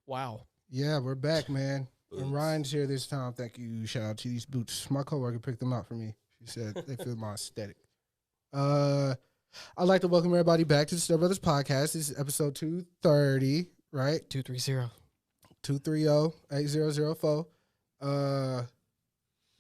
Wow. Yeah, we're back, man. Boots. And Ryan's here this time. Thank you. Shout out to these boots. My coworker picked them out for me. She said they fit my aesthetic. I'd like to welcome everybody back to the StepBrothers podcast. This is episode 230, right? 230. 230-8004.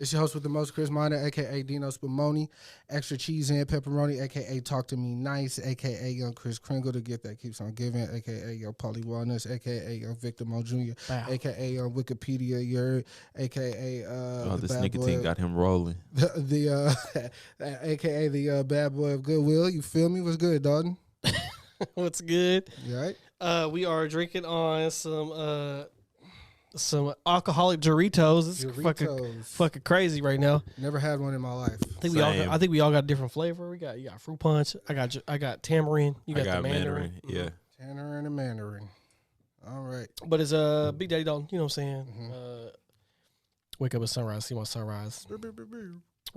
It's your host with the most, Chris Minor, a.k.a. Dino Spumoni. Extra cheese and pepperoni, a.k.a. Talk to Me Nice, a.k.a. Young Chris Kringle, the gift that keeps on giving, a.k.a. Young Polly Walnuts, a.k.a. Young Victor Mo Jr., Wow. a.k.a. Young Wikipedia Yurt, a.k.a. This nicotine got him rolling. a.k.a. the bad boy of Goodwill. You feel me? What's good, Dalton? What's good? You all right? We are drinking on some alcoholic Doritos. It's fucking crazy right now. Never had one in my life. I think we all got a different flavor. You got fruit punch. I got tamarind. You got the mandarin. Yeah. Tanner and a mandarin. All right. But it's Big Daddy Dalton. You know what I'm saying? Mm-hmm. Wake up at sunrise, see my sunrise.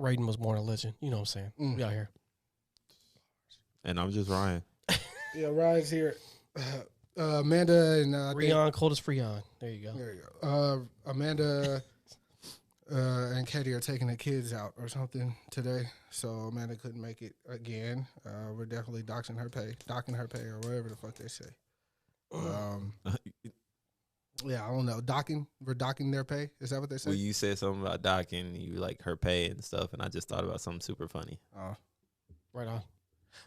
Raiden was born a legend. You know what I'm saying? We out here. And I'm just Ryan. Yeah, Ryan's here. Amanda and Riyan, coldest Freon. There you go. There you go. Amanda and Katie are taking the kids out or something today, so Amanda couldn't make it again. We're definitely docking her pay, or whatever the fuck they say. Yeah, I don't know. We're docking their pay. Is that what they say? Well, you said something about docking, you like her pay and stuff, and I just thought about something super funny. Right on.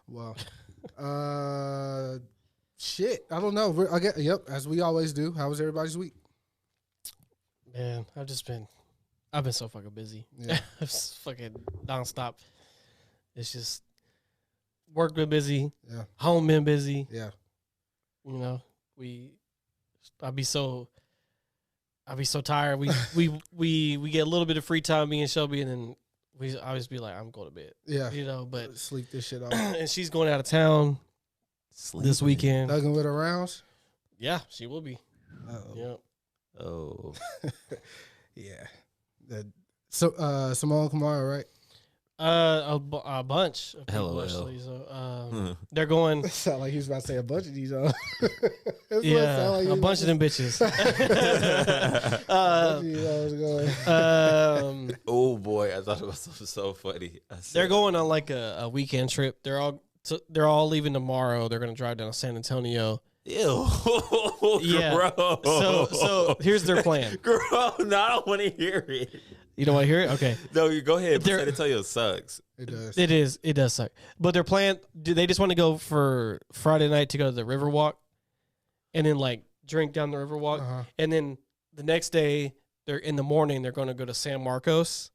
Well, shit. I don't know. Yep, as we always do. How was everybody's week? Man, I've been so fucking busy. Yeah. It's fucking nonstop. It's just work been busy. Yeah. Home been busy. Yeah. You know, I'd be so tired. We get a little bit of free time, me and Shelby, and then we always be like, I'm going to bed. Yeah. You know, but sleep this shit off. And she's going out of town this weekend. Thugging with her rounds? Yeah, she will be. Uh-oh. Yep. Oh. Yeah. Simone Kamara, right? A bunch of people, LOL. actually. So they're going. Sound like he was about to say a bunch of these. Yeah, like a bunch of them bitches. Oh boy, I thought it was so funny. They're going on like a weekend trip. They're all leaving tomorrow. They're gonna drive down to San Antonio. Ew. Yeah. Gross. So here's their plan. Gross. No, I don't want to hear it. You don't want to hear it? Okay. No, you go ahead. San Antonio sucks. It does. It does suck. But their plan, they just want to go for Friday night to go to the Riverwalk, and then like drink down the Riverwalk, and then the next day in the morning they're going to go to San Marcos,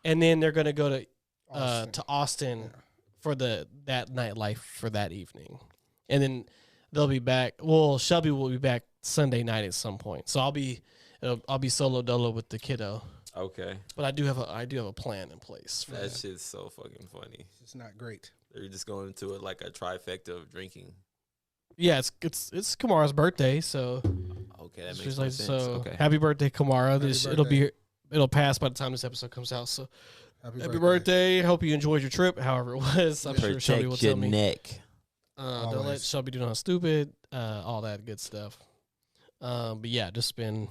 and then they're going to go to Austin for that nightlife for that evening, and then they'll be back. Well, Shelby will be back Sunday night at some point, so I'll be solo dolo with the kiddo. Okay. But I do have a plan in place. For that shit's so fucking funny. It's not great. They're just going to it like a trifecta of drinking. Yeah, it's Kamara's birthday, so okay, that makes sense. So okay. Happy birthday, Kamara! Birthday. It'll pass by the time this episode comes out. So happy birthday. Hope you enjoyed your trip, however it was. I'm sure Shelby will tell me. Neck. Don't let Shelby do nothing stupid. All that good stuff. But yeah, just been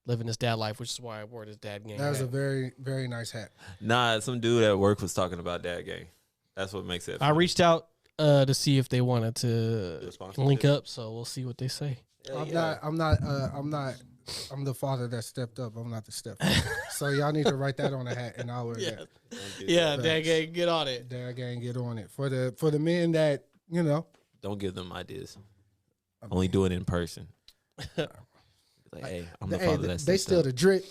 living his dad life, which is why I wore his dad gang. That was a very, very nice hat. Nah, some dude at work was talking about dad gang. That's what makes it funny. I reached out to see if they wanted to link up, so we'll see what they say. I'm the father that stepped up. I'm not the stepfather. So y'all need to write that on a hat, and I'll wear that. Yeah, dad gang, get on it. Dad gang, get on it. For the men that, you know. Don't give them ideas. Only do it in person. Like, hey, I'm the father that they still up. the drip.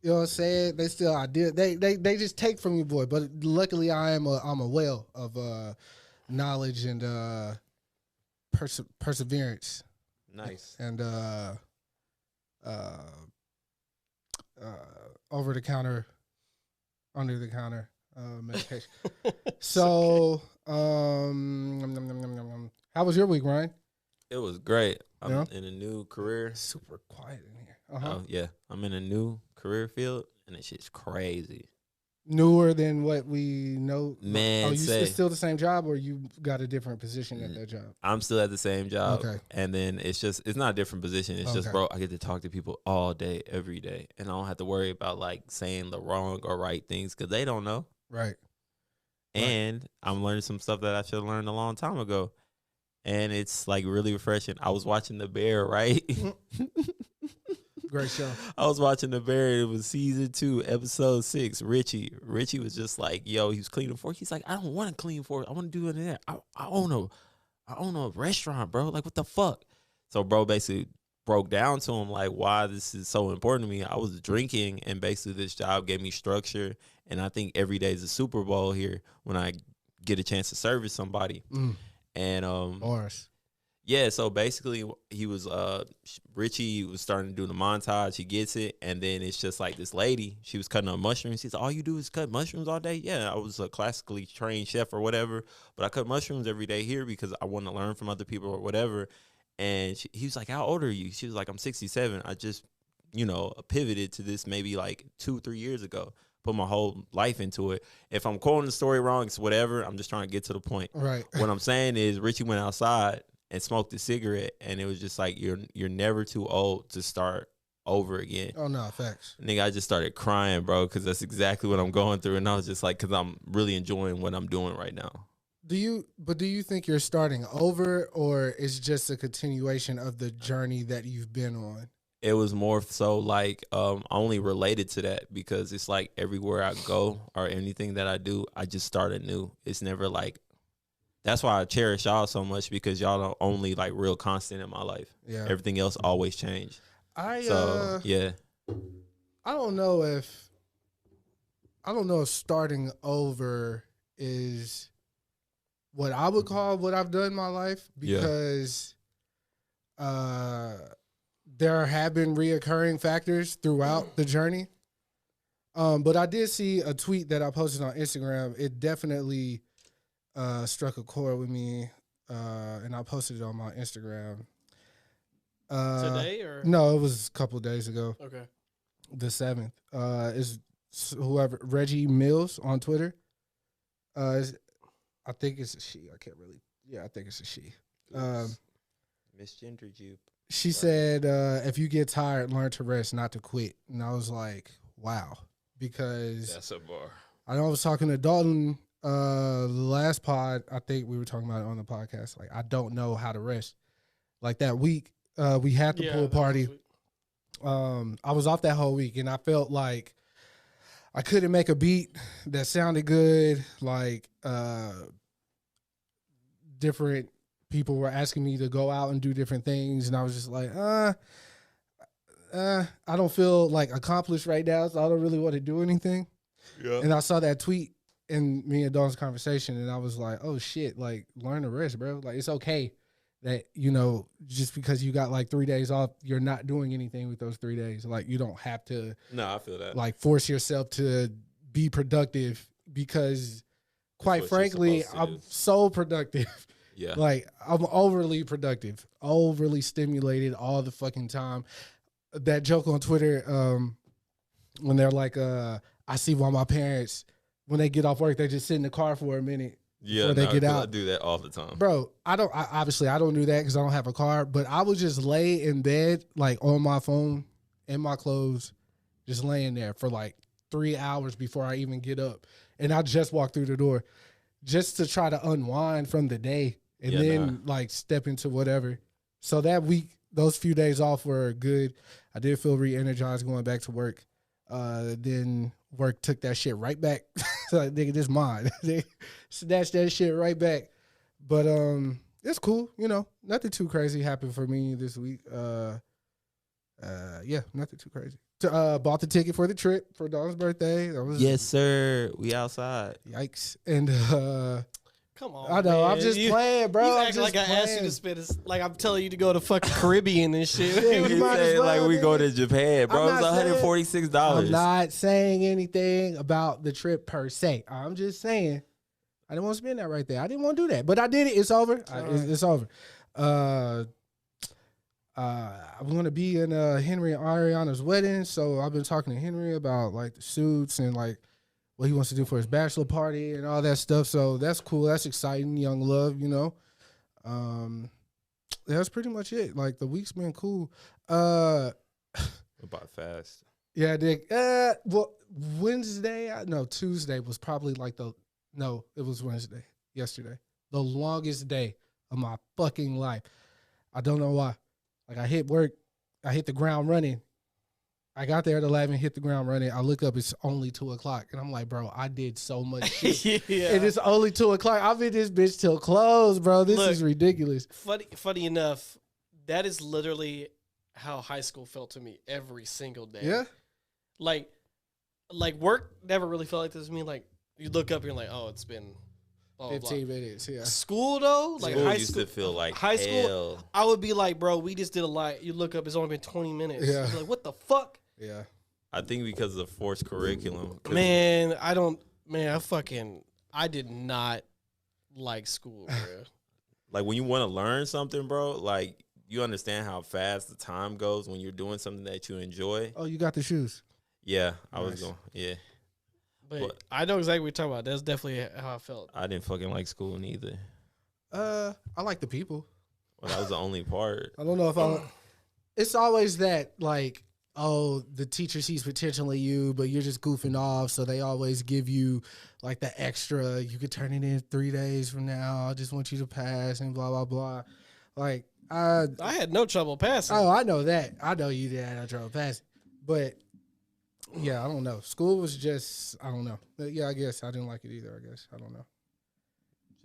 You know what I'm saying? They still idea. They just take from you, boy. But luckily, I'm a well of knowledge and perseverance. Nice. And over the counter, under the counter medication. So, how was your week, Ryan? It was great. I'm Yeah? in a new career. Super quiet in here. Oh yeah, I'm in a new career field, and that shit's crazy. newer than what we know? Man, it's still the same job, or you got a different position at that job? I'm still at the same job. Okay. And then it's not a different position. It's just, bro, I get to talk to people all day, every day. And I don't have to worry about like saying the wrong or right things because they don't know. Right. And I'm learning some stuff that I should have learned a long time ago. And it's like really refreshing. I was watching The Bear, right? Great show. I was watching The Bear. It was season 2, episode 6. Richie was just like, yo, he was cleaning forks. He's like, I don't want to clean forks. I want to do it in there. I own a restaurant, bro. Like, what the fuck? So, bro, basically broke down to him like why this is so important to me. I was drinking, and basically this job gave me structure. And I think every day is a Super Bowl here when I get a chance to service somebody. And Bars. yeah, so basically he was Richie was starting to do the montage. He gets it, and then it's just like this lady. She was cutting up mushrooms. She said, "All you do is cut mushrooms all day?" Yeah, I was a classically trained chef or whatever, but I cut mushrooms every day here because I want to learn from other people or whatever. And he was like, "How old are you?" She was like, "I'm 67. I just, pivoted to this maybe like 2-3 years ago. Put my whole life into it. If I'm quoting the story wrong, it's whatever. I'm just trying to get to the point." Right. What I'm saying is Richie went outside and smoked a cigarette, and it was just like, you're never too old to start over again. Oh, no, facts. Nigga, I just started crying, bro, because that's exactly what I'm going through. And I was just like, because I'm really enjoying what I'm doing right now. Do you think you're starting over, or is just a continuation of the journey that you've been on? It was more so like only related to that because it's like everywhere I go or anything that I do, I just start anew. It's never like, that's why I cherish y'all so much because y'all are only like real constant in my life. Yeah. Everything else always change. Yeah. I don't know if starting over is what I would call what I've done in my life because there have been reoccurring factors throughout the journey. But I did see a tweet that I posted on Instagram. It definitely struck a chord with me, and I posted it on my Instagram. Today or? No, it was a couple of days ago. Okay. The 7th. Is whoever, Reggie Mills on Twitter. I think it's a she. I can't really. Yeah, I think it's a she. Misgendered you. She said, if you get tired, learn to rest, not to quit. And I was like, wow. Because that's a bar. I know I was talking to Dalton the last pod. I think we were talking about it on the podcast. Like, I don't know how to rest. Like that week, we had the pool party. I was off that whole week, and I felt like I couldn't make a beat that sounded good. Like, different people were asking me to go out and do different things, and I was just like, I don't feel like accomplished right now, so I don't really want to do anything. Yeah. And I saw that tweet in me and Dawn's conversation, and I was like, oh shit, like, learn to rest, bro. Like, it's okay that, just because you got like 3 days off, you're not doing anything with those 3 days. Like, you don't have to I feel that. Like, force yourself to be productive because, quite frankly, I'm so productive. Yeah. Like, I'm overly productive, overly stimulated all the fucking time. That joke on Twitter, when they're like, I see why my parents, when they get off work, they just sit in the car for a minute before they get out. I do that all the time. Bro, obviously I don't do that because I don't have a car, but I would just lay in bed, like on my phone, in my clothes, just laying there for like 3 hours before I even get up. And I just walk through the door just to try to unwind from the day. And then like step into whatever. So that week, those few days off were good. I did feel re-energized going back to work. Then work took that shit right back. So like, nigga, this mine. They snatched that shit right back. But it's cool. Nothing too crazy happened for me this week. Yeah, nothing too crazy. Bought the ticket for the trip for Dawn's birthday. Yes, sir. We outside. Yikes. And come on, I know. Man. I'm just playing, bro. You act like I asked you to spend like I'm telling you to go to fucking Caribbean and shit. You say like we go to Japan, bro. It's $146. I'm not saying anything about the trip per se. I'm just saying I didn't want to spend that right there. I didn't want to do that, but I did it. It's over. It's over. I'm going to be in Henry and Ariana's wedding, so I've been talking to Henry about like the suits and like what he wants to do for his bachelor party and all that stuff. So that's cool. That's exciting. Young love, you know. That's pretty much it. Like the week's been cool. About fast. Yeah, Dick. Well, Tuesday was probably like it was Wednesday. Yesterday, the longest day of my fucking life. I don't know why. Like I hit work, I hit the ground running. I got there at 11, hit the ground running. I look up, it's only 2:00, and I'm like, bro, I did so much shit. Yeah. And it's only 2:00. I've been this bitch till close, bro. This is ridiculous. Funny enough, that is literally how high school felt to me every single day. Yeah. Like work never really felt like this to me. Like you look up, you're like, oh, it's been 15 minutes. Yeah. School though, like School high used school, to feel like high hell. school. I would be like, bro, we just did a lot. You look up, it's only been 20 minutes. Yeah. You're like, what the fuck? Yeah. I think because of the forced curriculum. Man, I did not like school, bro. Like when you want to learn something, bro, like you understand how fast the time goes when you're doing something that you enjoy. Oh, you got the shoes. Yeah, I Nice. was going. Yeah, But I know exactly what you're talking about. That's definitely how I felt. I didn't fucking like school neither. I like the people. Well, that was the only part. I don't know if it's always that, like, oh, the teacher sees potential in you, but you're just goofing off, so they always give you, like, the extra, you could turn it in 3 days from now, I just want you to pass, and blah, blah, blah. Like, I had no trouble passing. Oh, I know that. I know you did have no trouble passing. But, yeah, I don't know. School was just, I don't know. But yeah, I guess I didn't like it either, I guess. I don't know.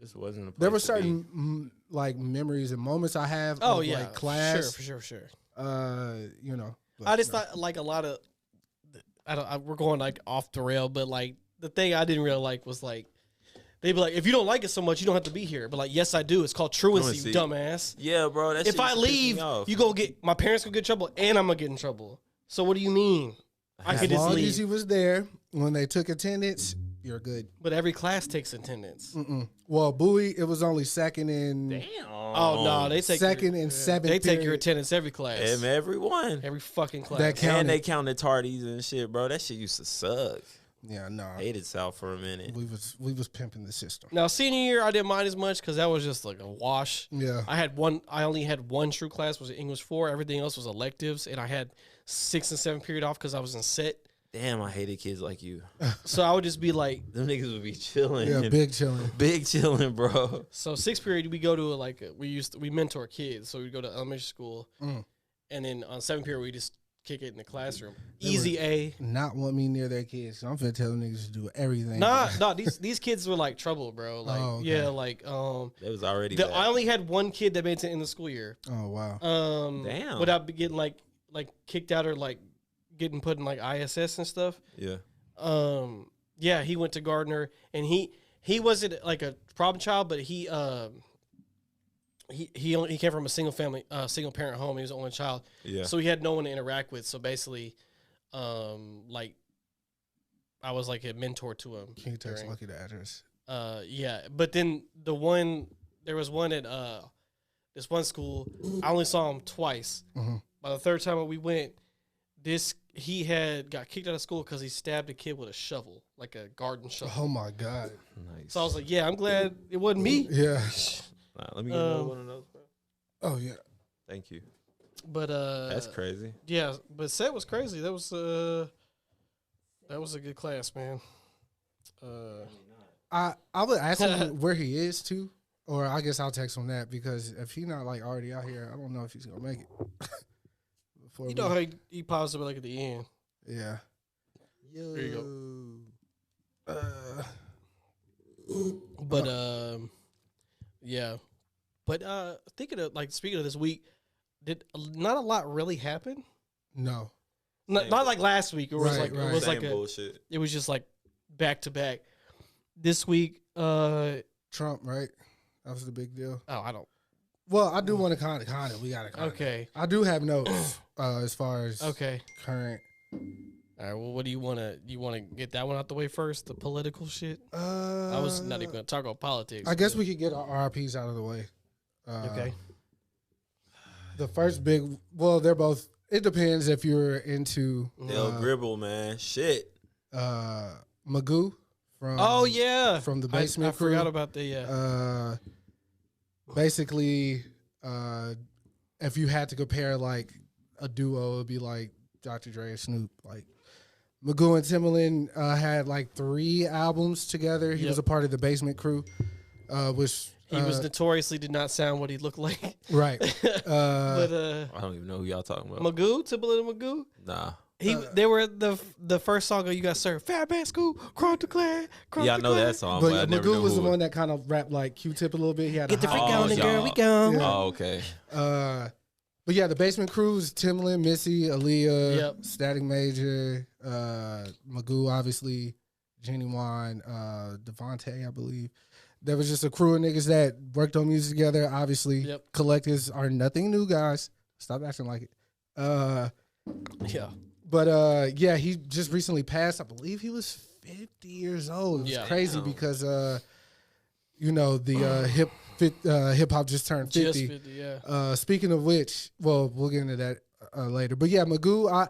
Just wasn't a place There were to be. Like, memories and moments I have Oh, of, yeah. like, class. For sure. You know. But, I just thought, like, a lot of, we're going, like, off the rail, but, like, the thing I didn't really like was, like, they'd be like, if you don't like it so much, you don't have to be here. But, like, yes, I do. It's called truancy, you dumbass. Yeah, bro. That If I leave, my parents gonna get in trouble, and I'm gonna get in trouble. So what do you mean? I could as just long leave. as you was there when they took attendance, you're good. But every class takes attendance. Well, Bowie, it was only second and Damn. Oh no, they take second and seventh. They take your period. attendance every class, Everyone. every fucking class. That counted. And they counted tardies and shit, bro. That shit used to suck. Yeah, no. Hated South for a minute. We was pimping the system. Now senior year, I didn't mind as much because that was just like a wash. Yeah. I only had one true class, was English 4. Everything else was electives, and I had 6 and 7 period off because I was in set. Damn, I hated kids like you. So I would just be like, Them niggas would be chilling. Yeah, big chilling. Big chilling, bro. so 6th period we go to we mentor kids, so we go to elementary school, and then on 7th period we just kick it in the classroom. Easy A. Not want me near their kids. I'm finna tell them niggas to do everything. Nah, these kids were like trouble, bro. Like, Oh, okay. yeah, like It was already bad. I only had one kid that made it in the school year. Oh wow. Damn. Without getting like kicked out or like getting put in like ISS and stuff. Yeah. Yeah, he went to Gardner, and he wasn't like a problem child, but he came from a single parent home. He was the only child. Yeah. So he had no one to interact with. So basically, like I was like a mentor to him. Can you text Lucky the address? Yeah, but then there was one at this one school. I only saw him twice. By the third time we went, he had got kicked out of school because he stabbed a kid with a shovel, like a garden shovel. Oh my god. Nice. So I was like, yeah, I'm glad it wasn't me. Yeah. Let me get another one of those, bro. Oh yeah. Thank you. But That's crazy. yeah, but set was crazy. That was a good class, man. I would ask him where he is too, or I guess I'll text him that because if he's not like already out here, I don't know if he's gonna make it. You know how he paused it like at the end. Yeah. Yo. There you But yeah. But thinking of speaking of this week, did not a lot really happen? No. Not like last week. It was Right, right. it was Same like bullshit. it was just like back to back. This week, Trump, right? That was the big deal. I don't. Well, I do want to kind of. We got to Okay. I do have notes as far as Okay. current. All right. Well, what do you want to? You want to get that one out the way first? The political shit. I I was not even going to talk about politics. I guess we could get our RPs out of the way. Okay. The first big. Well, they're both. It depends if you're into Del Gribble, man. Shit. Magoo. from from the Basement I Crew. forgot about the basically, if you had to compare like a duo, it'd be like Dr. Dre and Snoop. Like Magoo and Timbaland had like 3 albums together. He was a part of the Basement Crew, which he was notoriously did not sound what he looked like. Right. But I don't even know who y'all talking about. Magoo, Timbaland and Magoo. Nah. They were the first song of You Got Served. Fat Bad School, Crunk Declare. Yeah, I know that song, but but I never knew Magoo was the who one that kind of rapped like Q-Tip a little bit. He had Get the freak Oh, on, y'all. girl, we go. Yeah. Oh, okay. But yeah, the Basement Crews, Timbaland, Missy, Aaliyah, Yep. Static Major, Magoo, obviously, Genuine, Devontae, I believe. There was just a crew of niggas that worked on music together. Obviously, collectives are nothing new, guys. Stop acting like it. Yeah. But yeah, he just recently passed. I believe he was 50 years old. It was crazy because you know the hip hop just turned 50. Just 50, yeah. Speaking of which, well, we'll get into that later. But yeah, Magoo,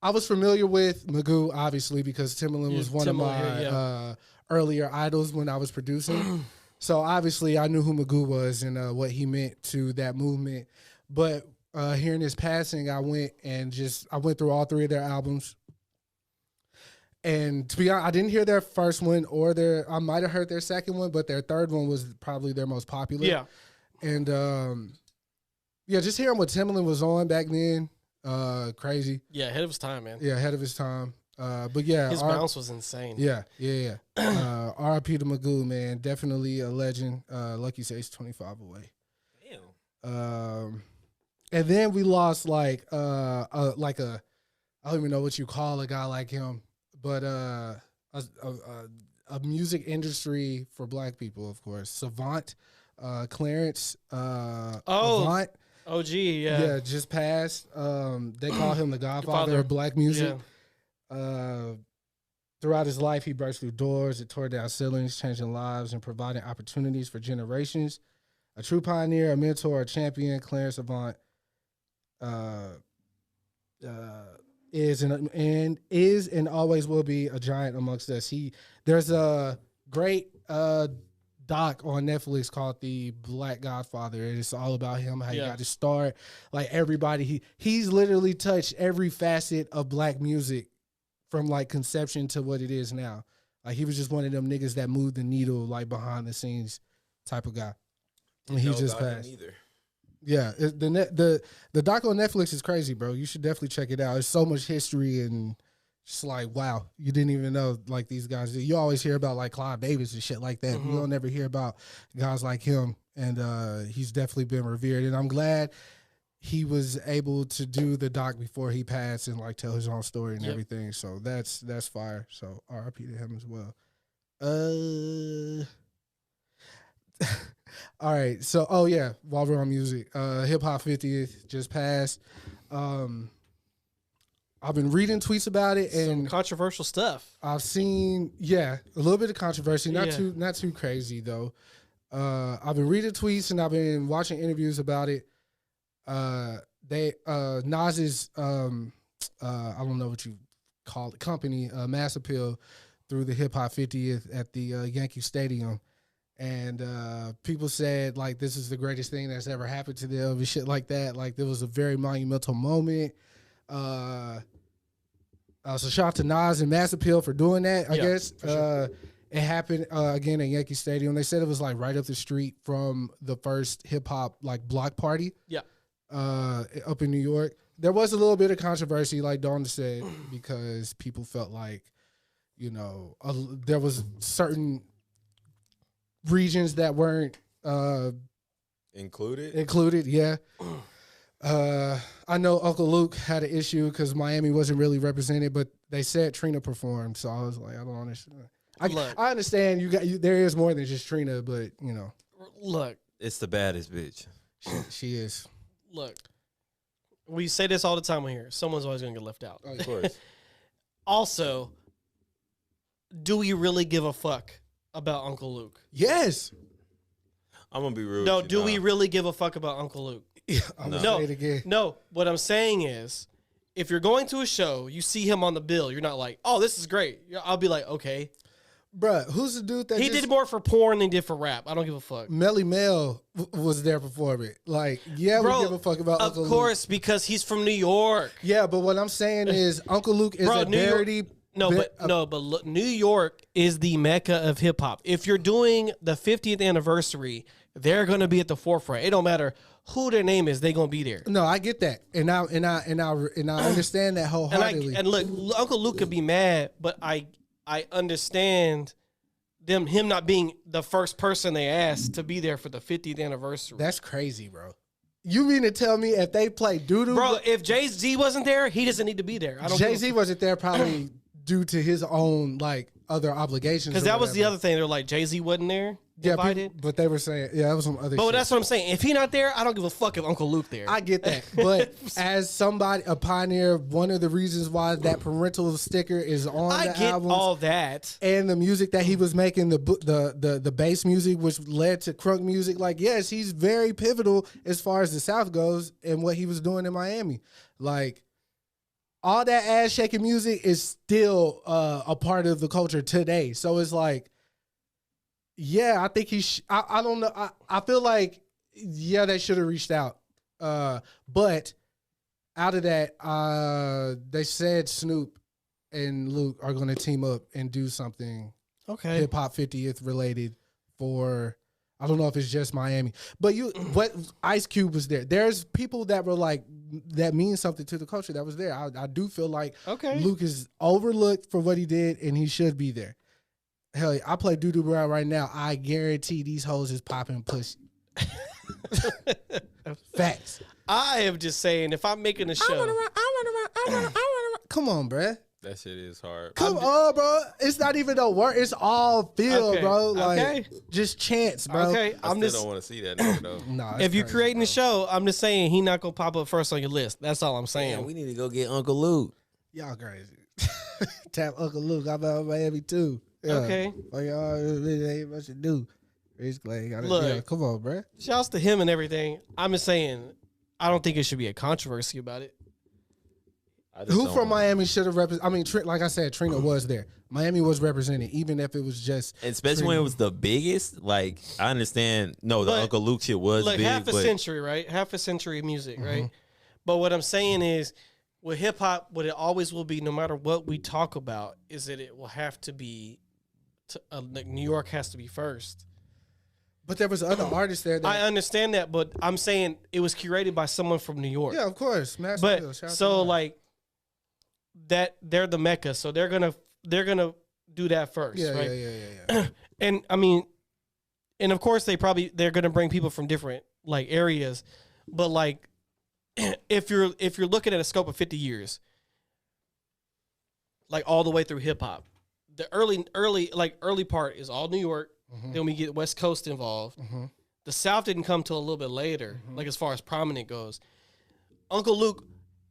I was familiar with Magoo obviously because Timbaland was one of my earlier idols when I was producing. So obviously I knew who Magoo was and what he meant to that movement. But hearing his passing, I went through all 3 of their albums. And to be honest, I didn't hear their first one I might have heard their second one, but their third one was probably their most popular. Yeah. And just hearing what Timbaland was on back then, crazy. Yeah, ahead of his time, man. Yeah, ahead of his time. But yeah, his bounce was insane. Yeah. R.I.P. to Magoo, man. Definitely a legend. Like you say, he's 25 away. Damn. And then we lost like a I don't even know what you call a guy like him, but a music industry for black people, of course. Savant, Clarence, Avant. OG, yeah. Yeah, just passed. They call him the Godfather of black music. Yeah. Throughout his life, he burst through doors, it tore down ceilings, changing lives and providing opportunities for generations. A true pioneer, a mentor, a champion, Clarence Avant is and always will be a giant amongst us. There's a great doc on Netflix called The Black Godfather. It's all about him, how he got to start. Like everybody, he's literally touched every facet of black music from like conception to what it is now. Like he was just one of them niggas that moved the needle like behind the scenes type of guy. And he just passed. Yeah, the doc on Netflix is crazy, bro. You should definitely check it out. There's so much history and just like, wow, you didn't even know like these guys. You always hear about like Clive Davis and shit like that. You don't ever hear about guys like him, and he's definitely been revered. And I'm glad he was able to do the doc before he passed and like tell his own story and everything. So that's fire. So RIP to him as well. All right, so while we're on music, Hip Hop 50th just passed. I've been reading tweets about it and some controversial stuff. I've seen a little bit of controversy, not too crazy though. I've been reading tweets and I've been watching interviews about it. Nas's I don't know what you call it, company, Mass Appeal through the Hip Hop 50th at the Yankee Stadium. And people said, like, this is the greatest thing that's ever happened to them and shit like that. Like, there was a very monumental moment. So shout out to Nas and Mass Appeal for doing that, I guess. Sure. It happened, again, at Yankee Stadium. They said it was, like, right up the street from the first hip-hop, like, block party. Yeah. Up in New York. There was a little bit of controversy, like Dawn said, because people felt like, you know, there was certain regions that weren't included. Yeah. I know Uncle Luke had an issue because Miami wasn't really represented, but they said Trina performed, so I was like, I don't understand. I understand there is more than just Trina, but you know, look, it's the baddest bitch. She is. Look, we say this all the time on here. Someone's always gonna get left out. Of course. Also, do we really give a fuck about Uncle Luke? Yes. I'm gonna be rude. No, do we really give a fuck about Uncle Luke? I'm gonna say it again. No, what I'm saying is, if you're going to a show, you see him on the bill, you're not like, oh, this is great. I'll be like, okay. Bruh, who's the dude that he did more for porn than he did for rap. I don't give a fuck. Melly Mel was there performing. Like, yeah, Bro, we give a fuck about Uncle Luke. Of course, because he's from New York. Yeah, but what I'm saying is Uncle Luke is a dirty... But New York is the mecca of hip hop. If you're doing the 50th anniversary, they're gonna be at the forefront. It don't matter who their name is, they're gonna be there. No, I get that, and I understand that wholeheartedly. And look, Uncle Luke could be mad, but I understand him not being the first person they asked to be there for the 50th anniversary. That's crazy, bro. You mean to tell me if they play doo-doo? Bro, if Jay-Z wasn't there, he doesn't need to be there. Jay-Z wasn't there probably due to his own like other obligations. Because that was the other thing. They're like, Jay-Z wasn't there. Yeah, invited. but they were saying, that was some other But shit. that's what I'm saying. If he not there, I don't give a fuck if Uncle Luke there. I get that. But as somebody, a pioneer, one of the reasons why that parental sticker is on the album. I get all that. And the music that he was making, the bass music, which led to crunk music. Like, yes, he's very pivotal as far as the South goes and what he was doing in Miami. Like, all that ass shaking music is still a part of the culture today. So it's like, yeah, I think I don't know. I feel like, yeah, they should have reached out. But out of that, they said Snoop and Luke are going to team up and do something hip hop 50th related for, I don't know if it's just Miami, but what Ice Cube was there. There's people that were like, that means something to the culture that was there. I do feel like Luke is overlooked for what he did and he should be there. Hell yeah, I play Doo-Doo Brown right now. I guarantee these hoes is popping pussy. Facts. I am just saying, if I'm making a show. I run around. Come on, bruh. That shit is hard. Come on, bro. It's not even a word. It's all feel, bro. Like, just chance, bro. Okay, I still don't want to see that nigga, though. Nah, if you're creating a show, I'm just saying he not going to pop up first on your list. That's all I'm saying. Damn, we need to go get Uncle Luke. Y'all crazy. Tap Uncle Luke. I'm out of Miami, too. Yeah. Okay. Like, it ain't much to do. Look, yeah, come on, bro. Shouts to him and everything. I'm just saying, I don't think it should be a controversy about it. Who from Miami should have represented? I mean, like I said, Trina was there. Miami was represented, even if it was just. And especially when it was the biggest. Like, I understand. No, the Uncle Luke shit was like big. Half a century, right? Half a century of music, right? But what I'm saying is, with hip hop, what it always will be, no matter what we talk about, is that it will have to be. Like New York has to be first. But there was other artists there. I understand that, but I'm saying it was curated by someone from New York. Yeah, of course. But so like that, they're the mecca, so they're gonna do that first, right? Yeah. And I mean, and of course they're gonna bring people from different like areas, but like if you're looking at a scope of 50 years, like all the way through hip hop, the early part is all New York. Then we get West Coast involved. The South didn't come till a little bit later, like as far as prominent goes. Uncle Luke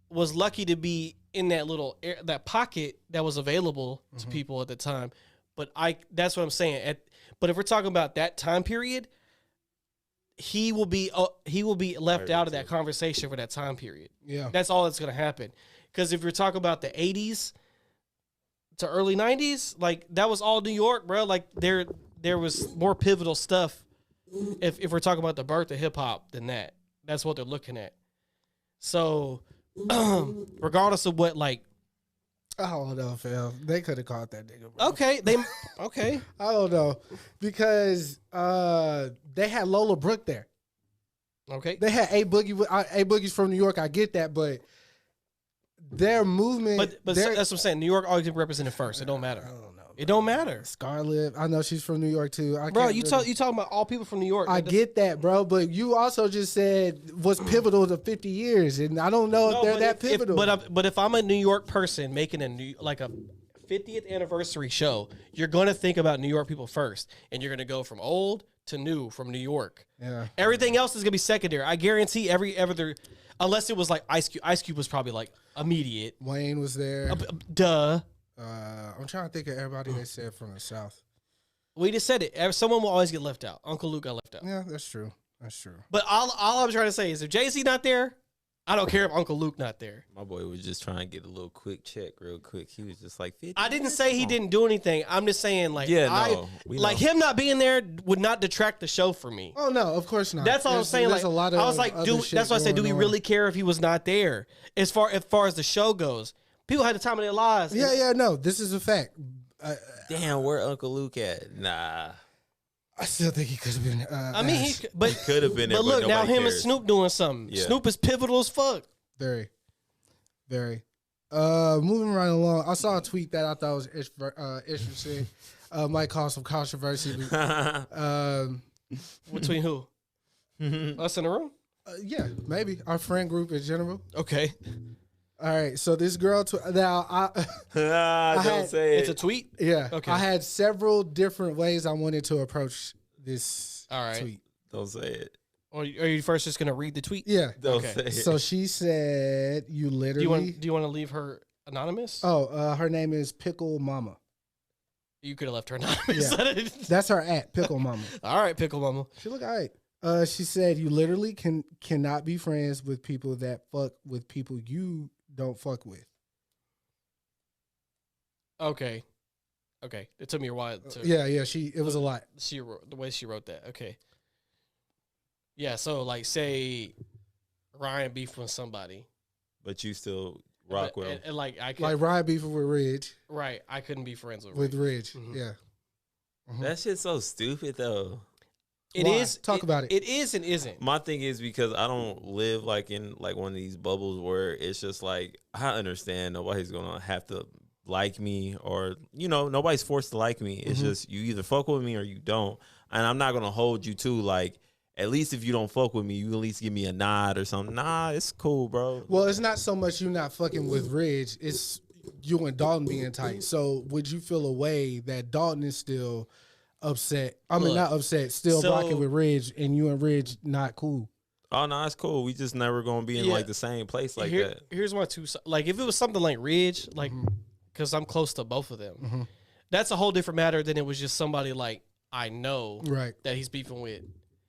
was lucky to be in that little that pocket that was available to people at the time. But that's what I'm saying. But if we're talking about that time period, he will be left out of that conversation for that time period. Yeah, that's all that's going to happen. Because if you're talking about the 80s to early 90s, like that was all New York, bro. Like there was more pivotal stuff if we're talking about the birth of hip hop than that. That's what they're looking at. So regardless of what, like, I don't know, fam. They could have called that nigga, bro. Okay. I don't know. Because they had Lola Brooke there. Okay. They had A Boogie's from New York. I get that, but their movement. But that's what I'm saying. New York always get represented first. It don't matter. I don't know. It don't matter. Scarlett, I know she's from New York too. You talking about all people from New York. I get that, bro, but you also just said was pivotal to 50 years, and I don't know if they're that pivotal. But if I'm a New York person making a 50th anniversary show, you're going to think about New York people first, and you're going to go from old to new from New York. Yeah. Everything else is going to be secondary. I guarantee unless it was like Ice Cube. Ice Cube was probably like immediate. Wayne was there. Duh. I'm trying to think of everybody they said from the South. We just said it. Someone will always get left out. Uncle Luke got left out. Yeah, that's true. But all I'm trying to say is if Jay-Z not there, I don't care if Uncle Luke not there. My boy was just trying to get a little quick check real quick. He was just like, 50 I didn't say he didn't do anything. I'm just saying, like, we him not being there would not detract the show for me. Oh no, of course not. That's all I'm saying. There's Like, a lot of I was like, that's why I said, do we really care if he was not there? As far as the show goes, people had the time of their lives. Yeah, no, this is a fact. Damn, where Uncle Luke at? Nah. I still think he could have been. I mean, he could have been there. But look, now him cares. and Snoop doing something. Yeah. Snoop is pivotal as fuck. Very, very. Moving right along, I saw a tweet that I thought was interesting. Might cause some controversy. Between who? Us in the room? Yeah, maybe our friend group in general. Okay. All right, so this girl. Now Don't say it. It's a tweet? Yeah. Okay. I had several different ways I wanted to approach this tweet. Don't say it. Or are you first just gonna read the tweet? Yeah. Don't Okay. say it. So she said, "You literally." Do you want to leave her anonymous? Oh, her name is Pickle Mama. You could have left her anonymous. Yeah. That's her @Pickle Mama. All right, Pickle Mama. She look all right. She said, "You literally cannot be friends with people that fuck with people you don't fuck with." Okay. It took me a while to Yeah. It was a lot. the way she wrote that. Okay. Yeah, so like say Ryan beefed with somebody. But you still rock with him. And like I could, Like Ryan beefing with Ridge. right, I couldn't be friends with Ridge. Mhm. Yeah. That shit's so stupid though. It Why? is. Talk about it. It is and isn't. My thing is because I don't live like in like one of these bubbles where it's just like I understand nobody's gonna have to like me or nobody's forced to like me. It's just you either fuck with me or you don't, and I'm not gonna hold you to like. At least if you don't fuck with me, you at least give me a nod or something. Nah, it's cool, bro. Well, it's not so much you not fucking with Ridge. It's you and Dalton being tight. So would you feel a way that Dalton is still upset? I mean, not upset, still rocking with Ridge, and you and Ridge not cool. Oh no, it's cool. We just never gonna be in like the same place like that. Here's my two. Like if it was something like Ridge, like because I'm close to both of them, that's a whole different matter than it was just somebody like I know that he's beefing with.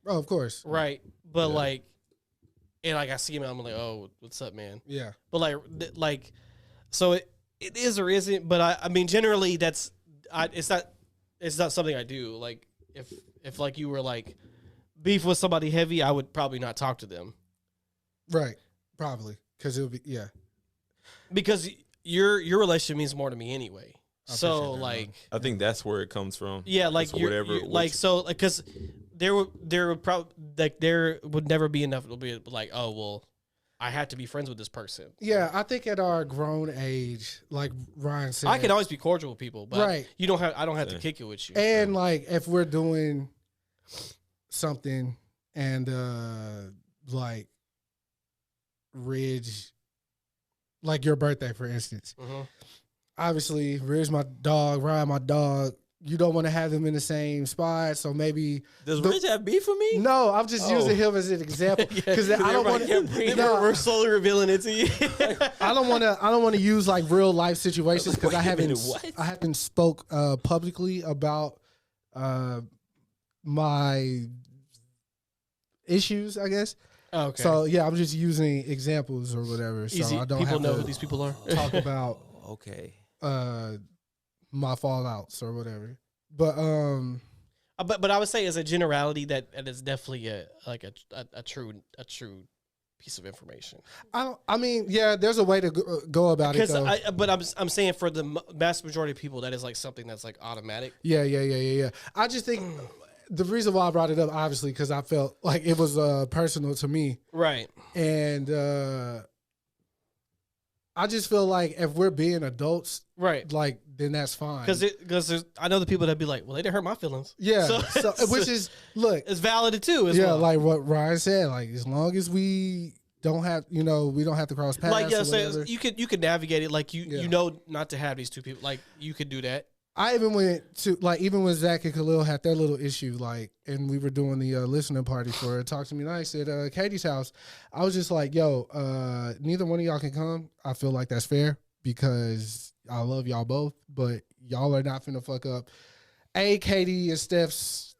Oh, of course. Right. But like, and like I see him, I'm like, oh, what's up, man? Yeah. But like, so it is or isn't. But I mean, generally, it's not something I do. Like if like you were like beef with somebody heavy, I would probably not talk to them. Right. Probably because it would be because your relationship means more to me anyway. So that, like, I think that's where it comes from. yeah, like whatever. Like so, because there would never be enough. It'll be like, oh well, I had to be friends with this person. Yeah, I think at our grown age, like Ryan said, I can always be cordial with people, but Right. I don't have to kick it with you. and like if we're doing something and like Ridge, like your birthday, for instance. Obviously, Ridge my dog, Ryan my dog. You don't want to have them in the same spot, so maybe. Does Ridge have beef with me? No, I'm just using him as an example because I don't want to. We're slowly revealing it to you. I don't want to use like real life situations because I haven't spoke publicly about my issues, I guess. Oh, okay. So yeah, I'm just using examples or whatever. So Easy. I don't People have know to who these people are. talk about Okay. my fallouts or whatever. But But I would say as a generality that is definitely a true piece of information. I mean, yeah, there's a way to go about it. Because I'm saying for the vast majority of people that is like something that's like automatic. Yeah. I just think the reason why I brought it up, obviously, because I felt like it was personal to me, Right. and I just feel like if we're being adults, Right. like then that's fine. Because I know the people that be like, well, they didn't hurt my feelings. Yeah, So, which is look, it's valid too. As yeah, well. like what Ryan said, like as long as we don't have, we don't have to cross paths. Like or so whatever. you could navigate it. Like you Yeah. know not to have these two people. Like you could do that. I even went to even when Zach and Khalil had their little issue, and we were doing the listening party for Talk to Me Nice at Katie's house. I was just like, yo, neither one of y'all can come. I feel like that's fair because I love y'all both, but y'all are not finna fuck up Katie and Steph's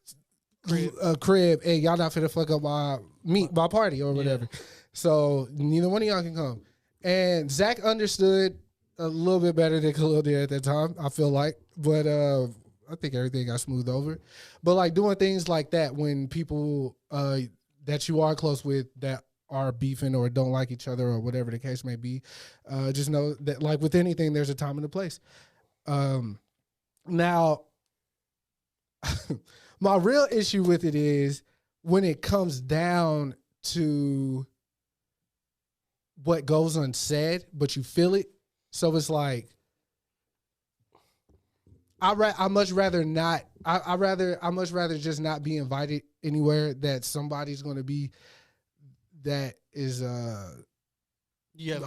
crib, and y'all not finna fuck up my party or whatever. So neither one of y'all can come. And Zach understood a little bit better than Khalil did at that time, I feel like. But I think everything got smoothed over. But like doing things like that when people that you are close with that are beefing or don't like each other or whatever the case may be, just know that like with anything, there's a time and a place. Now, my real issue with it is when it comes down to what goes unsaid, but you feel it. So it's like, I much rather not. I much rather just not be invited anywhere that somebody's going to be that is I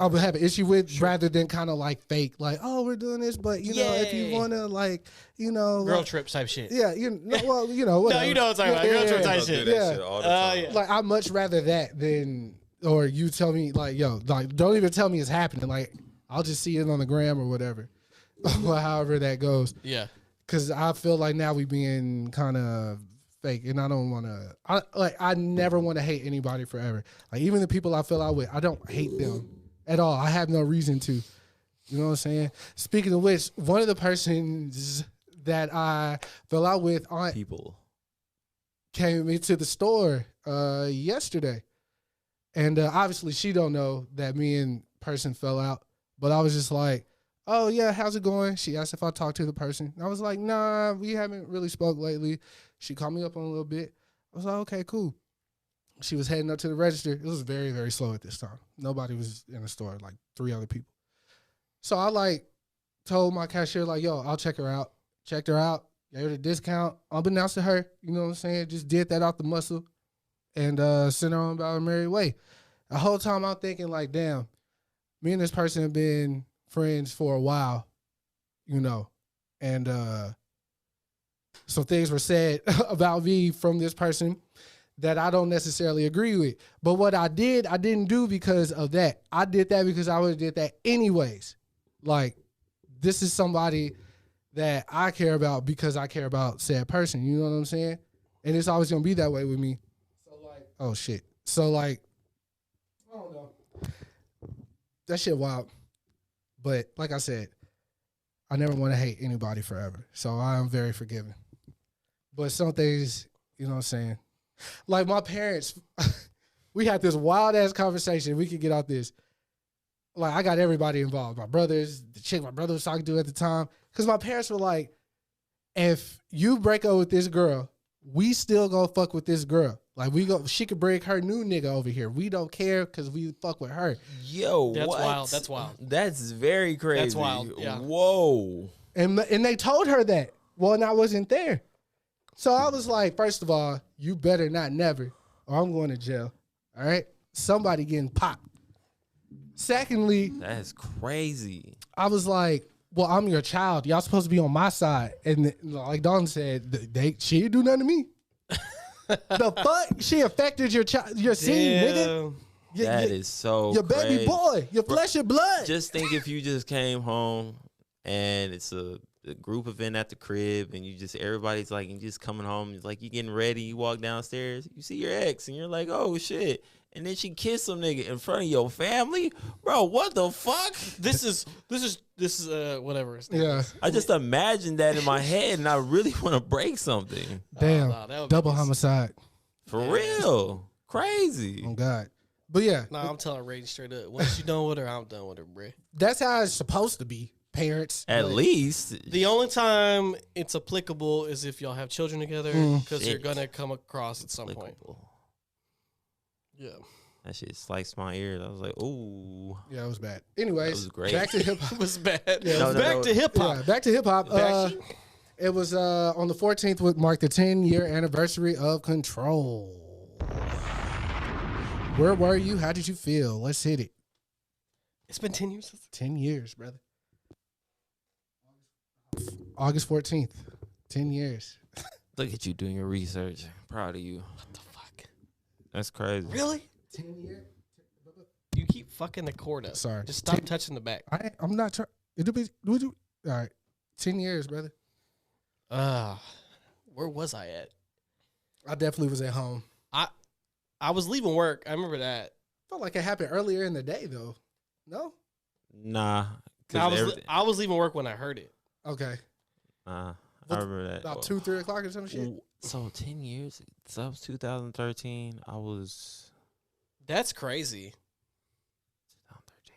would have an issue with, rather than kind of like fake, like, oh, we're doing this, but you know, if you want to, like, you know, girl like, trip type shit. Yeah, you know, well, you know, whatever. No, you know what I'm talking about. Girl trip type shit. Shit all the time. Yeah. Like, I much rather that than, or you tell me, like, yo, like, don't even tell me it's happening. Like, I'll just see it on the gram or whatever, however that goes. Yeah. Because I feel like now we being kind of fake, and I don't want to. I never want to hate anybody forever. Like, even the people I fell out with, I don't hate them at all. I have no reason to. You know what I'm saying? Speaking of which, one of the persons that I fell out with came into the store yesterday, and obviously she don't know that me and person fell out. But I was just like, oh, yeah, how's it going? She asked if I talked to the person. I was like, nah, we haven't really spoke lately. She called me up on a little bit. I was like, okay, cool. She was heading up to the register. It was very, very slow at this time. Nobody was in the store, like 3 other people. So I, like, told my cashier, like, yo, I'll check her out. Checked her out, gave her the discount, unbeknownst to her, you know what I'm saying? Just did that off the muscle and sent her on about her merry way. The whole time I'm thinking, like, damn, me and this person have been friends for a while, you know, and some things were said about me from this person that I don't necessarily agree with. But what I didn't do because of that. I did that because I would have did that anyways. Like, this is somebody that I care about because I care about said person, you know what I'm saying? And it's always going to be that way with me. So, like, oh, shit. So, like, I don't know. That shit wild. But like I said, I never want to hate anybody forever. So I am very forgiving. But some things, you know what I'm saying? Like my parents, we had this wild ass conversation. We could get out this. Like, I got everybody involved. My brothers, the chick my brother was talking to at the time. Because my parents were like, if you break up with this girl, we still gonna fuck with this girl. Like, she could bring her new nigga over here. We don't care because we fuck with her. Yo, That's what? wild. That's wild. That's very crazy. That's wild. Yeah. Whoa. And they told her that. Well, and I wasn't there. So I was like, first of all, you better not never, or I'm going to jail. All right? Somebody getting popped. Secondly, That's crazy. I was like, well, I'm your child. Y'all supposed to be on my side. And like Dalton said, she didn't do nothing to me. The fuck? She affected your child, your seed, nigga. That is so your crazy. baby boy, your flesh and blood. Just think if you just came home and it's a group event at the crib and everybody's like, you just coming home, it's like you getting ready, you walk downstairs, you see your ex and you're like, oh shit. And then she kissed some nigga in front of your family, bro. What the fuck? This is whatever. Yeah. I just imagine that in my head, and I really want to break something. Damn. That Double homicide. For real, crazy. Oh God. But yeah. Nah, I'm telling Ray straight up. Once you done with her, I'm done with her, bro. That's how it's supposed to be. Parents. At least The only time it's applicable is if y'all have children together, because you're gonna come across at some point. Yeah. That shit sliced my ears. I was like, ooh. Yeah, it was bad. Anyways, That was great. back to hip hop. It was bad. Yeah, Back to hip hop. Yeah, back to hip hop. It was on the 14th would mark the 10-year anniversary of Control. Where were you? How did you feel? Let's hit it. It's been 10 years. 10 years, brother. August 14th. 10 years. Look at you doing your research. Proud of you. What the fuck? That's crazy. Really? 10 years? You keep fucking the cord up. Sorry. Just stop touching the back. I'm not trying. All right. 10 years, brother. Where was I at? I definitely was at home. I was leaving work. I remember that. felt like it happened earlier in the day though. No? Nah. I was leaving work when I heard it. Okay. I remember that. About 2, 3 o'clock or some shit. So 10 years. So that was 2013. I was. That's crazy. 2013.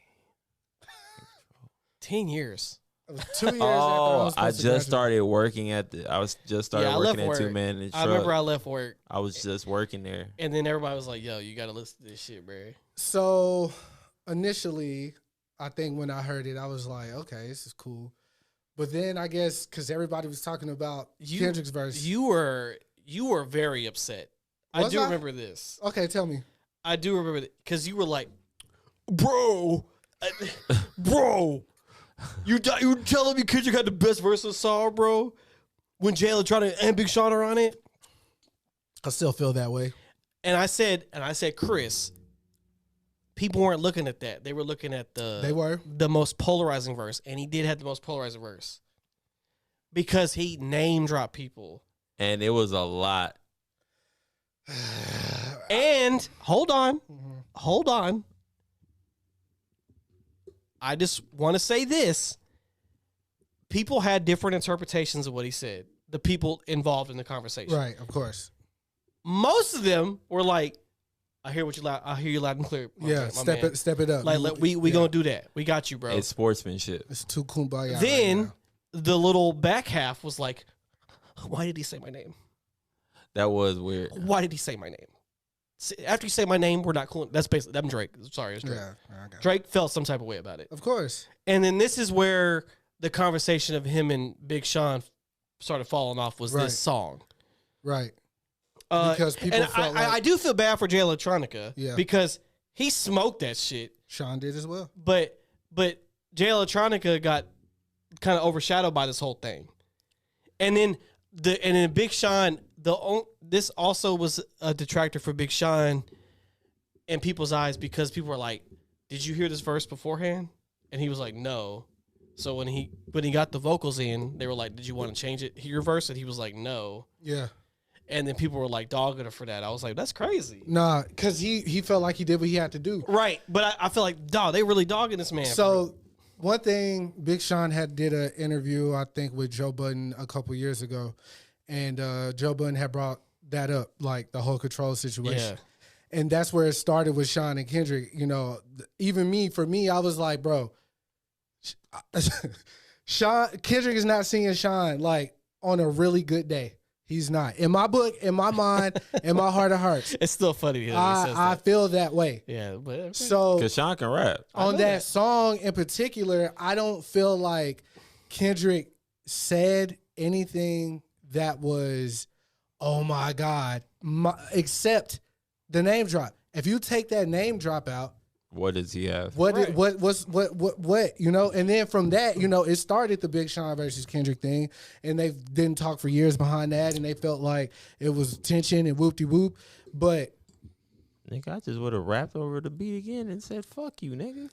10 years. It was 2 years after I was I supposed to just graduate. started working at working at work. 2 Man in the truck. I remember I left work. I was just working there. And then everybody was like, yo, you got to listen to this shit, bro. So initially, I think when I heard it, I was like, okay, this is cool. But then I guess because everybody was talking about Kendrick's verse. You were very upset. I do remember this. Okay, tell me. I do remember that because you were like, bro, you telling me Kendrick had the best verse of the song, bro? When Jay Electronica and Big Sean are on it? I still feel that way. And I said, Chris, people weren't looking at that. They were looking at the most polarizing verse, and he did have the most polarizing verse because he name dropped people, and it was a lot. And hold on. I just want to say this: people had different interpretations of what he said. The people involved in the conversation, right? Of course. Most of them were like, I hear you loud and clear. Step it up. Like we gonna do that. We got you, bro. It's sportsmanship. It's too kumbaya. Then right the little back half was like, why did he say my name? That was weird. Why did he say my name? After you say my name, we're not cool. That's basically, I'm Drake. Sorry, it's Drake. Yeah, Drake felt some type of way about it. Of course. And then this is where the conversation of him and Big Sean started falling off was this song. Right. Because people felt like... I do feel bad for Jay Electronica. Yeah. Because he smoked that shit. Sean did as well. But Jay Electronica got kind of overshadowed by this whole thing. And then Big Sean, this also was a detractor for Big Sean in people's eyes because people were like, did you hear this verse beforehand? And he was like, no. So when he got the vocals in, they were like, did you want to change it, your verse? And he was like, no. Yeah. And then people were like dogging him for that. I was like, that's crazy. Nah, because he felt like he did what he had to do. Right. But I feel like, dog, they really dogging this man. So one thing, Big Sean did an interview, I think, with Joe Budden a couple years ago. And Joe Budden had brought that up, like the whole control situation. Yeah. And that's where it started with Sean and Kendrick. You know, even for me, I was like, bro, Kendrick is not seeing Sean like on a really good day. He's not. In my book, in my mind, in my heart of hearts. It's still funny. I feel that way. Yeah. But okay. So, because Sean can rap. On that song in particular, I don't feel like Kendrick said anything that was, oh my God, except the name drop. If you take that name drop out, what does he have? What? You know, and then from that, you know, it started the Big Sean versus Kendrick thing, and they didn't talk for years behind that, and they felt like it was tension and whoop de whoop. But nigga, I just would have rapped over the beat again and said, "Fuck you, nigga."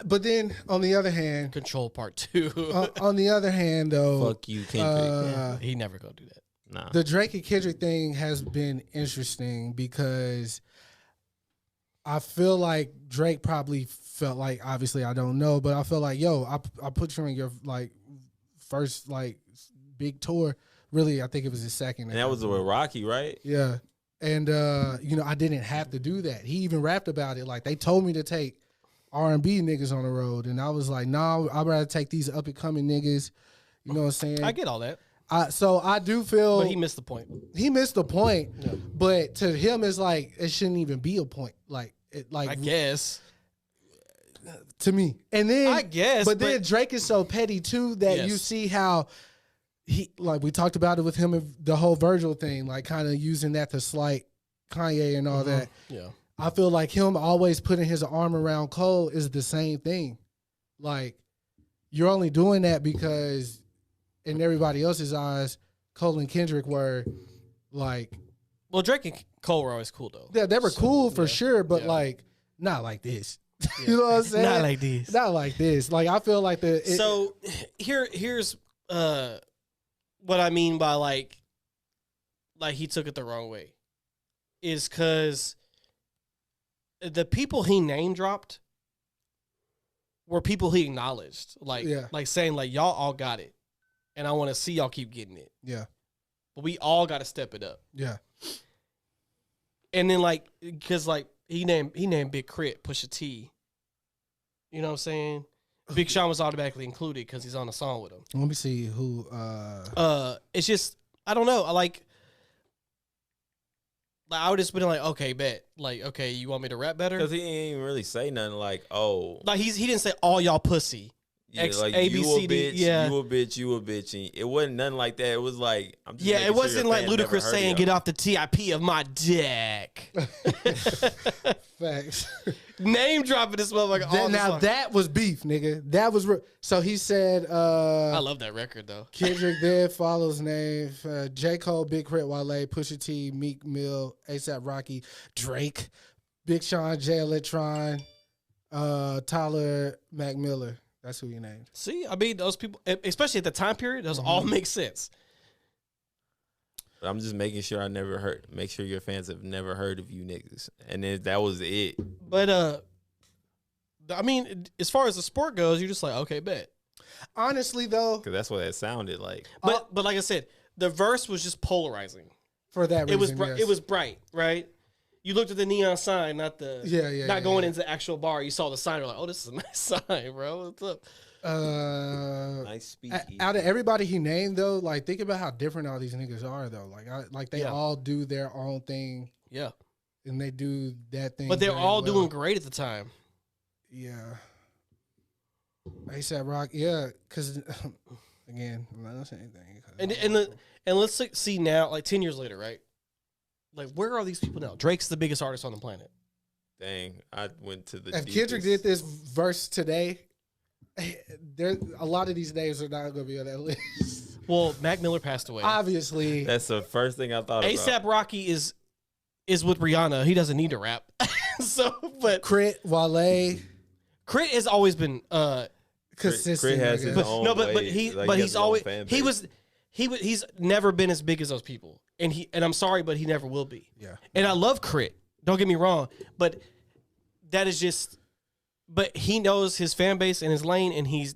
But then on the other hand, Control Part 2. On the other hand, though, fuck you, Kendrick. He never gonna do that. Nah. The Drake and Kendrick thing has been interesting because I feel like Drake probably felt like, obviously I don't know, but I feel like, yo, I put you on your like first like big tour. Really, I think it was his second. And that was with Rocky, right? Yeah. And you know, I didn't have to do that. He even rapped about it. Like they told me to take R&B niggas on the road, and I was like, nah, I'd rather take these up and coming niggas. You know what I'm saying? I get all that. So I do feel, but he missed the point. He missed the point, yeah. But to him, it's like it shouldn't even be a point. Like I guess to me, and then I guess, but then Drake is so petty too that you see how he, like we talked about it with him and the whole Virgil thing, like kind of using that to slight Kanye and all that. Yeah, I feel like him always putting his arm around Cole is the same thing. Like you're only doing that because, in everybody else's eyes, Cole and Kendrick were like, well, Drake and Cole were always cool though. Yeah, they were cool for sure, but like not like this. You know what I'm saying? Not like this. Not like this. Like I feel like so here's what I mean by like he took it the wrong way is because the people he name dropped were people he acknowledged, like saying like y'all all got it, and I want to see y'all keep getting it. Yeah, but we all got to step it up. Yeah, and then like because like he named Big Crit Pusha T. You know what I'm saying? Big Sean was automatically included because he's on the song with him. Let me see who. It's just I don't know. I like I would just been like, okay, bet. Like, okay, you want me to rap better? Because he didn't even really say nothing like, oh. Like, he didn't say all y'all pussy. Yeah, like, A, B, C, D. Yeah. You a bitch, you a bitch. And it wasn't nothing like that. It was like, I'm just it wasn't like Ludacris saying, get off the TIP of my dick. Facts. Name dropping this motherfucker. Now, that was beef, nigga. That was so he said. I love that record, though. Kendrick then follows name J. Cole, Big Crit, Wale, Pusha T, Meek Mill, A$AP Rocky, Drake, Big Sean, Jay Electron, Tyler Mac Miller. That's who he named. See, I mean, those people, especially at the time period, those all make sense. But I'm just making sure make sure your fans have never heard of you niggas. And then that was it. But, I mean, as far as the sport goes, you're just like, okay, bet. Honestly, though. Because that's what that sounded like. But like I said, the verse was just polarizing. For that reason, It was bright, right? You looked at the neon sign, not the going into the actual bar. You saw the sign, you're like, oh, this is a nice sign, bro. What's up? Nice speakeasy. Out of everybody he named, though, like think about how different all these niggas are, though. Like they all do their own thing. Yeah, and they do that thing. But they're all doing great at the time. Yeah. A$AP Rocky, yeah, because again, I'm not gonna say anything. And let's see now, like 10 years later, right? Like, where are these people now? Drake's the biggest artist on the planet. Dang, I went to the. If Kendrick did this verse today, there a lot of these names are not going to be on that list. Well, Mac Miller passed away. Obviously, that's the first thing I thought about. A$AP Rocky is with Rihanna. He doesn't need to rap. But Crit, Wale, Crit has always been consistent. Crit has his own he's never been as big as those people. And I'm sorry, but he never will be. Yeah. And I love Crit. Don't get me wrong, but that is just. But he knows his fan base and his lane, and he's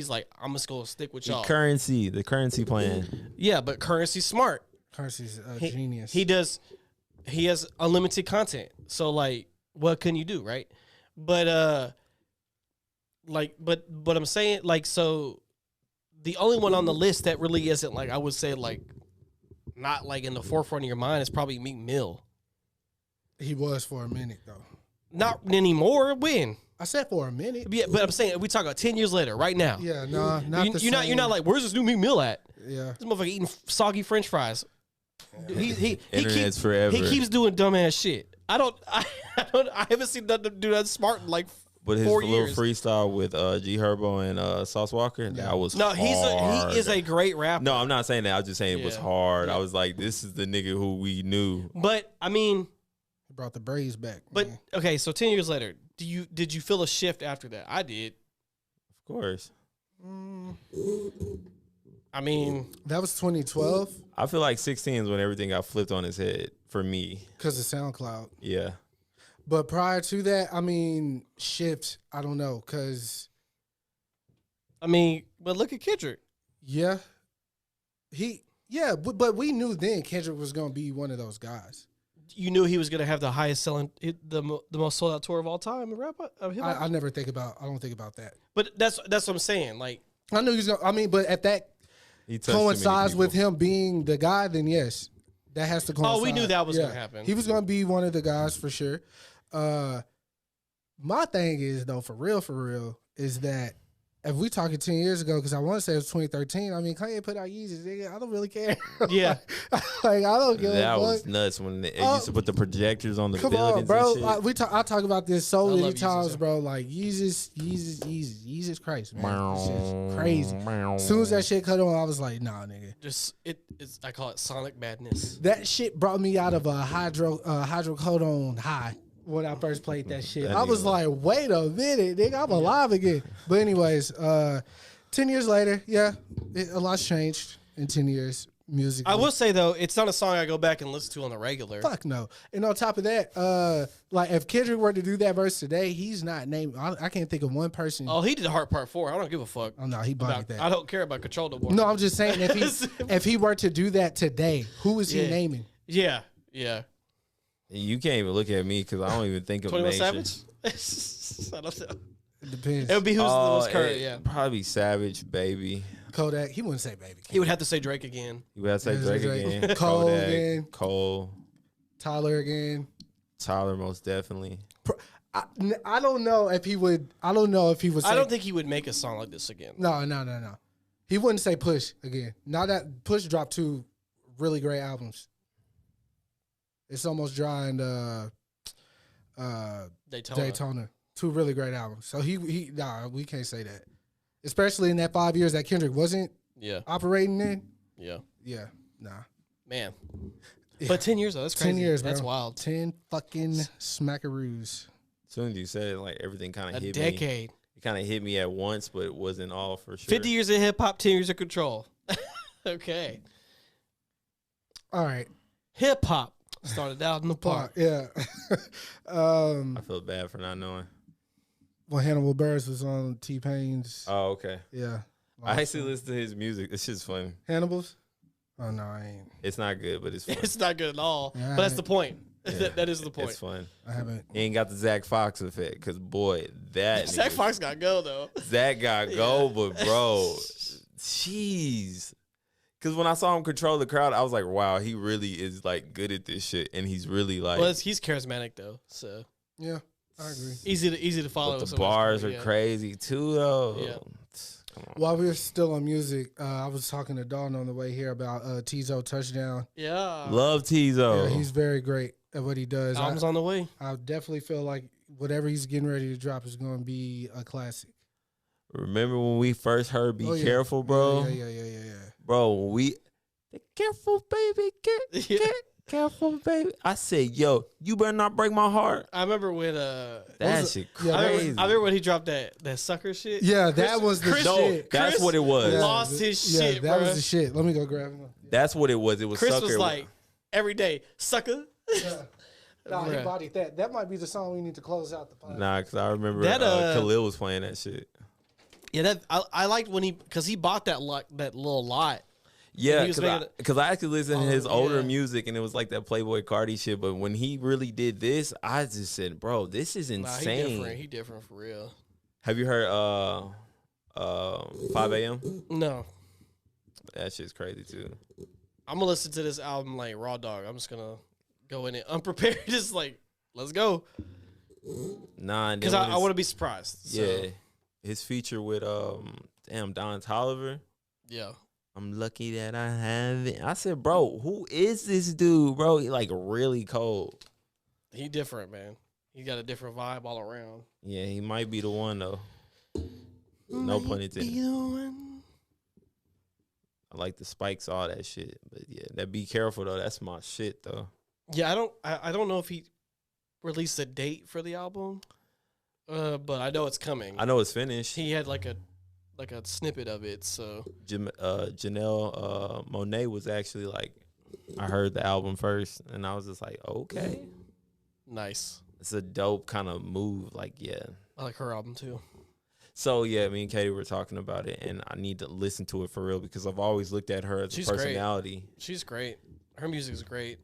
like, I'm just gonna stick with y'all. The currency plan. Yeah, but Currency's smart. Currency's genius. He has unlimited content. So like, what can you do, right? But but I'm saying like, so the only one on the list that really isn't like, I would say like, not like in the forefront of your mind is probably Meek Mill. He was for a minute though. Not anymore. When? I said for a minute. Yeah, but I'm saying we talk about 10 years later, right now. Yeah, no, not you're not like, where's this new Meek Mill at? Yeah, this motherfucker eating soggy French fries. He Internet's forever. He keeps doing dumbass shit. I haven't seen nothing do that smart in like 4 years. But his little freestyle with G Herbo and Sauce Walker, that was hard. He is a great rapper. No, I'm not saying that. I was just saying it was hard. Yeah. I was like, this is the nigga who we knew. But I mean, he brought the braids back. But okay, so 10 years later, did you feel a shift after that? I did. Of course. I mean, that was 2012. I feel like 16 is when everything got flipped on his head for me. Because of SoundCloud. Yeah. But prior to that, I mean, shift, I don't know, because. I mean, but look at Kendrick. Yeah. But we knew then Kendrick was going to be one of those guys. You knew he was going to have the highest selling, the most sold out tour of all time in rap. I don't think about that. But that's what I'm saying. Like, I knew he was going to, I mean, but if that coincides with him being the guy, then yes, that has to coincide. Oh, we knew that was going to happen. He was going to be one of the guys for sure. My thing is, though, for real, is that if we talking 10 years ago, because I want to say it was 2013, I mean, Kanye put out Yeezys, nigga. I don't really care. Yeah. Like, I don't give a fuck. That was nuts when they used to put the projectors on the buildings on, bro. and shit. I talk about this so many times, bro. Like, Yeezus Christ, man. It's just crazy. As soon as that shit cut on, I was like, nah, nigga. I call it sonic madness. That shit brought me out of a hydrocodone high. When I first played that shit, I was like, wait a minute, nigga, I'm alive again. But anyways, 10 years later, a lot's changed in 10 years. music. I will say though, it's not a song I go back and listen to on the regular. Fuck no. And on top of that, like if Kendrick were to do that verse today, he's not named. I can't think of one person. Oh, he did Heart Part 4. I don't give a fuck. Oh no, he bodied that. I don't care about Control no more. No, I'm just saying if he were to do that today, who is he naming? Yeah. You can't even look at me because I don't even think of 21 Major. Savage? I don't know. It depends. It would be who's the most current, yeah. Probably Savage, Baby. Kodak. He wouldn't say Baby. He would have to say Drake again. You would have to say Drake again. Cole Kodak, again. Cole. Tyler again. Tyler, most definitely. I don't know if he would. I don't know if he would say. I don't think he would make a song like this again. No. He wouldn't say Push again. Now that Push dropped 2 really great albums. It's Almost Dry and Daytona. 2 really great albums. So we can't say that. Especially in that 5 years that Kendrick wasn't operating in. Yeah. Nah. Man. Yeah. But 10 years though, that's crazy. 10 years, that's bro. wild. 10 fucking smackaroos. As soon as you said it, like everything kind of hit me. A decade. It kind of hit me at once, but it wasn't all for sure. 50 years of hip hop, 10 years of Control. Okay. All right. Hip hop started out in the park. Yeah. I feel bad for not knowing. Well, Hannibal Buress was on T-Pain's. Oh, okay. Yeah. I actually listen to his music. This shit's funny. Hannibal's? Oh, no, I ain't. It's not good, but it's fun. It's not good at all. Yeah, but that's the point. Yeah. That is the point. It's fun. I haven't. He ain't got the Zach Fox effect, because, boy, that Zach Fox got go, though. Zach got go, but, bro, jeez. Because when I saw him control the crowd, I was like, wow, he really is, like, good at this shit. And he's really, like... Well, he's charismatic, though, so... Yeah, I agree. Easy to follow. But the bars are crazy, too, though. Yeah. Come on. While we were still on music, I was talking to Dalton on the way here about Tizo Touchdown. Yeah. Love Tizo. Yeah, he's very great at what he does. Album's on the way. I definitely feel like whatever he's getting ready to drop is going to be a classic. Remember when we first heard Be Careful, bro? Yeah. Bro, when we... Careful, baby. Careful, baby. I said, yo, you better not break my heart. I remember when that shit crazy. I remember when he dropped that sucker shit. Yeah, that was the shit. That's what it was. Lost his shit, that bro. was the shit. Let me go grab him. That's what it was. It was Chris sucker. was like every day, sucker. Yeah. Nah, he bodied that. That might be the song we need to close out the podcast. Nah, because I remember that, Khalil was playing that shit. Yeah, that I liked when because he bought that little lot. Yeah, because I actually listened to his older music, and it was like that Playboy Cardi shit. But when he really did this, I just said, bro, this is insane. He different for real. Have you heard 5 a.m.? No. That shit's crazy, too. I'm going to listen to this album like raw dog. I'm just going to go in it unprepared. Just like, let's go. Nah. Because I want to be surprised. So. Yeah. His feature with, Don Toliver. Yeah. I'm lucky that I have it. I said, bro, who is this dude, bro? He like really cold. He different, man. He got a different vibe all around. Yeah, he might be the one, though. No pun intended. I like the spikes, all that shit. But yeah, that Be Careful, though. That's my shit, though. Yeah, I don't know if he released a date for the album, but I know it's coming. I know it's finished. He had like a snippet of it, so Janelle Monáe was actually like, I heard the album first, and I was just like, okay, nice. It's a dope kind of move, like, yeah. I like her album too. So yeah, me and Katie were talking about it, and I need to listen to it for real because I've always looked at her as a personality. Great. She's great. Her music is great.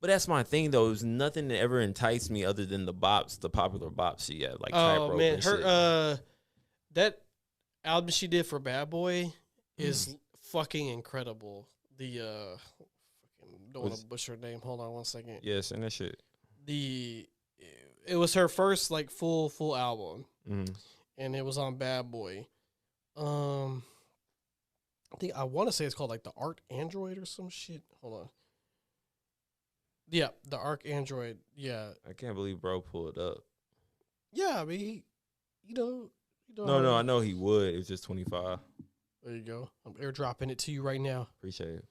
But that's my thing though. There's nothing that ever enticed me other than the bops, the popular bops she had, like Tightrope and shit. That album she did for Bad Boy is fucking incredible. The don't want to butcher her name. Hold on 1 second. Yes, and that shit. It was her first like full album, mm-hmm. and it was on Bad Boy. I think I want to say it's called like the Arc Android or some shit. Hold on. Yeah, the Arc Android. Yeah, I can't believe bro pulled up. Yeah, I mean, No, I know he would. It was just 25. There you go. I'm airdropping it to you right now. Appreciate it.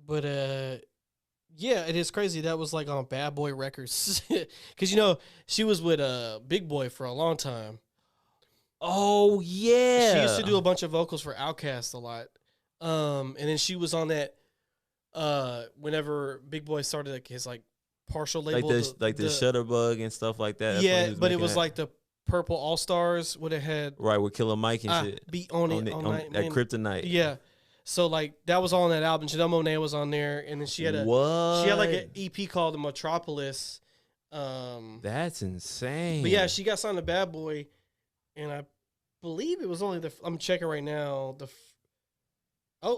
But yeah, it is crazy. That was like on Bad Boy Records, because she was with Big Boy for a long time. Oh yeah, she used to do a bunch of vocals for Outkast a lot. And then she was on that. Whenever Big Boy started like his like partial label, the Shutterbug and stuff like that. That's yeah, but it was like the Purple All Stars would have had right with Killer Mike and shit. Beat on it all night, that Kryptonite. Yeah, so like that was all on that album. Janelle Monáe was on there, and then she had like an EP called The Metropolis. That's insane. But yeah, she got signed to Bad Boy, and I believe it was only I'm checking right now.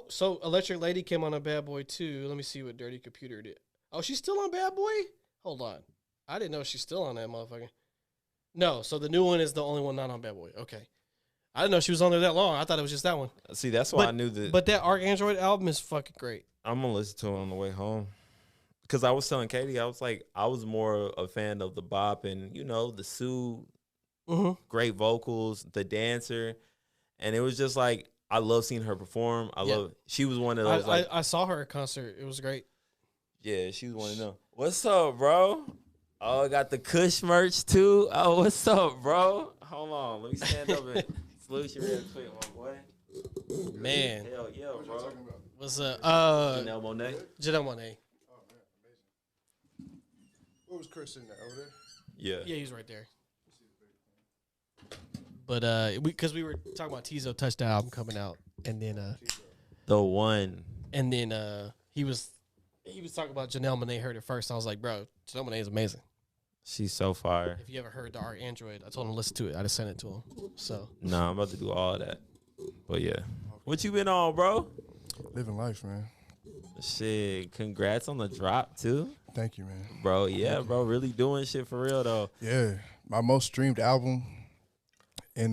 So Electric Lady came on a Bad Boy too. Let me see what Dirty Computer did. Oh, she's still on Bad Boy? Hold on. I didn't know she's still on that motherfucker. No, so the new one is the only one not on Bad Boy. Okay. I didn't know she was on there that long. I thought it was just that one. See, that's why I knew that. But that ArchAndroid album is fucking great. I'm going to listen to it on the way home. Because I was telling Katie, I was like, I was more a fan of the bop and, the Sue, great vocals, the dancer. And it was just like, I love seeing her perform. She was one of those. I saw her at concert. It was great. Yeah, she was one of them. What's up, bro? Oh, I got the Kush merch too. Oh, what's up, bro? Hold on. Let me stand up and salute you real quick, my boy. Man. Hell yeah, bro. What's up? Janelle Monáe. Janelle Monáe. Oh, man, amazing. What was Chris in there over there? Yeah. Yeah, he's right there. But because we were talking about Tizo Touchdown album coming out, and then the one, and then he was talking about Janelle Monáe. Heard it first. I was like, bro, Janelle Monáe is amazing. She's so fire. If you ever heard the ArchAndroid, I told him to listen to it. I just sent it to him. So I'm about to do all of that. But yeah, what you been on, bro? Living life, man. Shit, congrats on the drop too. Thank you, man. Bro, yeah, bro, really doing shit for real though. Yeah, my most streamed album in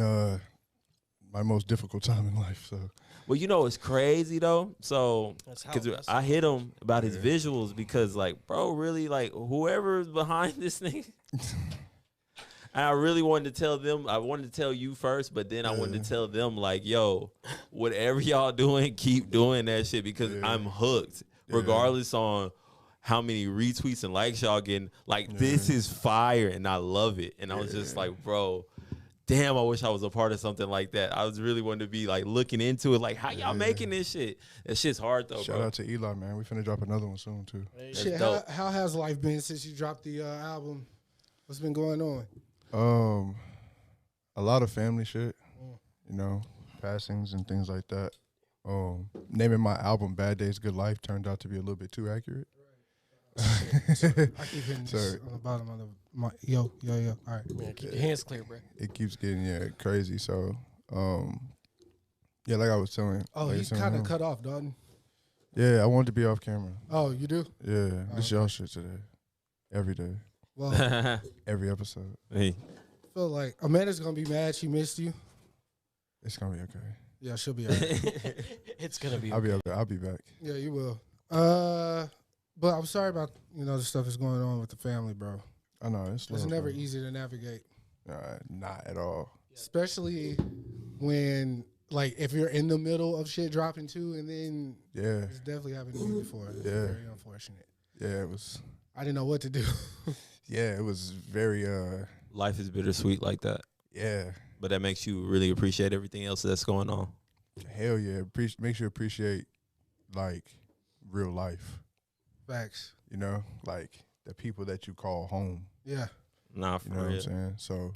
my most difficult time in life. So, well, it's crazy though. So, because I hit him about his visuals because, like, bro, really, like, whoever's behind this thing. I really wanted to tell them. I wanted to tell you first, but then I wanted to tell them, like, yo, whatever y'all doing, keep doing that shit because I'm hooked, regardless on how many retweets and likes y'all getting. Like, this is fire, and I love it. And I was just like, bro. Damn, I wish I was a part of something like that. I was really wanting to be like looking into it, like how y'all making this shit. That shit's hard though, Shout out to Eli, man. We finna drop another one soon too. Shit, how has life been since you dropped the album? What's been going on? A lot of family shit, passings and things like that. Naming my album "Bad Days, Good Life" turned out to be a little bit too accurate. I keep hitting this on the bottom of my yo. All right, man, keep your hands clear, bro. It keeps getting crazy. So, like I was telling. Oh, like he's kind of cut off, Dalton. Yeah, I wanted to be off camera. Oh, you do? Yeah, this y'all shit today, every day. Well, every episode. Hey, I feel like Amanda's gonna be mad she missed you. It's gonna be okay. Yeah, she'll be alright. It's gonna be. I'll be okay. I'll be back. Yeah, you will. But I'm sorry about the stuff that's going on with the family, bro. I know it's never easy to navigate. Not at all. Especially when if you're in the middle of shit dropping too, and then it's definitely happened to me before. It's very unfortunate. Yeah, it was. I didn't know what to do. Yeah, it was very. Life is bittersweet like that. Yeah, but that makes you really appreciate everything else that's going on. Hell yeah, makes you appreciate real life. Facts. Like the people that you call home. Yeah. Nah, for real. What I'm saying? So,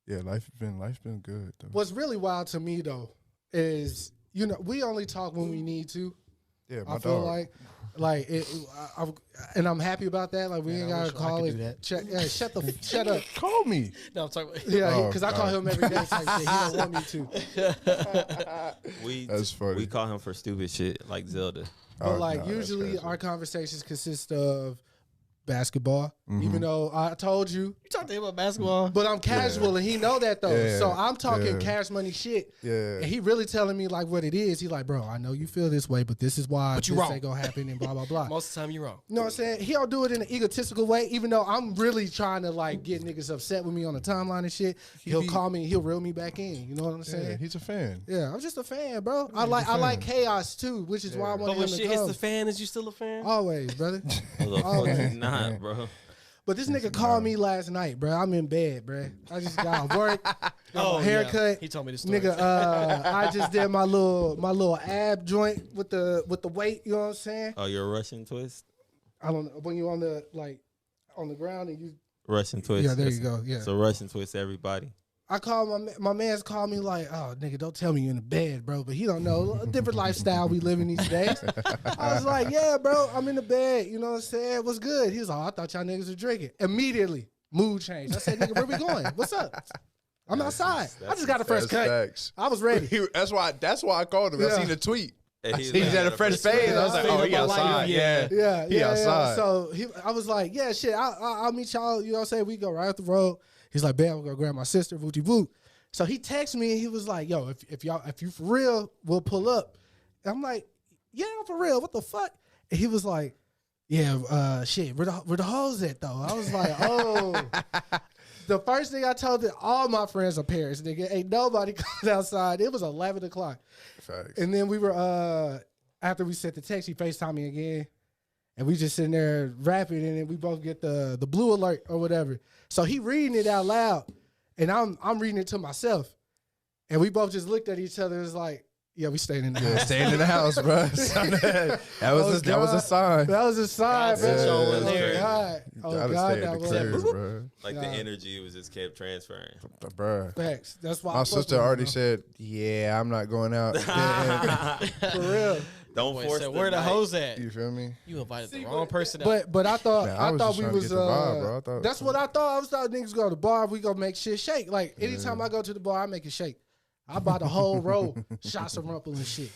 life's been good though. What's really wild to me though is we only talk when we need to. Yeah, I feel like and I'm happy about that. Like we ain't gotta call it. Shut up. Call me. No, I'm talking. Because I call him every day. Type shit. He don't want me to. That's funny. We call him for stupid shit like Zelda. But usually our conversations consist of basketball. Even though I told you talk to him about basketball, but I'm casual and he know that though. Yeah. So I'm talking cash money shit. Yeah. And he really telling me what it is. He like, bro, I know you feel this way, but this is why this ain't gonna happen and blah blah blah. Most of the time you're wrong. You know what I'm saying? He don't do it in an egotistical way, even though I'm really trying to get niggas upset with me on the timeline and shit. He'll call me and he'll reel me back in. You know what I'm saying? Yeah, he's a fan. Yeah, I'm just a fan, bro. I like chaos too, which is why I want him to come. But when shit hits the fan, is you still a fan? Always, brother. Not, bro. But this nigga called me last night, bro. I'm in bed, bro. I just got off work, got my haircut. Yeah. He told me this story. Nigga, I just did my little ab joint with the weight. You know what I'm saying? Oh, you're a Russian twist. I don't know when you on the ground and you. Russian twist. Yeah, there you go. Yeah. So Russian twist, everybody. I called my man's called me like, oh nigga, don't tell me you in the bed, bro. But he don't know a different lifestyle we living these days. I was like, yeah, bro, I'm in the bed. You know what I'm saying? What's good? He was like, oh, I thought y'all niggas were drinking. Immediately, mood change. I said, nigga, where we going? What's up? I'm outside. I just got a fresh cut. Facts. I was ready. That's why I called him. Yeah. I seen the tweet. He's He's at a fresh phase. I was like, oh, he outside. Yeah. He outside. So I was like, yeah, shit, I'll meet y'all. You know what I'm saying? We go right up the road. He's like, bam, I'm gonna grab my sister, Vooty Voot. So he texted me and he was like, yo, if you for real, we'll pull up. And I'm like, yeah, I'm for real. What the fuck? And he was like, yeah, shit, where the hoes at though? I was like, oh. The first thing I told all my friends are parents, nigga. Ain't nobody coming outside. It was 11 o'clock. Facts. And then we were, after we sent the text, he FaceTimed me again. And we just sitting there rapping, and then we both get the blue alert or whatever. So he reading it out loud, and I'm reading it to myself. And we both just looked at each other and was like, yeah, we staying in the house. Staying in the house, bro. that was a sign. That was a sign, bro. Oh, God. Oh, God, that was bro. Like the energy was just kept transferring. Bro. Facts. That's why My sister already said, yeah, I'm not going out. for real. Don't force So where the hoes at? You feel me? You invited the wrong person out. But I thought Man, I thought just we trying to was get the vibe, bro. that's what I thought. I was thought niggas go to the bar, we gonna make shit shake. Like anytime I go to the bar, I make it shake. I bought a whole row, shots of Rumple and shit.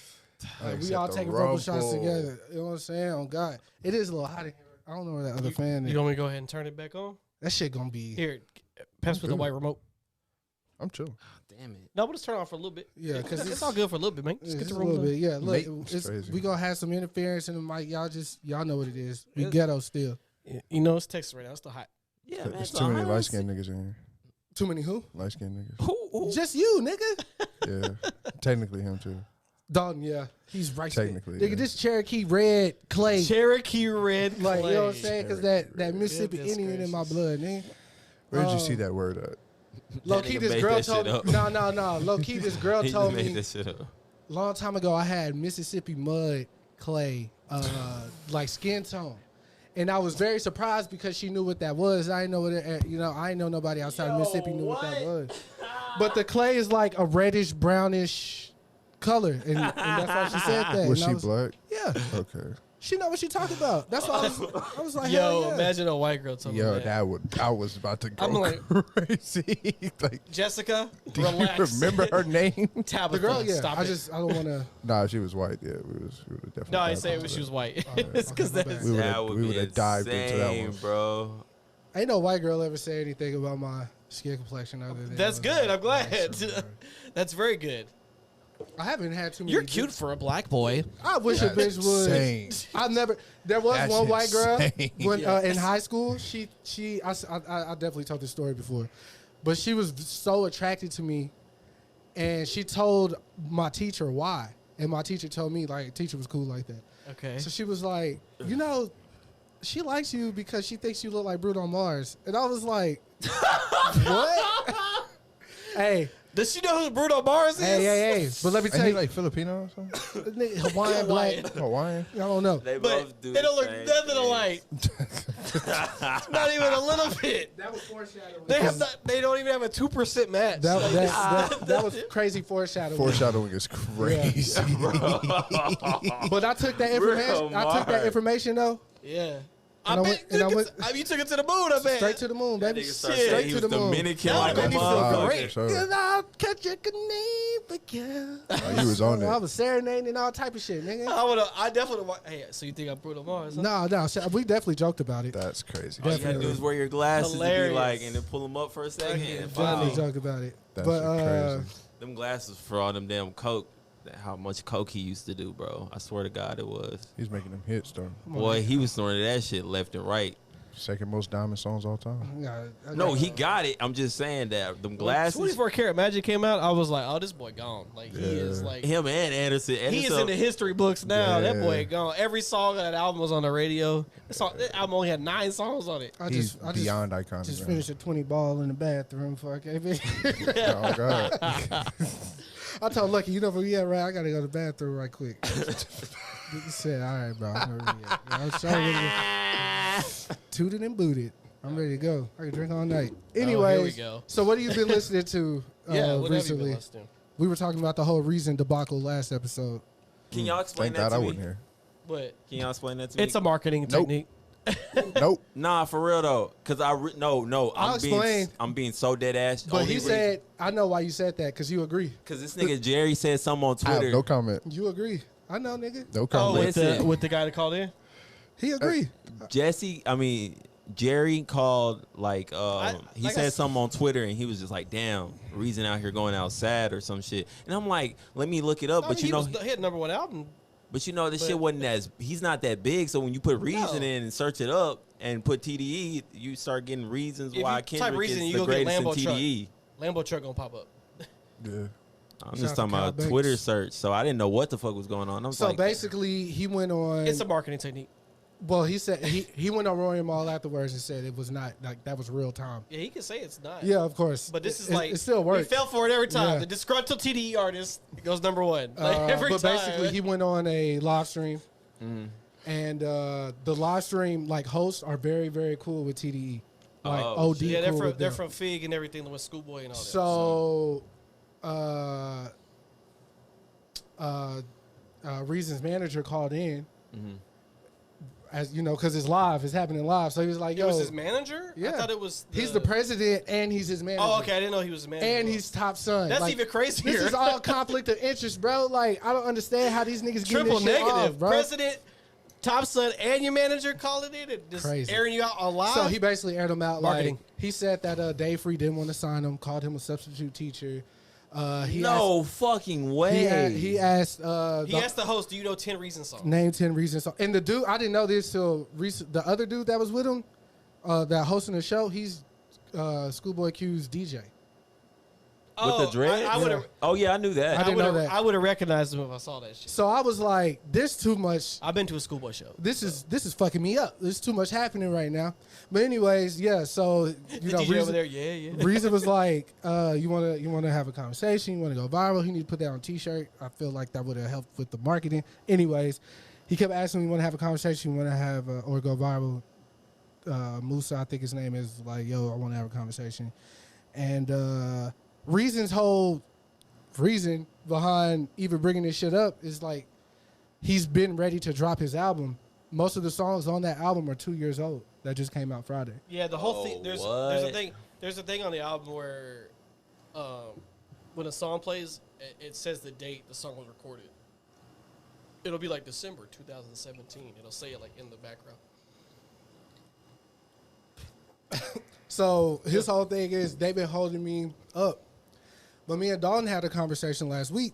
Like, we all taking Rumple shots together. You know what I'm saying? Oh God, it is a little hot in here. I don't know where that other fan is. You want me to go ahead and turn it back on? That shit gonna be Here, pass with the white remote. I'm chill. Damn it. No, but let's turn it on for a little bit. Yeah, because it's all good for a little bit, man. Just get the a room little done. bit. Yeah, look, It's crazy. we gonna have some interference in the mic. Y'all know what it is. We ghetto still. You know, it's Texas right now. It's still hot. Yeah, man. There's too many light skinned niggas in here. Too many who? Light skinned niggas. Just you, nigga. Yeah. Technically him too. Dalton, yeah, he's right. Technically, nigga, yeah. this Cherokee red clay. Cherokee red Like, clay. you know what I'm saying? Because that Mississippi Goodness Indian in my blood, nigga. Where did you see that word at? Low key, nigga this made girl that told shit me. up. No. Low key, this girl He told just made me this shit up. long time ago I had Mississippi mud clay, like skin tone. And I was very surprised because she knew what that was. I didn't know what it, I didn't know nobody outside of Mississippi knew what that was. But the clay is like a reddish, brownish color. And that's why she said that. Was And I she black? Yeah. Okay. She know what she talking about. That's why I was like, Yo, hell yeah. imagine a white girl told me Yo, that. I was about to go I'm like- crazy. Like, Jessica, do relax. you remember her name? Tabitha, The girl, yeah. stop I it. don't want to. Nah, she was white. Yeah, we would definitely. No, I dive say into she that. was white. All right, It's because okay, my that's bad. That would we be would've dived into that insane, one. bro. Ain't no white girl ever say anything about my skin complexion other than. that's good. I'm glad. That's very good. I haven't had too many. You're cute for a black boy. I wish a That's bitch would. insane. I never. There was That's one white girl insane. when in high school. I definitely told this story before, but she was so attracted to me, and she told my teacher why, and my teacher told me like teacher was cool like that. Okay. So she was like, you know, she likes you because she thinks you look like Bruno Mars, and I was like, what? Hey. Does she know who Bruno Mars is? Hey. But let me Ain't tell he you, like Filipino or something? nigga, Hawaiian black. Hawaiian? I don't know. They But both do they don't the look same nothing thing. alike. Not even a little bit. That was foreshadowing. They have not. They don't even have a 2% match. That was crazy foreshadowing. Foreshadowing is crazy. But I took that information. I took that Mars. information though. Yeah. And I went- and I went- You took it to the moon, I bet. Straight to the moon, baby. Nigga started Shit. saying Straight he to was the moon. Dominican That like made a me feel motherfucker. great. So, Cause I'll catch a name again. you was on I it. was serenading and all type of shit, nigga. I definitely want. Hey, so you think I'm Bruno Mars? Huh? No, we definitely joked about it. That's crazy. All you gotta do is wear your glasses and be Hilarious. like, and then pull them up for a second. And Definitely wow. joked about it. That's But crazy. Them glasses for all them damn coke. How much coke he used to do, bro. I swear to God it was. He's making them hits though. Boy, he was throwing that shit left and right. Second most diamond songs all time. Yeah, No, he got it. I'm just saying that them When glasses. 24 Karat Magic came out, I was like, oh, this boy gone. Like he is like Him and Anderson. he is in the history books now. That Yeah. boy gone. Every song on that album was on the radio. That album only had 9 songs on it. He's beyond iconic. Just man. finished a 20 ball in the bathroom before I came in. Oh God. I told Lucky, you know where we at, right? I gotta go to the bathroom right quick. He said, all right, bro. I know where we at. I'm sure tooted and booted. I'm ready to go. I can drink all night. Anyways, here we go. So what have you been listening to Yeah, what have you been recently? listening? We were talking about the whole Reason debacle last episode. Can y'all explain Thank that God I to me? wasn't here. But Can y'all explain that to me? it's a marketing Nope. technique. Nope. Nah, for real though, cause no, I'll explain. I'm being so dead ass. But he said, I know why you said that, because you agree. cause this nigga Jerry said something on I have Twitter. no comment. You agree. I know, nigga. No Oh, comment. Listen. with the guy that called in. He agree. Jerry called he like said I- something on Twitter and he was just like, damn, Reason out here going outside or some shit. And I'm like, let me look it up. But he had #1 album. But you know, this But- shit wasn't he's not that big. So when you put Reason No. in and search it up and put TDE, you start getting reasons If why you type Kendrick Reason, is you the go get greatest in Lambo truck. TDE. Lambo truck gonna pop up. Yeah. I'm Shout just out talking to Kyle about Banks. Twitter search. So I didn't know what the fuck was going on. I was So like, basically, he went on. It's a marketing technique. Well, he said he went on Roy and Mal afterwards and said it was not like that was real time. Yeah, he can say it's not. Yeah, of course. But this is it still works. We fell for it every time. Yeah. The disgruntled TDE artist goes #1. Like, every but time. basically, he went on a live stream, and the live stream like hosts are very very cool with TDE, like Oh, OD yeah, cool with they're them. from Fig and everything with Schoolboy and all that. So, Reason's manager called in, as you know, because it's live, it's happening live. So he was like, it "Yo, was his manager. yeah, I thought it was. he's the president and he's his manager. Oh, okay. I didn't know he was the manager. And he's top son. That's Like, even crazier. This is all conflict of interest, bro. Like, I don't understand how these niggas triple getting this shit negative. off, bro. President, top son, and your manager calling it and just Crazy. airing you out on live. So he basically aired him out. Marketing. Like, he said that Dave Free didn't want to sign him, called him a substitute teacher. He no fucking way. He asked. he asked the host, "Do you know 10 Reasons songs?" Name 10 reasons. And the dude, I didn't know this till recent. The other dude that was with him, that hosting the show, he's Schoolboy Q's DJ. With the dreads? I would have. Oh yeah, I knew that. I didn't know that. I would have recognized him if I saw that shit. So I was like, "This too much. I've been to a Schoolboy show. This is fucking me up. There's too much happening right now." But anyways, yeah. So The you know, DJ over Reason, there, yeah. Reason was like, "You wanna have a conversation? You wanna go viral? You need to put that on a T-shirt." I feel like that would have helped with the marketing. Anyways, he kept asking me, "You wanna have a conversation? You wanna have or go viral?" Musa, I think his name is, like, "Yo, I wanna have a conversation," and Reason's whole reason behind even bringing this shit up is like he's been ready to drop his album. Most of the songs on that album are 2 years old. That just came out Friday. Yeah, the whole thing. Oh, There's a what? thing. There's a thing on the album where, when a song plays, it says the date the song was recorded. It'll be like December 2017. It'll say it like in the background. So his whole thing is they've been holding me up. But me and Dalton had a conversation last week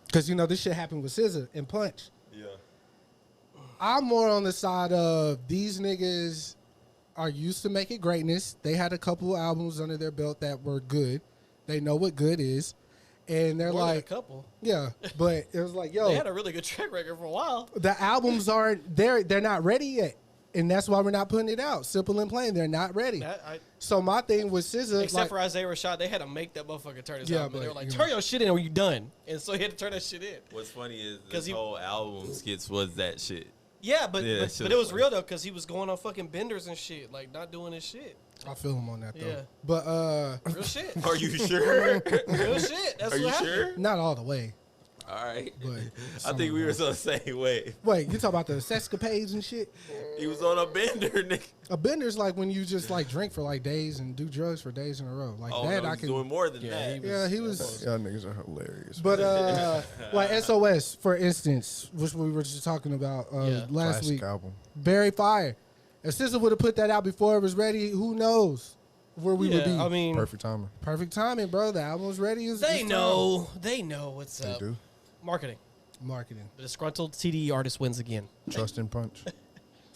because, you know, this shit happened with SZA and Punch. Yeah. I'm more on the side of these niggas are used to making greatness. They had a couple albums under their belt that were good. They know what good is. And they're More than like, a couple. yeah. But it was like, yo, They had a really good track record for a while. the albums aren't, they're not ready yet. And that's why we're not putting it out. Simple and plain. They're not ready. So my thing with SZA, Except like, for Isaiah Rashad, they had to make that motherfucker turn his Yeah, album. And they but, were like, you turn know. your shit in or you done. And so he had to turn that shit in. What's funny is 'Cause this he- whole album skits was that shit. Yeah, but Yeah, that shit but it was was funny. real though, because he was going on fucking benders and shit, like not doing his shit. I feel him on that though. Yeah. But Real shit. Are you sure? Real shit. That's Are what you happened. sure? not all the way. All right. But I think we were so the same way. wait, you talk about the sescapades and shit? He was on a bender, nigga. A bender's like when you just like drink for like days and do drugs for days in a row. Like Oh, that no, I he's can. doing more than Yeah, that. he Yeah, he was. Y'all niggas are hilarious. But like SOS, for instance, which we were just talking about Yeah. last Classic week, album. very fire. If SZA would have put that out before it was ready, who knows where we would be? I mean, Perfect timing. Perfect timing, bro. The album was ready. they know. They know what's They up. do. Marketing. Marketing. The disgruntled TDE artist wins again. Trust and punch.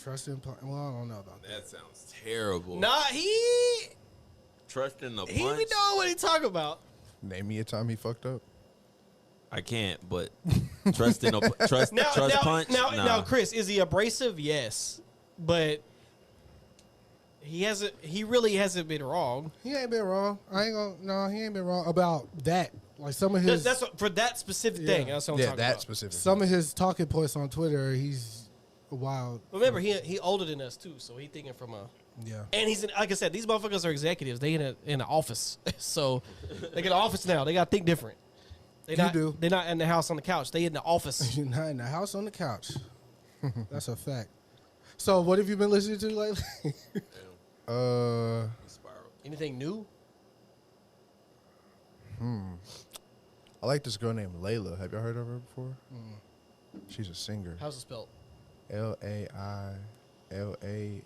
Trust in punch. Well, I don't know about that. That sounds terrible. Nah, he Trust in the be punch. knowing what he talking about. Name me a time he fucked up. I can't, but trust in a trust punch. Now, Chris, is he abrasive? Yes, but he really hasn't been wrong. He ain't been wrong. I ain't gonna. No, he ain't been wrong about that. Like some of his. That's what, for that specific thing. That's what I'm talking about. specific. Some of his talking points on Twitter, he's wild. Remember, he older than us too, so he thinking from a. Yeah. And he's in, like I said, these motherfuckers are executives. They in an office, so they get an office now. They got to think different. They're not in the house on the couch. They in the office. You're not in the house on the couch. That's a fact. So, what have you been listening to lately? Anything new? I like this girl named Layla. Have you heard of her before? She's a singer. How's it spelled? Laila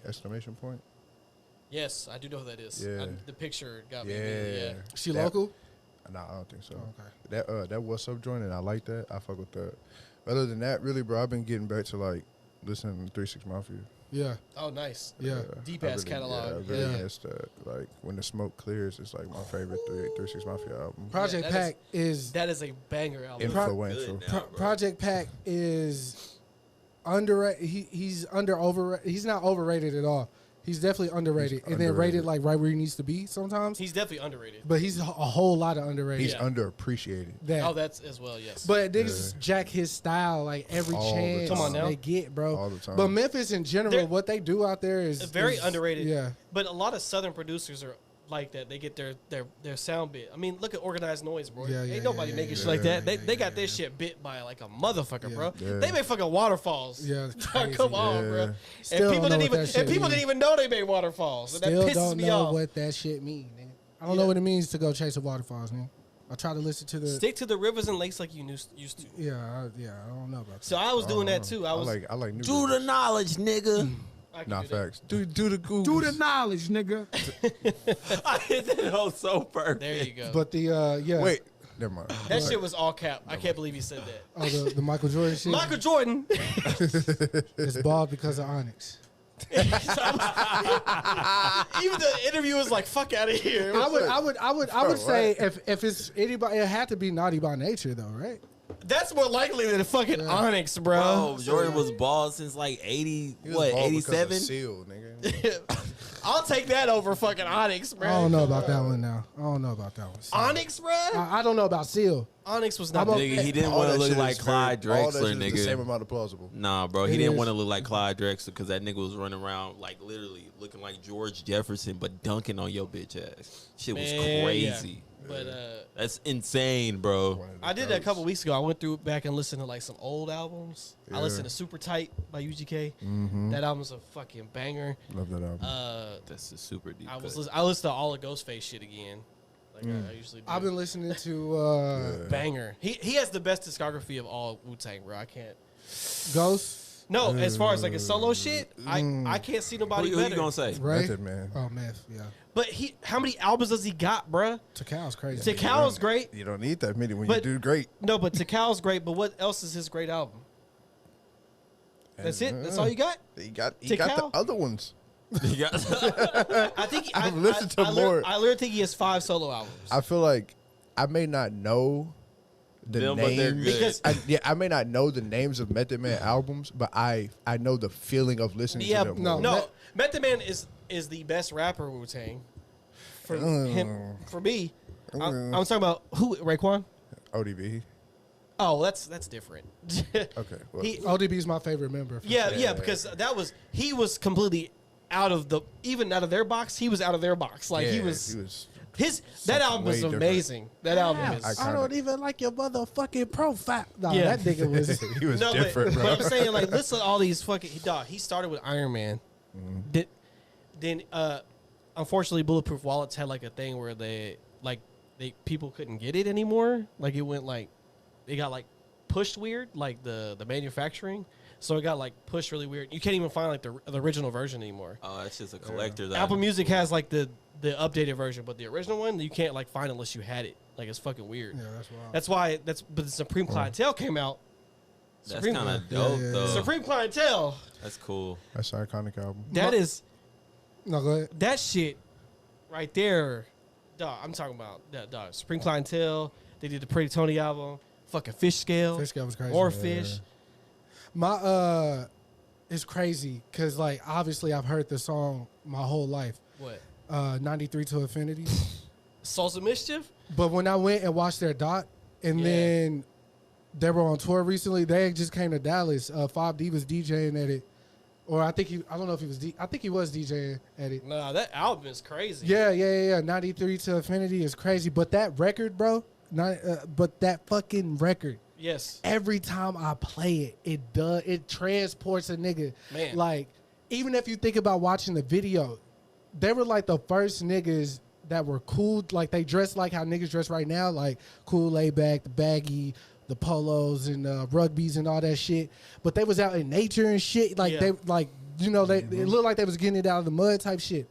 exclamation point. Yes, I do know who that is. Yeah. The picture got me. Yeah. She local? Nah, I don't think so. Okay. That What's Up joint, and I like that. I fuck with that. Other than that, really, bro, I've been getting back to like listening to 3 6 Mafia. Yeah. Oh, nice. Yeah. Deep I ass really- catalog. Yeah, I really Yeah. missed that. Like When the Smoke Clears, it's like my favorite 3 6 Mafia album. Project that Pack is That is a banger album. Influential. Good now, bro. Project Pack is underrated. He's overrated. He's not overrated at all. He's definitely underrated, He's and then underrated. rated like right where he needs to be sometimes. He's definitely underrated. But he's a whole lot of underrated. He's Yeah. underappreciated. That. Oh, that's as well, yes. But niggas jack his style like every All the chance time. Come on now. they get, bro. All the time. But Memphis in general, They're- what they do out there is Very underrated. Yeah. But a lot of Southern producers are like that. They get their sound bit. I mean, look at Organized Noise, bro. Yeah, yeah, Ain't nobody yeah, making yeah, shit like that. yeah, They got yeah, this shit bit by like a motherfucker, Yeah. bro. Yeah. They make fucking waterfalls. Yeah, it's crazy. Come on, Yeah. bro. Still And people don't know didn't what even that shit people mean. didn't even know they made waterfalls. And Still that pisses don't me know off. what that shit mean, nigga. I don't Yeah. know what it means to go chase the waterfalls, man. I try to listen to the. Stick to the rivers and lakes like you used to. Yeah, I don't know about that. So I was doing that too. I was I like new Do the rivers. knowledge, nigga. I can Nah, do that. facts. Do the Google. Do the knowledge, nigga. I hit that hoe so perfect. There you go. But the yeah. Wait, never mind. that shit was all cap. I can't believe he said that. Oh, the Michael Jordan shit. Michael Jordan. It's bald because of Onyx. Even the interview was like, "Fuck out of here." I would Bro, say if it's anybody, it had to be Naughty by Nature though, right? That's more likely than fucking Onyx, bro. Bro, Jordan was bald since like 80, He was what, bald because of 87? Seal, nigga. I'll take that over fucking Onyx, bro. I don't know about that one now. I don't know about that one. Onyx, bro. I don't know about Seal. Onyx was not. I'm a- Nigga, he didn't All want to that look shit like is Clyde very- all that Drexler, shit is the same nigga. amount of plausible. Nah, bro, he It didn't is. want to look like Clyde Drexler because that nigga was running around like literally looking like George Jefferson, but dunking on your bitch ass. Shit was Man, crazy. yeah. But That's insane, bro. One of the I did that a goats. couple weeks ago. I went through back and listened to like some old albums. I Yeah. listened to Super Tight by UGK. Mhm. That album's a fucking banger. Love that album. That's a super deep. I was cut. I listened to all the Ghostface shit again. Like I usually do. I've been listening to Yeah. banger. He has the best discography of all Wu-Tang, bro. I can't. Ghost. No, as far as like a solo shit, I can't see Who nobody you better. gonna say? Ray. Method Man. Oh, Meth. Yeah. But how many albums does he got, bruh? Takal's crazy. Takal's great. You don't need that many when But- you do great. No, but Takal's great. But what else is his great album? That's it. That's all you got. He got Tikal? the other ones. You got- I think I've listened to more. I literally think he has 5 solo albums. I feel like I may not know the Them, but they're names. good. Because- I may not know the names of Method Man albums, but I know the feeling of listening Yeah, to them. no. no. Method Man is the best rapper Wu Tang. For him, for me, I'm talking about who Raekwon. ODB. Oh, that's different. Okay. Well, He, ODB's my favorite member. for yeah, sure. yeah, because he was completely out of their box. He was out of their box. Like he yeah, was that album way was different. amazing. That album Yeah, is. I don't even like your motherfucking profile. No, Yeah. that nigga was. he was No, different, but bro. I'm saying like listen to all these fucking he started with Iron Man. Then unfortunately Bulletproof Wallets had like a thing where they people couldn't get it anymore. Like it went like it got like pushed weird, like the manufacturing. So it got like pushed really weird. You can't even find like the original version anymore. Oh, that's just a collector. Apple Music has like the updated version, but the original one you can't like find unless you had it. Like it's fucking weird. Yeah, that's wild. That's why but the Supreme Clientele came out That's kind of dope, though. Supreme Clientele. That's cool. That's an iconic album. That is No, go ahead. that shit right there. Dog, I'm talking about that. Dog, Supreme Clientele. They did the Pretty Tony album. Fucking Fish Scale. Fish Scale was crazy. More Yeah. Fish. My it's crazy because like obviously I've heard the song my whole life. What? 93 to Infinity. Souls of Mischief. But when I went and watched their doc, and Yeah. then they were on tour recently, they just came to Dallas. 5D was DJing at it, or I don't know if he was. I think he was DJing at it. Nah, that album is crazy. Yeah. 93 to Infinity is crazy, but that record, bro. But that fucking record. Yes. Every time I play it, it transports a nigga. Man. Like, even if you think about watching the video, they were like the first niggas that were cool. Like, they dressed like how niggas dress right now, like cool, laid back, the baggy, the polos and rugbies and all that shit. But they was out in nature and shit. Like, they like, you know, it looked like they was getting it out of the mud type shit.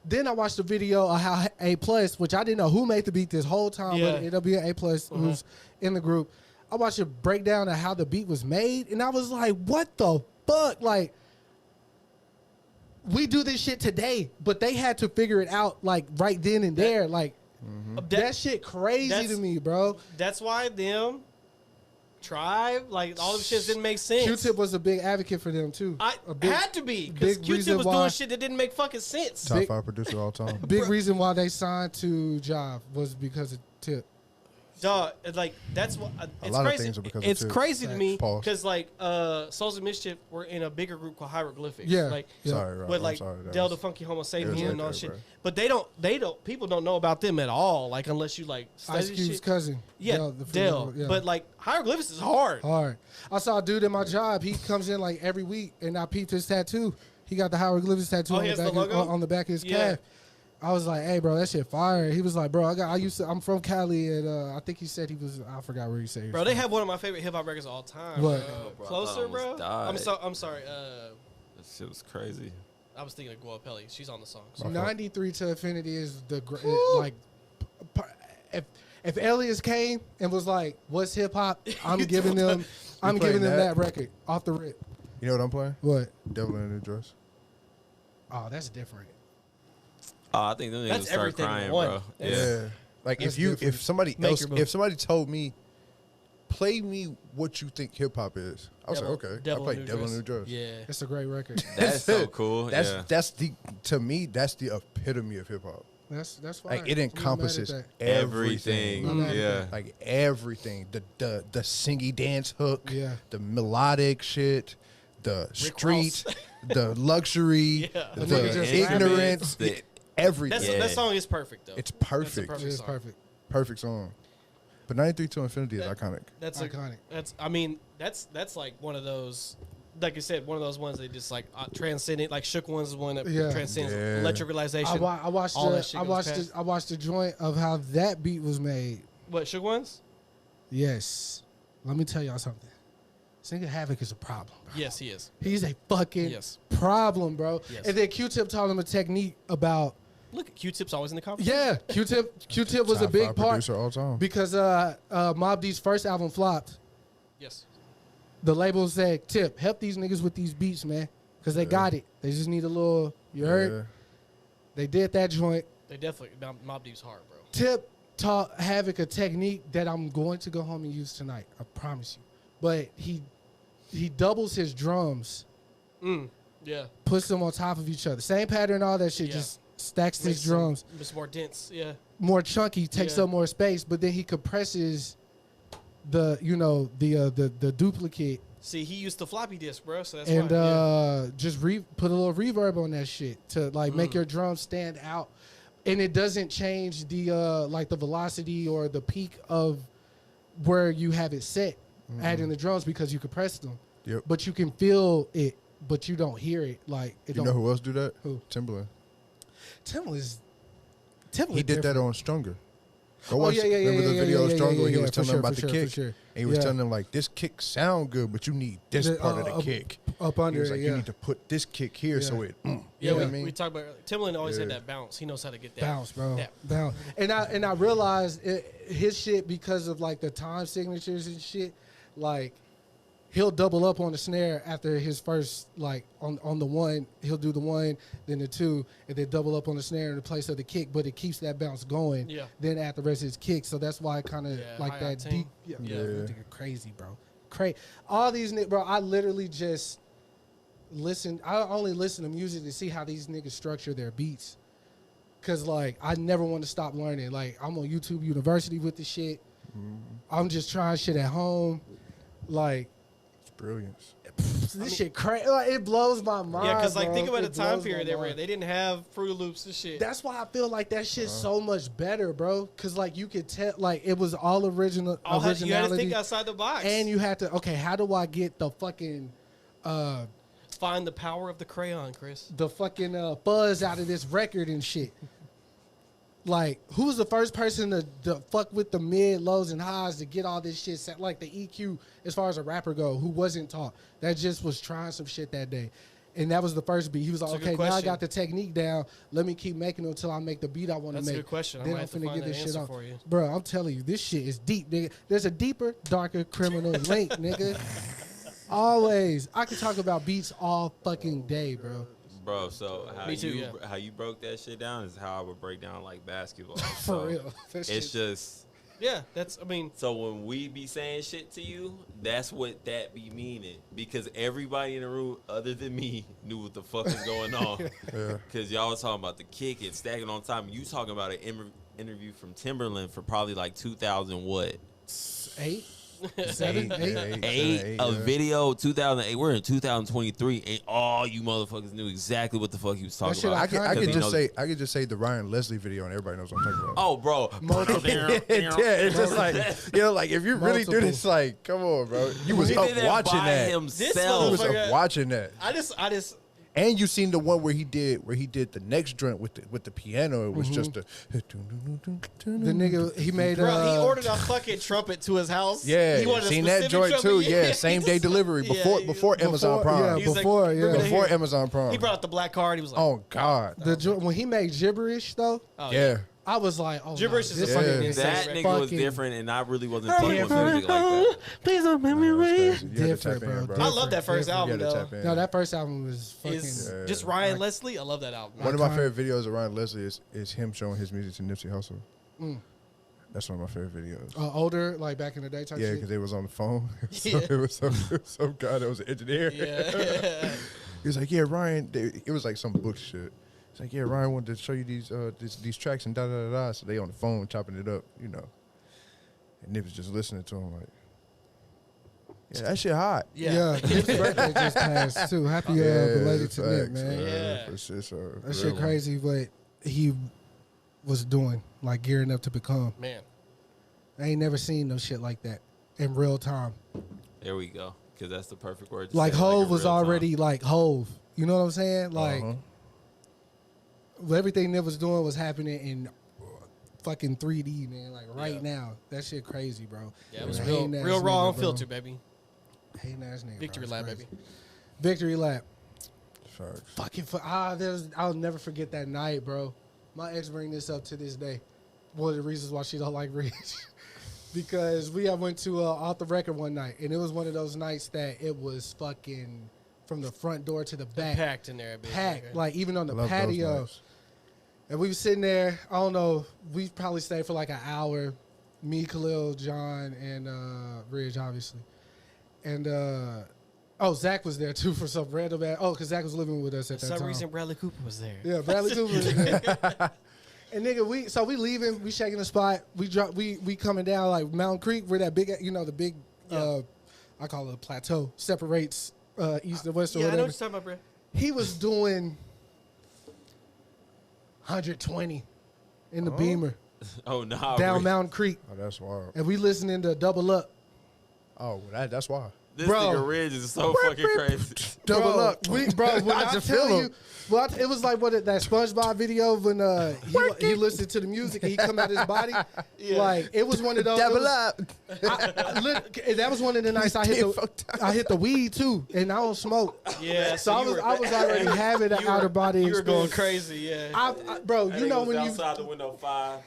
Then I watched the video of how A+, which I didn't know who made the beat this whole time, Yeah. but it'll be an A+, who's in the group. I watched a breakdown of how the beat was made, and I was like, what the fuck? Like, we do this shit today, but they had to figure it out, like, right then and there. Like, that shit crazy to me, bro. That's why them, Tribe, like, all them shits didn't make sense. Q-Tip was a big advocate for them, too. Had to be, because big Q-Tip reason was why- doing shit that didn't make fucking sense. Top 5 producer all time. Big reason why they signed to Jive was because of Tip. Dog, it's like that's what it's lot of crazy. things are because of It's Tip. crazy to me Pause. because like Souls of Mischief were in a bigger group called Hieroglyphics. Yeah. like Yeah. Sorry, Rob. with I'm like sorry. That Del was- the Funky Homo it Sapien was and all right shit. there, bro. But they don't people don't know about them at all. Like unless you like study Ice Cube's shit. cousin. Yeah, Del. Yeah. But like Hieroglyphics is hard. Hard. I saw a dude in my job. He comes in like every week, and I peeped his tattoo. He got the hieroglyphics tattoo Oh, on, he the has back the of, logo? on the back of his Yeah. calf. I was like, "Hey, bro, that shit fire." He was like, "Bro, I'm from Cali, and I think he said he was. I forgot where he said. He was Bro, they from. have one of my favorite hip hop records of all time. What? Bro, I Closer, thought I bro. almost died. I'm sorry. That shit was crazy. I was thinking of Guapelli. She's on the song. My fault. 93 to Infinity is the like. If Elias came and was like, "What's hip hop?" I'm giving them. I'm playing giving them that? that record off the rip. You know what I'm playing? What? Devil in a New Dress. Oh, that's different. I think them niggas That's start everything in crying, one. bro. That's- Yeah. Like That's if different. somebody Make else, your move. if somebody told me, play me what you think hip hop is, I was like, okay, I play Devil in a New Dress. Yeah. It's a great record. That's so cool. That's the to me that's the epitome of hip hop. That's fine. Like it I'm not mad at encompasses that. everything. I'm not Yeah. Like everything, the singy dance hook, Yeah. the melodic shit, the Rick street, Ross. the luxury, Yeah. The nigga the just ignorance, rapping. everything. That's, That song is perfect though. It's That's a perfect, perfect It's song. perfect. perfect song. But 93 to Infinity is iconic. That's Iconic. I mean, that's like one of those. Like I said, one of those ones that just like transcended. Like Shook One's one that Yeah. transcends Yeah. electric realization. I watched all that shit I goes watched past. I watched the joint of how that beat was made. What Shook One's? Yes. Let me tell y'all something. This nigga Havoc is a problem, bro. Yes, he is. He's a fucking Yes. problem, bro. Yes. And then Q-Tip taught him a technique about Look, Q-Tip's always in the conversation. yeah. Q-Tip was a Top big 5 part producer all time. because Mobb Deep's first album flopped. Yes. The label said, "Tip, help these niggas with these beats, man, because they got it. They just need a little." You heard? Yeah. They did that joint. They definitely Mobb Deep's hard, bro. Tip taught Havoc a technique that I'm going to go home and use tonight. I promise you. But he doubles his drums, Yeah. puts them on top of each other. Same pattern, all that shit. Yeah. Just stacks his Makes drums. It's more dense. Yeah. More chunky, takes Yeah. up more space. But then he compresses the the duplicate See, he used the floppy disk, bro. So that's and why. Yeah. just put a little reverb on that shit to like make your drums stand out, and it doesn't change the like the velocity or the peak of where you have it set adding the drums because you compress them. Yep. But you can feel it, but you don't hear it. Like it You know who else do that? Who? Timbaland. Timbaland He did that on Stronger. Go Oh, watch. yeah, yeah, remember yeah, the yeah, video of yeah, Stronger yeah, where he yeah, was for telling sure, them about for the sure, kick. for sure. And he was Yeah. telling them like, this kick sound good, but you need this The, part of the kick. up He under was it. like, Yeah. you need to put this kick here so it. Yeah, you know Yeah. what I we mean? talked about earlier. Timbaland always had Yeah. that bounce. He knows how to get that Bounce, bro. that- Bounce. And I realized his shit because of like the time signatures and shit. Like he'll double up on the snare after his first, like, on the one. He'll do the one, then the two, and then double up on the snare in the place of the kick, but it keeps that bounce going. Yeah. Then add the rest of his kick. So that's why I kind of like high that octane. deep. Yeah. Crazy, bro. All these niggas, bro, I literally just listen. I only listen to music to see how these niggas structure their beats. Because, like, I never want to stop learning. Like, I'm on YouTube University with this shit. I'm just trying shit at home. Like, It's brilliance. this shit crazy. Like, it blows my mind. Yeah, because like bro. think about It the time blows my period they were in. mind. They didn't have Fruit Loops and shit. That's why I feel like that shit's so much better, bro. Because, like, you could tell, like, it was all You had to originality. think outside the box. And you had to, okay, how do I get the fucking, find the power of the crayon, Chris. the fucking buzz out of this record and shit? Like, who was the first person to fuck with the mid, lows, and highs to get all this shit set? Like, the EQ, as far as a rapper go, who wasn't taught. That just was trying some shit that day. And that was the first beat. He was like, That's a good okay, now I question. got the technique down. Let me keep making them until I make the beat I want to That's make. a good question. I Then might I'm have to finna find get that this shit answer off. for you. Bro, I'm telling you, this shit is deep, nigga. There's a deeper, darker criminal link, nigga. Always. I can talk about beats all fucking day, bro. Bro, so Me too, how you broke that shit down is how I would break down like basketball. For So real. That It's shit- just Yeah, that's. I mean, so when we be saying shit to you, that's what that be meaning. Because everybody in the room, other than me, knew what the fuck was going on. Yeah. Because y'all was talking about the kick and stacking on time. You talking about an interview from Timberland for probably like 2000 what? 8? 7? 8? A video 2008. We're in 2023, and all you motherfuckers knew exactly what the fuck he was talking shit about. I could Because he knows- I could just say the Ryan Leslie video and everybody knows what I'm talking about. Oh, bro. yeah, it's just like, you know, like if you really do this, like, come on, bro. You was He up did that watching by that. himself. You was motherfucker- up watching that. I just. And you seen the one where he did the next joint with the piano. It was just a The nigga, he made Bro, he ordered a fucking trumpet to his house. yeah. He wanted a Seen that specific joint too. trumpet. Yeah, same day delivery before Amazon Prime. Yeah, He was like, before, "We're yeah. gonna Before hear-" Amazon Prime. He brought out the black card. He was like, Oh God. when he made gibberish though, oh, Yeah. I was like, oh, Gibberish no, is this a fucking nigga insane is That record. nigga was fucking different, and I really wasn't fucking with music like that. Please don't make me Nah, that's wait. crazy. You had to tap Different, in, bro. I love that first Different. album You had to though. tap in. No, that first album was fucking. Is Yeah. just Ryan Leslie. I love that album. One of my Iconic. favorite videos of Ryan Leslie is him showing his music to Nipsey Hussle. That's one of my favorite videos. Older, like back in the day type Yeah, shit. because they was on the phone. So Yeah. it was some guy that was an engineer. Yeah. He was like, yeah, Ryan. It was like some book shit. It's like, yeah, Ryan wanted to show you these tracks and da da da da. So they on the phone chopping it up, you know. And Nip was just listening to him like, yeah, that shit hot. Yeah, his birthday just passed too. Happy belated to Nip, facts, man. Yeah. For sure, so, That shit crazy, what he was doing, like gearing up to become. Man. I ain't never seen no shit like that in real time. There we go. Because that's the perfect word. To Like say, Hove in was real time. already like Hove. You know what I'm saying? Like everything Nip was doing was happening in fucking 3D, man. Like right now, that shit crazy, bro. Yeah, it was Hating real, ass real raw, nigga, unfiltered, baby. Hating ass nigga. Victory bro. lap, It's baby. crazy. Victory lap. Facts. Fucking I'll never forget that night, bro. My ex bring this up to this day. One of the reasons why she don't like Rich. Because we went to Off the Record one night, and it was one of those nights that it was fucking from the front door to the back. Packed in there, a bit. Packed, Okay. like even on I the love those patio. nights. And we was sitting there, I don't know, we probably stayed for like an hour. Me, Khalil, John, and Ridge, obviously. And Zach was there too for some random because Zach was living with us at For that some time. reason, Bradley Cooper was there. Yeah, Bradley Cooper was there. And nigga, we leaving, we shaking the spot. We coming down like Mountain Creek where that big, the big, I call it a plateau, separates east and west or Yeah, I know whatever. what you're talking about, bro. He was doing 120 in the Beamer Oh, no. down Mountain Creek, Oh, that's wild. and we listening to Double Up. Oh, that's why. This Bro. nigga Ridge is so fucking crazy. Double Bro, up. when I I just tell feel you, him. it was like that SpongeBob video when he listened to the music and he come out his body. Like it was one of those. Double up. That was one of the nights I hit the weed too, and I don't smoke. Yeah, So I was already having an out of body You were going experience. crazy, yeah. Bro, you know when you outside the window 5.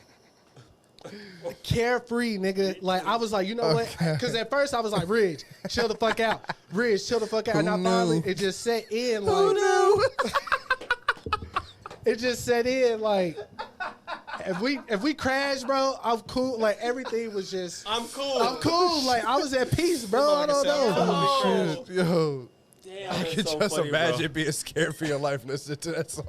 Carefree, nigga. Like, I was like, you know what? Because at first I was like, Ridge, chill the fuck out. Ridge, chill the fuck out. And I finally, it just set in like. Who knew? It just set in like. If we crash, bro, I'm cool. Like, everything was just. I'm cool. Like, I was at peace, bro. I don't know. Yo. Damn, I can so just funny, imagine being scared for your life listening to that song.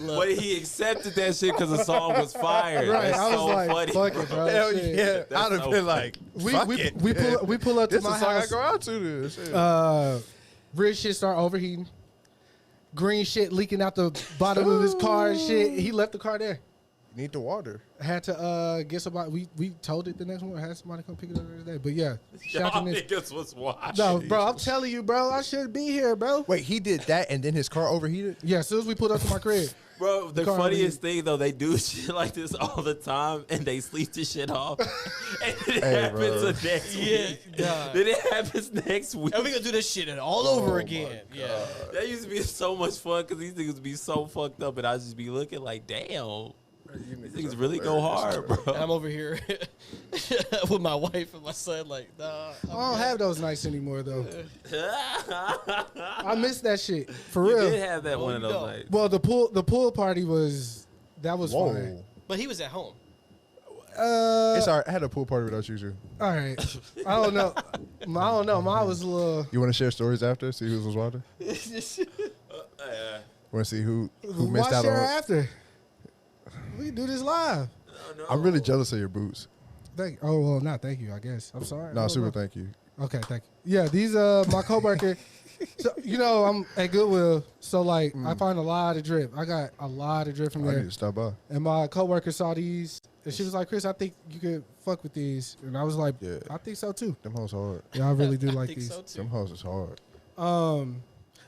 But he accepted that shit because the song was fire. Right, That's I was so like, funny, fuck bro. it, bro. Hell Shit. yeah. That's I'd have so been funny. like, fuck it. We pull up to This is my a song I house. go out to this. Shit. Ridge shit start overheating. Green shit leaking out the bottom of his car and shit. He left the car there. Need the water. Had to get somebody. We told it the next morning. Had somebody come pick it up the next day. But yeah, shout Y'all to this. niggas was watching. No, bro, I'm telling you, bro, I should be here, bro. Wait, he did that and then his car overheated? Yeah, as soon as we pulled up to my crib. Bro, the car funniest thing though, they do shit like this all the time, and they sleep this shit off, and it Hey, happens bro. the next Yeah, week. God. Then it happens next week. And we gonna do this shit all over again. Yeah. That used to be so much fun because these niggas be so fucked up, and I just be looking like, damn, these niggas really go hard, bro. And I'm over here with my wife and my son, like, nah. I don't have those nights anymore, though. I miss that shit for You real. did have that one of you those don't. nights. Well, the pool party was fun. Whoa. But he was at home. It's all right. I had a pool party without you two. All right. I don't know. Mine was a little. You want to share stories after? See who was watching? Want to see who missed Watch out her on? after. We can do this live. I'm really jealous of your boots. Not thank you. I guess I'm sorry. No, Oh, super no. thank you. Okay, thank you. Yeah, these my coworker. So, I'm at Goodwill, so like I find a lot of drip. I got a lot of drip from I there. need to stop by. And my coworker saw these, and she was like, "Chris, I think you could fuck with these." And I was like, Yeah. "I think so too." Them hoes hard. Yeah, I really do I like think these. so too. Them hoes is hard.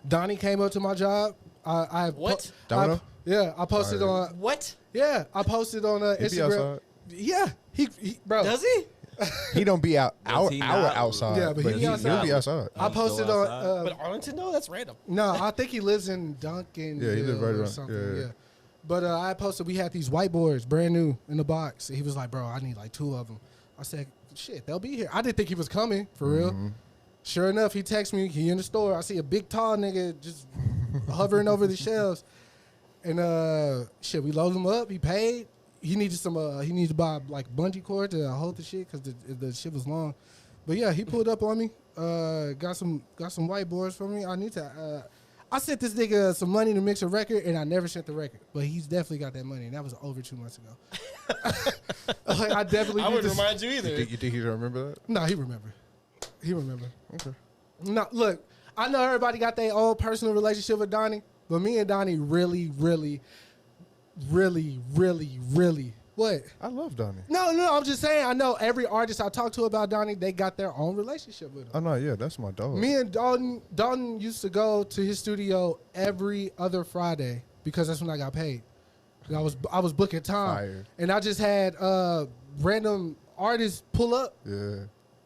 Donnie came up to my job. What? Domino? I posted Alright. on. What? Yeah, I posted on He be Instagram. outside. Yeah, he bro. Does he? He don't be out Does our he not? outside. Yeah, but he be he'll outside. be outside. I posted on. But Arlington, no, that's random. No, I think he lives in Duncan. Yeah, he lives right or around- something. yeah. Yeah. But I posted, we had these whiteboards, brand new, in the box. And he was like, "Bro, I need like 2 of them." I said, "Shit, they'll be here." I didn't think he was coming, for real. Sure enough, he texts me. He in the store. I see a big, tall nigga just hovering over the shelves. And we loaded him up. He paid. He needed some. He needed to buy like bungee cord to hold the shit because the shit was long. But yeah, he pulled up on me. Got some whiteboards for me. I need to. I sent this nigga some money to mix a record, and I never sent the record. But he's definitely got that money, and that was over 2 months ago. Like, I definitely. I need wouldn't to- remind you either. You think he remember that? No, he remember. He remember. Okay. No, look, I know everybody got their own personal relationship with Donnie, but me and Donnie really. What? I love Donnie. No, I'm just saying. I know every artist I talk to about Donnie, they got their own relationship with him. Oh no, yeah, that's my dog. Me and Dalton used to go to his studio every other Friday because that's when I got paid. And I was booking time, Fire. and I just had random artists pull up Yeah.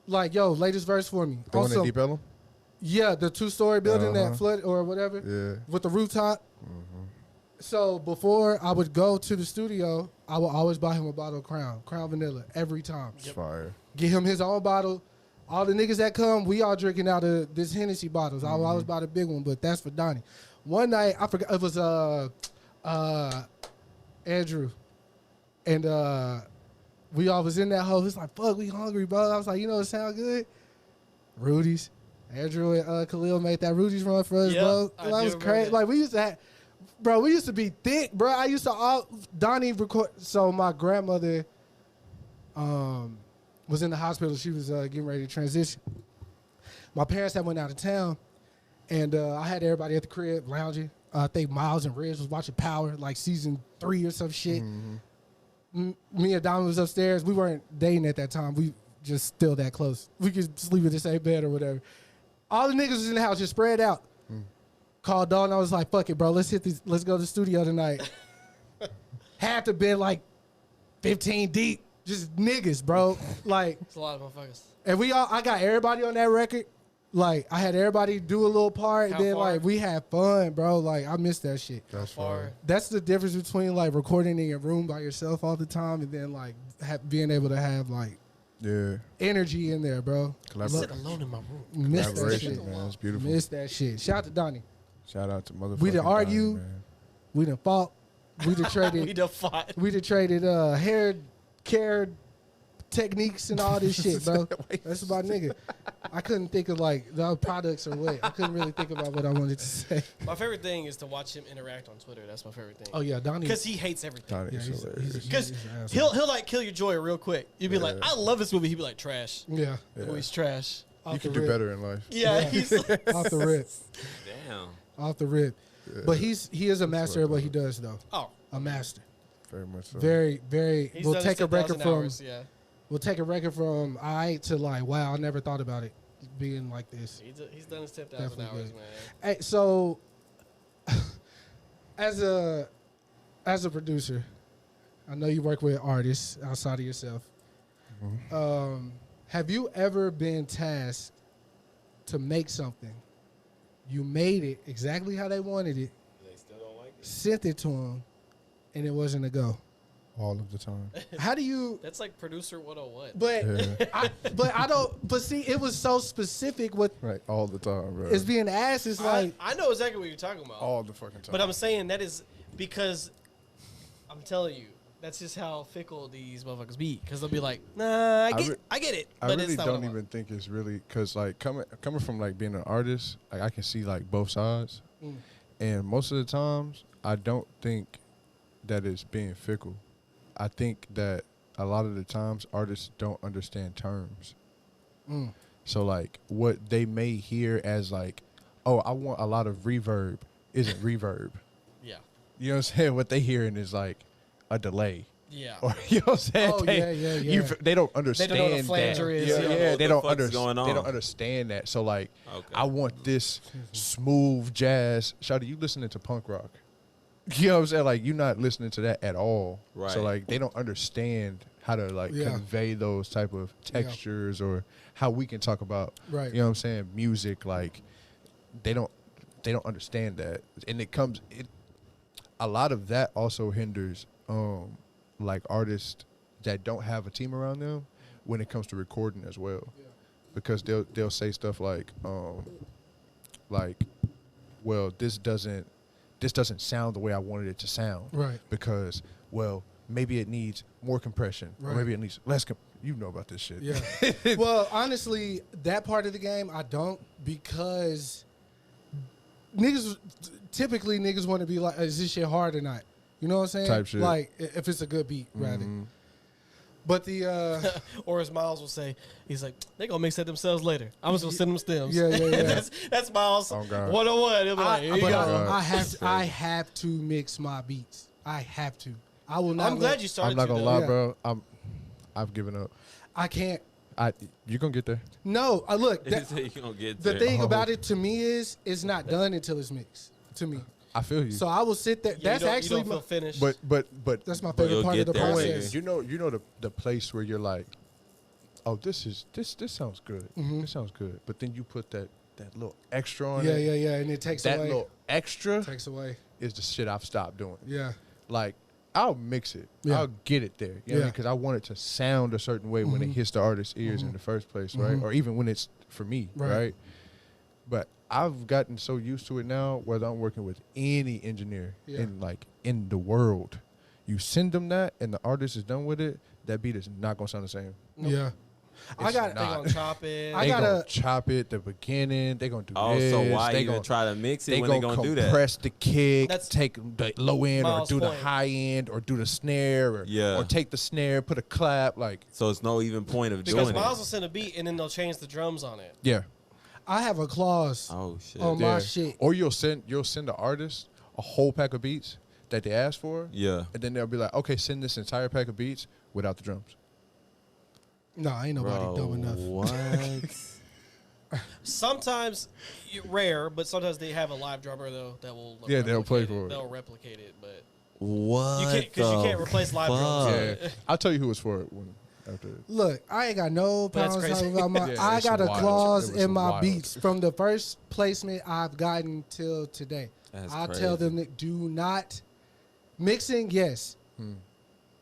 like, "Yo, latest verse for me." The one in Also, Deep Ellum? yeah, the 2-story building Uh-huh. that flood or whatever. Yeah. With the rooftop. So before I would go to the studio, I would always buy him a bottle of Crown Vanilla, every time. It's fire. Get him his own bottle. All the niggas that come, we all drinking out of this Hennessy bottles. I would always buy the big one, but that's for Donnie. One night, I forgot, it was Andrew. And we all was in that hole. It's like, fuck, we hungry, bro. I was like, you know what sound good? Rudy's. Andrew and Khalil made that Rudy's run for us, Yep, bro. I That do was remember crazy. that. Like, we used to be thick, bro. I used to Donnie record. So my grandmother was in the hospital. She was getting ready to transition. My parents had went out of town, and I had everybody at the crib lounging. I think Miles and Reg was watching Power, like season 3 or some shit. Me and Donnie was upstairs. We weren't dating at that time. We just still that close. We could sleep in the same bed or whatever. All the niggas was in the house, just spread out. Called Dawn. I was like, fuck it, bro. Let's go to the studio tonight. Had to be like 15 deep. Just niggas, bro. Like, It's a lot of motherfuckers. and I got everybody on that record. Like I had everybody do a little part, How and then far? like we had fun, bro. Like I miss that shit. That's far? fine. That's the difference between like recording in your room by yourself all the time, and then like being able to have like Yeah. energy in there, bro. Sit alone in my room. Miss that Collaboration, shit. man. It's beautiful. Miss that shit. Shout out to Donnie. Shout out to motherfucking We done Donnie, argue. man. We done fought. We done We traded. done fought. We done traded hair care techniques and all this shit, bro. That's my nigga. I couldn't think of like the products or what. I couldn't really think about what I wanted to say. My favorite thing is to watch him interact on Twitter. That's my favorite thing. Oh yeah, Donnie. Because he hates everything. Donnie Yeah, is he's hilarious. Because an asshole. he'll like kill your joy real quick. You'd be like, I love this movie. He'd be like, trash. Yeah. The movie's trash. You Off can the do rip. better in life. Yeah, Yeah. he's like, Off the rip. Damn. Off the rip. But he is a master at what he does though. oh, A master. Very much so. Very, very. he's We'll done take his a record 10,000 from. hours, yeah. We'll take a record from I to like, wow, I never thought about it being like this. He's done his 10,000 Definitely hours, good. man. Hey, so as a producer, I know you work with artists outside of yourself. Have you ever been tasked to make something? You made it exactly how they wanted it, They still don't like it. sent it to them, and it wasn't a go. All of the time. How do you? That's like producer 101. But Yeah. I don't. But see, it was so specific. What Right. All the time, bro. is being asked is like, I know exactly what you're talking about. all the fucking time. But I'm saying that is because I'm telling you, that's just how fickle these motherfuckers be. Because they'll be like, nah, I get it. I But really it's not don't what I even think it's really because like coming from like being an artist, like I can see like both sides, and most of the times I don't think that it's being fickle. I think that a lot of the times artists don't understand terms. So like what they may hear as like, oh, I want a lot of reverb isn't reverb. Yeah. You know what I'm saying? What they hearing is like a delay. Yeah. Or you know what I'm saying? Oh, yeah. They don't understand know what a flanger that. is. Yeah, They don't know yeah, what they the don't fuck's understand. going on. They don't understand that. So like, Okay. I want this smooth jazz. Shawty, you listening to punk rock? You know what I'm saying? Like, you're not listening to that at all. Right. So like, they don't understand how to like Yeah. convey those type of textures or how we can talk about. Right. You know what I'm saying? Music. Like, they don't understand that, and a lot of that also hinders like artists that don't have a team around them when it comes to recording as well, because they'll say stuff like well, this doesn't sound the way I wanted it to sound, Right. because well, maybe it needs more compression, or Right. maybe it needs less you know about this shit. Yeah. Well, honestly, that part of the game I don't, because typically niggas want to be like, is this shit hard or not? You know what I'm saying? Type shit. Like if it's a good beat, rather. But the Or as Miles will say, he's like, they gonna mix that themselves later. I'm just gonna send them stems. yeah. that's Miles Oh, God. 101. He'll be like, here you but go. I have to mix my beats. I have to. I will not. I'm glad you started I'm not to, gonna though. lie, Yeah. bro. I've given up. I can't. You're gonna get there. No, look. You gonna get The there. thing about it to me is it's not done until it's mixed. To me, I feel you. so I will sit there. Yeah, That's you don't actually feel finished. but that's my But favorite you'll part of get the there, process. nigga. you know the place where you're like, oh, this sounds good. This sounds good. But then you put that little extra on Yeah, it. yeah, and it takes That away. little extra Takes away. is the shit I've stopped doing. Yeah. Like, I'll mix it. Yeah. I'll get it there. You know Yeah. because I want it to sound a certain way when it hits the artist's ears in the first place, right? Or even when it's for me, Right. right? But I've gotten so used to it now, whether I'm working with any engineer Yeah. in the world, you send them that, and the artist is done with it. That beat is not gonna sound the same. Yeah. I got. they gonna chop it. I They gotta- gonna chop it the beginning. They gonna do Oh, this. so why they even gonna try to mix it They when they gonna gonna do that? compress the kick, That's take the low end, Miles' or do the point. high end, or do the snare, or take the snare, put a clap, like So it's no even point of because doing Miles it. will send a beat and then they'll change the drums on it. yeah, I have a clause Oh shit. on yeah. my shit. Or you'll send the artist a whole pack of beats that they asked for, Yeah. and then they'll be like, okay, send this entire pack of beats without the drums. No, ain't nobody dumb enough. What? Sometimes rare, but sometimes they have a live drummer though that will. Yeah, they'll play replicate for it. They'll replicate it, but What? you can't because you can't replace live drums. Yeah, I'll tell you who it's for when after. Look, I ain't got no That's problems crazy. talking about my. Yeah, I it's got a wild. clause It was in my wild. beats from the first placement I've gotten till today. That's I crazy. tell them that do not mixing. Yes,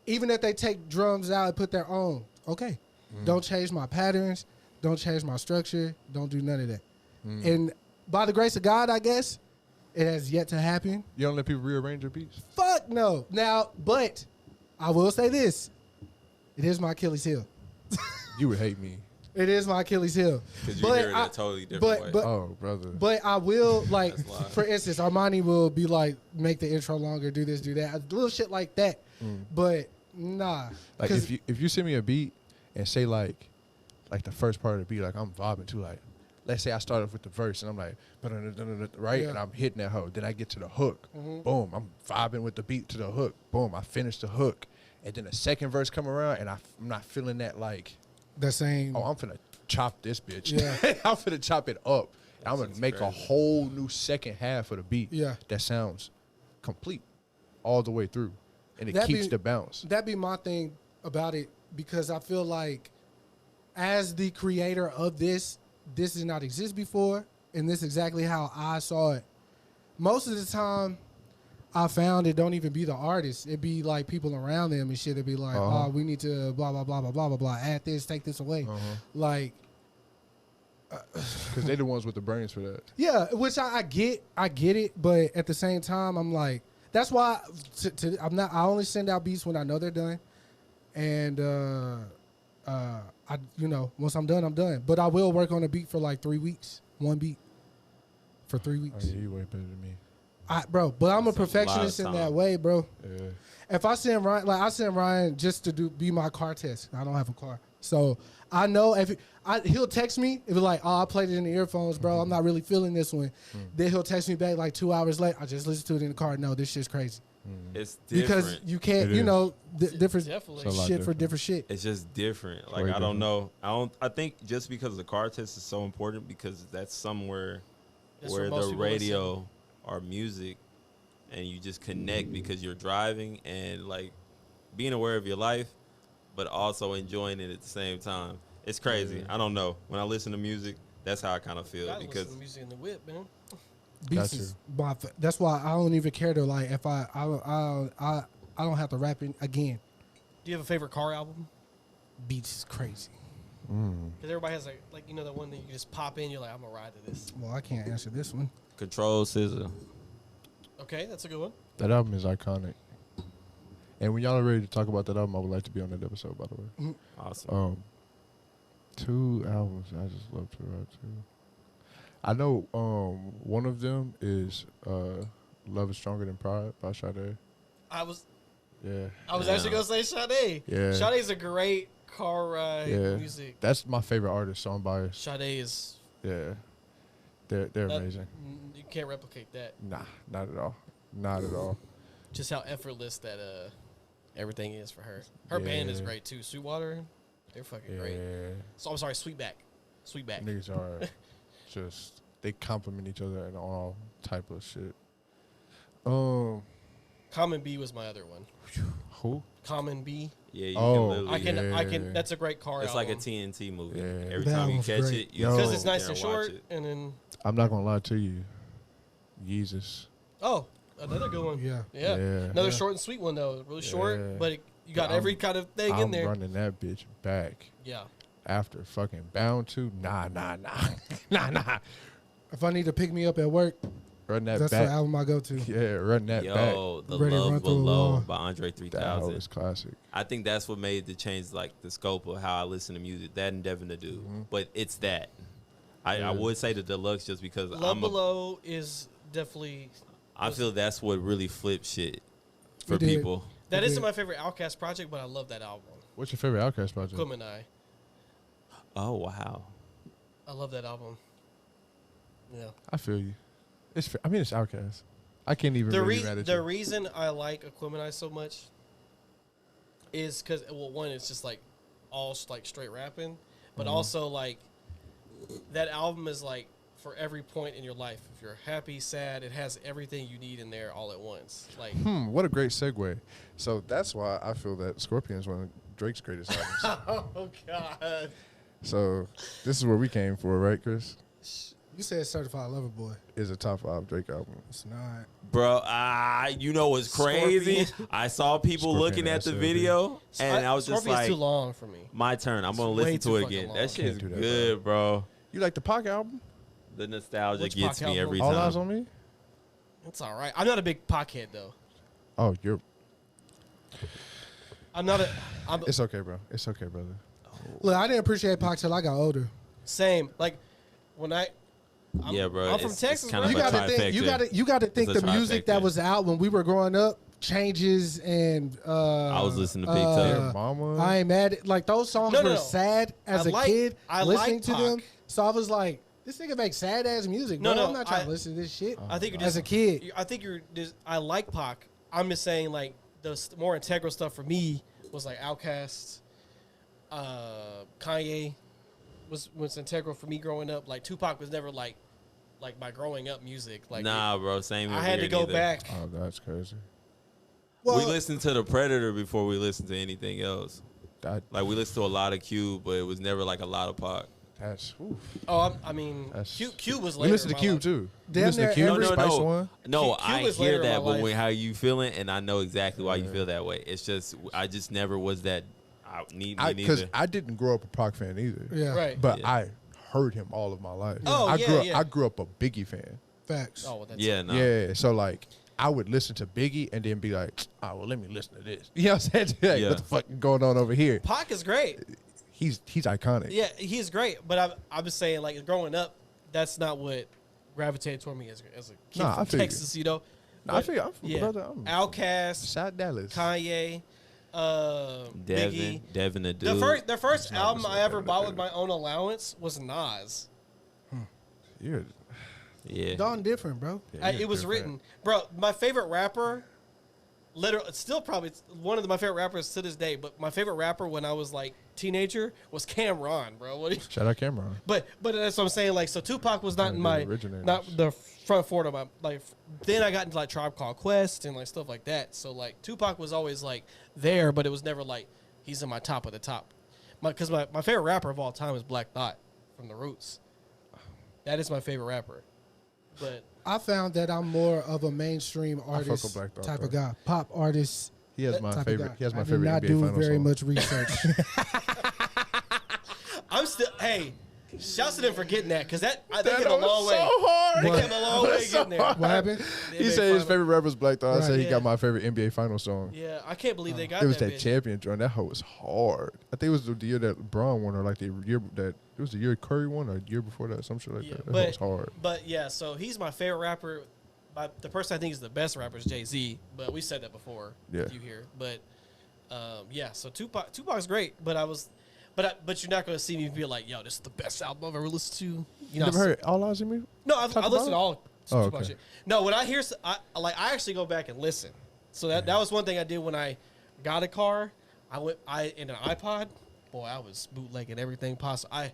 even if they take drums out and put their own. Okay, don't change my patterns. Don't change my structure. Don't do none of that. And by the grace of God, I guess it has yet to happen. You don't let people rearrange your beats? Fuck no. Now, but I will say this: it is my Achilles heel. You would hate me. It is my Achilles heel. Because you hear it in a totally different way. Oh, brother. But I will, like, That's live. for instance, Armani will be like, make the intro longer, do this, do that, little shit like that. But nah, Like 'cause- if you send me a beat and say like the first part of the beat, like I'm vibing to, like, let's say I start off with the verse and I'm like, right, Yeah. and I'm hitting that hoe. Then I get to the hook. Boom, I'm vibing with the beat to the hook. Boom, I finish the hook, and then the second verse come around and I'm not feeling that like, the same. oh, I'm finna chop this bitch. Yeah. I'm finna chop it up. And I'm gonna sounds make a crazy. whole new second half of the beat. Yeah. That sounds complete all the way through, and it That'd keeps be- the bounce. That'd be my thing about it, because I feel like as the creator of this did not exist before, and this is exactly how I saw it. Most of the time, I found it don't even be the artist. It be like people around them and shit. It'd be like, oh, we need to blah, blah, blah, blah, blah, blah, blah. Add this, take this away. Like, Because they're the ones with the brains for that. yeah, which I get it, but at the same time, I'm like, that's why I only send out beats when I know they're done, and I once I'm done, I'm done. But I will work on a beat for like 3 weeks, one beat for 3 Oh, weeks. yeah, you way better than me. But I'm a That's a lot of perfectionist in time. that way, bro. Yeah. If I send Ryan, I send Ryan just to be my car test. I don't have a car, so I know he'll text me. It'll be like, oh, I played it in the earphones, bro. I'm not really feeling this one. Then he'll text me back like 2 hours later. I just listened to it in the car. No, this shit's crazy, It's different. because you can't, It is. different Definitely. It's a lot shit for different. different shit. It's just different. Like way I don't different. know. I think just because the car test is so important, because that's somewhere That's where where most the people radio or music, and you just connect because you're driving and like being aware of your life, but also enjoying it at the same time. It's crazy. I don't know. When I listen to music, that's how I kind of feel I listen because to music in the whip, man. Beats Got is that's why I don't even care to, like, if I don't have to rap it again. Do you have a favorite car album? Beats is crazy. Because everybody has like the one that you just pop in. You're like, I'm gonna ride to this. Well, I can't answer this one. Control Scissor. Okay, that's a good one. That album is iconic. And when y'all are ready to talk about that album, I would like to be on that episode, by the way. Awesome. 2 albums I just love to rap to. I know one of them is Love is Stronger Than Pride by Sade. I was Yeah. actually gonna say Sade. Yeah. Sade's a great car ride Yeah. music. That's my favorite artist, so I'm biased. Sade is Yeah. They're that- amazing. You can't replicate that. Nah, not at all. Not at all. Just how effortless that everything is for her. Her band is Yeah. great too. Sweetwater, they're fucking great. Yeah. So I'm sorry, Sweetback. Niggas are just, they compliment each other and all type of shit. Common B was my other one. Who? Common B. Yeah, you Oh, can I literally. can. Yeah. That's a great car It's album. like a TNT movie. Yeah. Every That time you one's catch great. it, you Yo. because sit it's nice there and and watch short, it. and then I'm not gonna lie to you. Yeezus. another good one. Yeah. Yeah. Yeah. Another Yeah. short and sweet one though. Really short, Yeah. but you got I'm- every kind of thing I'm in there. running that bitch back Yeah. after fucking Bound to. Nah. nah. If I need to pick me up at work, Run that that's the back. album I go to. Yeah, run that back. Yo, The Ready to Love Run Through a Below Wall. by Andre That hoe 3000. is classic. I think that's what made the change, like the scope of how I listen to music. That and Devin to do, but it's that. I would say the deluxe just because Love Below is definitely I feel that's what really flipped shit for It did. people. that It isn't did. my favorite Outkast project, but I love that album. What's your favorite Outkast project? Equipment Eye. Oh wow, I love that album. Yeah. I feel you. It's Outkast. I can't even really mad at The you. reason I like Equipment Eye so much is because, well, one, it's just like all like straight rapping, but also like that album is like for every point in your life. If you're happy, sad, it has everything you need in there all at once. Like, What a great segue. So that's why I feel that Scorpion's one of Drake's greatest albums. Oh God. So this is what we came for, right, Chris? You said Certified Lover Boy. Is a top 5 Drake album. It's not. Bro, you know what's crazy? Scorpion. I saw people Scorpion looking at the SLB. video, and I was just Scorpion's like, too long for me. my turn. I'm going to It's way listen too to it fucking again. long. That shit is Can't do that, good, bro. You like the Pac album? The nostalgia Which gets Pac me album? every All Eyes time. on Me? It's all right. I'm not a big pockhead though. Oh, you're. I'm not a. I'm It's okay, bro. It's okay, brother. Look, I didn't appreciate Pac till I got older. same. Like when Yeah, bro. I'm from it's Texas, kind bro. of You a got to think. trifecta. You got to think It's the a music that trifecta. was out when we were growing up, Changes and I was listening to Big Dear Time. Mama. I ain't mad. Like those songs No, no, were no. sad as I a like- kid I listening like to Pac. them. So I was like, this nigga makes sad ass music. No, Bro. no, I'm not trying I- to listen to this shit. I think you're as just a kid. I think you're just. I like Pac. I'm just saying like the more integral stuff for me was like Outkast, Kanye was integral for me growing up. Like Tupac was never like my growing up music. Like Nah, bro. Same I over had to here go neither. back. Oh, that's crazy. Well, We listened to the Predator before we listened to anything else. That, Like we listened to a lot of Cube, but it was never like a lot of Pac. that's. Oof. Oh, I mean, That's- Cube was We later. listened to in my Cube life. too. Damn We listened to near Cube. every- No, Spice no. One. No, Cube I was hear later in that, my but life. how you feeling, and I know exactly why you feel that way. It's just I just never was that. Me Because neither. I didn't grow up a Pac fan either. Yeah. Right. But Yeah. I heard him all of my life. Oh, I yeah, grew up, yeah. I grew up a Biggie fan. Facts. Oh, well, that's Yeah, no. Yeah, so like I would listen to Biggie and then be like, oh well, let me listen to this. You know what I'm saying? Like, Yeah. what the fuck going on over here? Pac is great. He's iconic. Yeah, he's great. But I'm just saying, like growing up, that's not what gravitated toward me as a kid Nah, I from feel you. Texas. You know. I feel I'm from Yeah. brother. I'm Outkast, South Dallas. Kanye, Biggie. Devin the dude. The first not album listening I to ever Devin bought the with Dude. my own allowance was Nas. You're, Yeah. Done different, bro. yeah, It was different. written, bro. My favorite rapper, literally, it's still probably one of my favorite rappers to this day. But my favorite rapper when I was like teenager was Cameron, bro. What do you- Shout out Cameron. But that's what I'm saying. Like, so Tupac was not One in of my the originators. not the front forward of my like. Then I got into like Tribe Called Quest and like stuff like that. So like Tupac was always like there, but it was never like he's in my top of the top. Because my favorite rapper of all time is Black Thought from The Roots. That is my favorite rapper. But I found that I'm more of a mainstream fuck artist with Black Thought, type bro. of guy, pop artist He has my type of favorite. guy. He has my I favorite did not NBA do final very song. much research. I'm still hey. Shouts to them for getting that because they came a was long way. hard. They What? came a long way getting there. What happened? They He made said his fun favorite rapper is Black Thought. I Right. said he Yeah. got my favorite NBA final song. Yeah, I can't believe they got It was that that bitch. champion joint. That hoe was hard. I think it was the year that Braun won, or like the year that it was the year Curry won, or the year before that, some shit like Yeah, that. That hoe was hard. But yeah, so he's my favorite rapper. The person I think is the best rapper is Jay-Z, but we said that before. Yeah. If you hear, but yeah, so Tupac's great, but but you're not gonna see me be like, yo, this is the best album I've ever listened to. You You know, never heard All Eyes on Me? No, I Talk listen to about all Oh, Tupac okay. shit. No, when I hear, I actually go back and listen. So that was one thing I did when I got a car. I in an iPod. Boy, I was bootlegging everything possible. I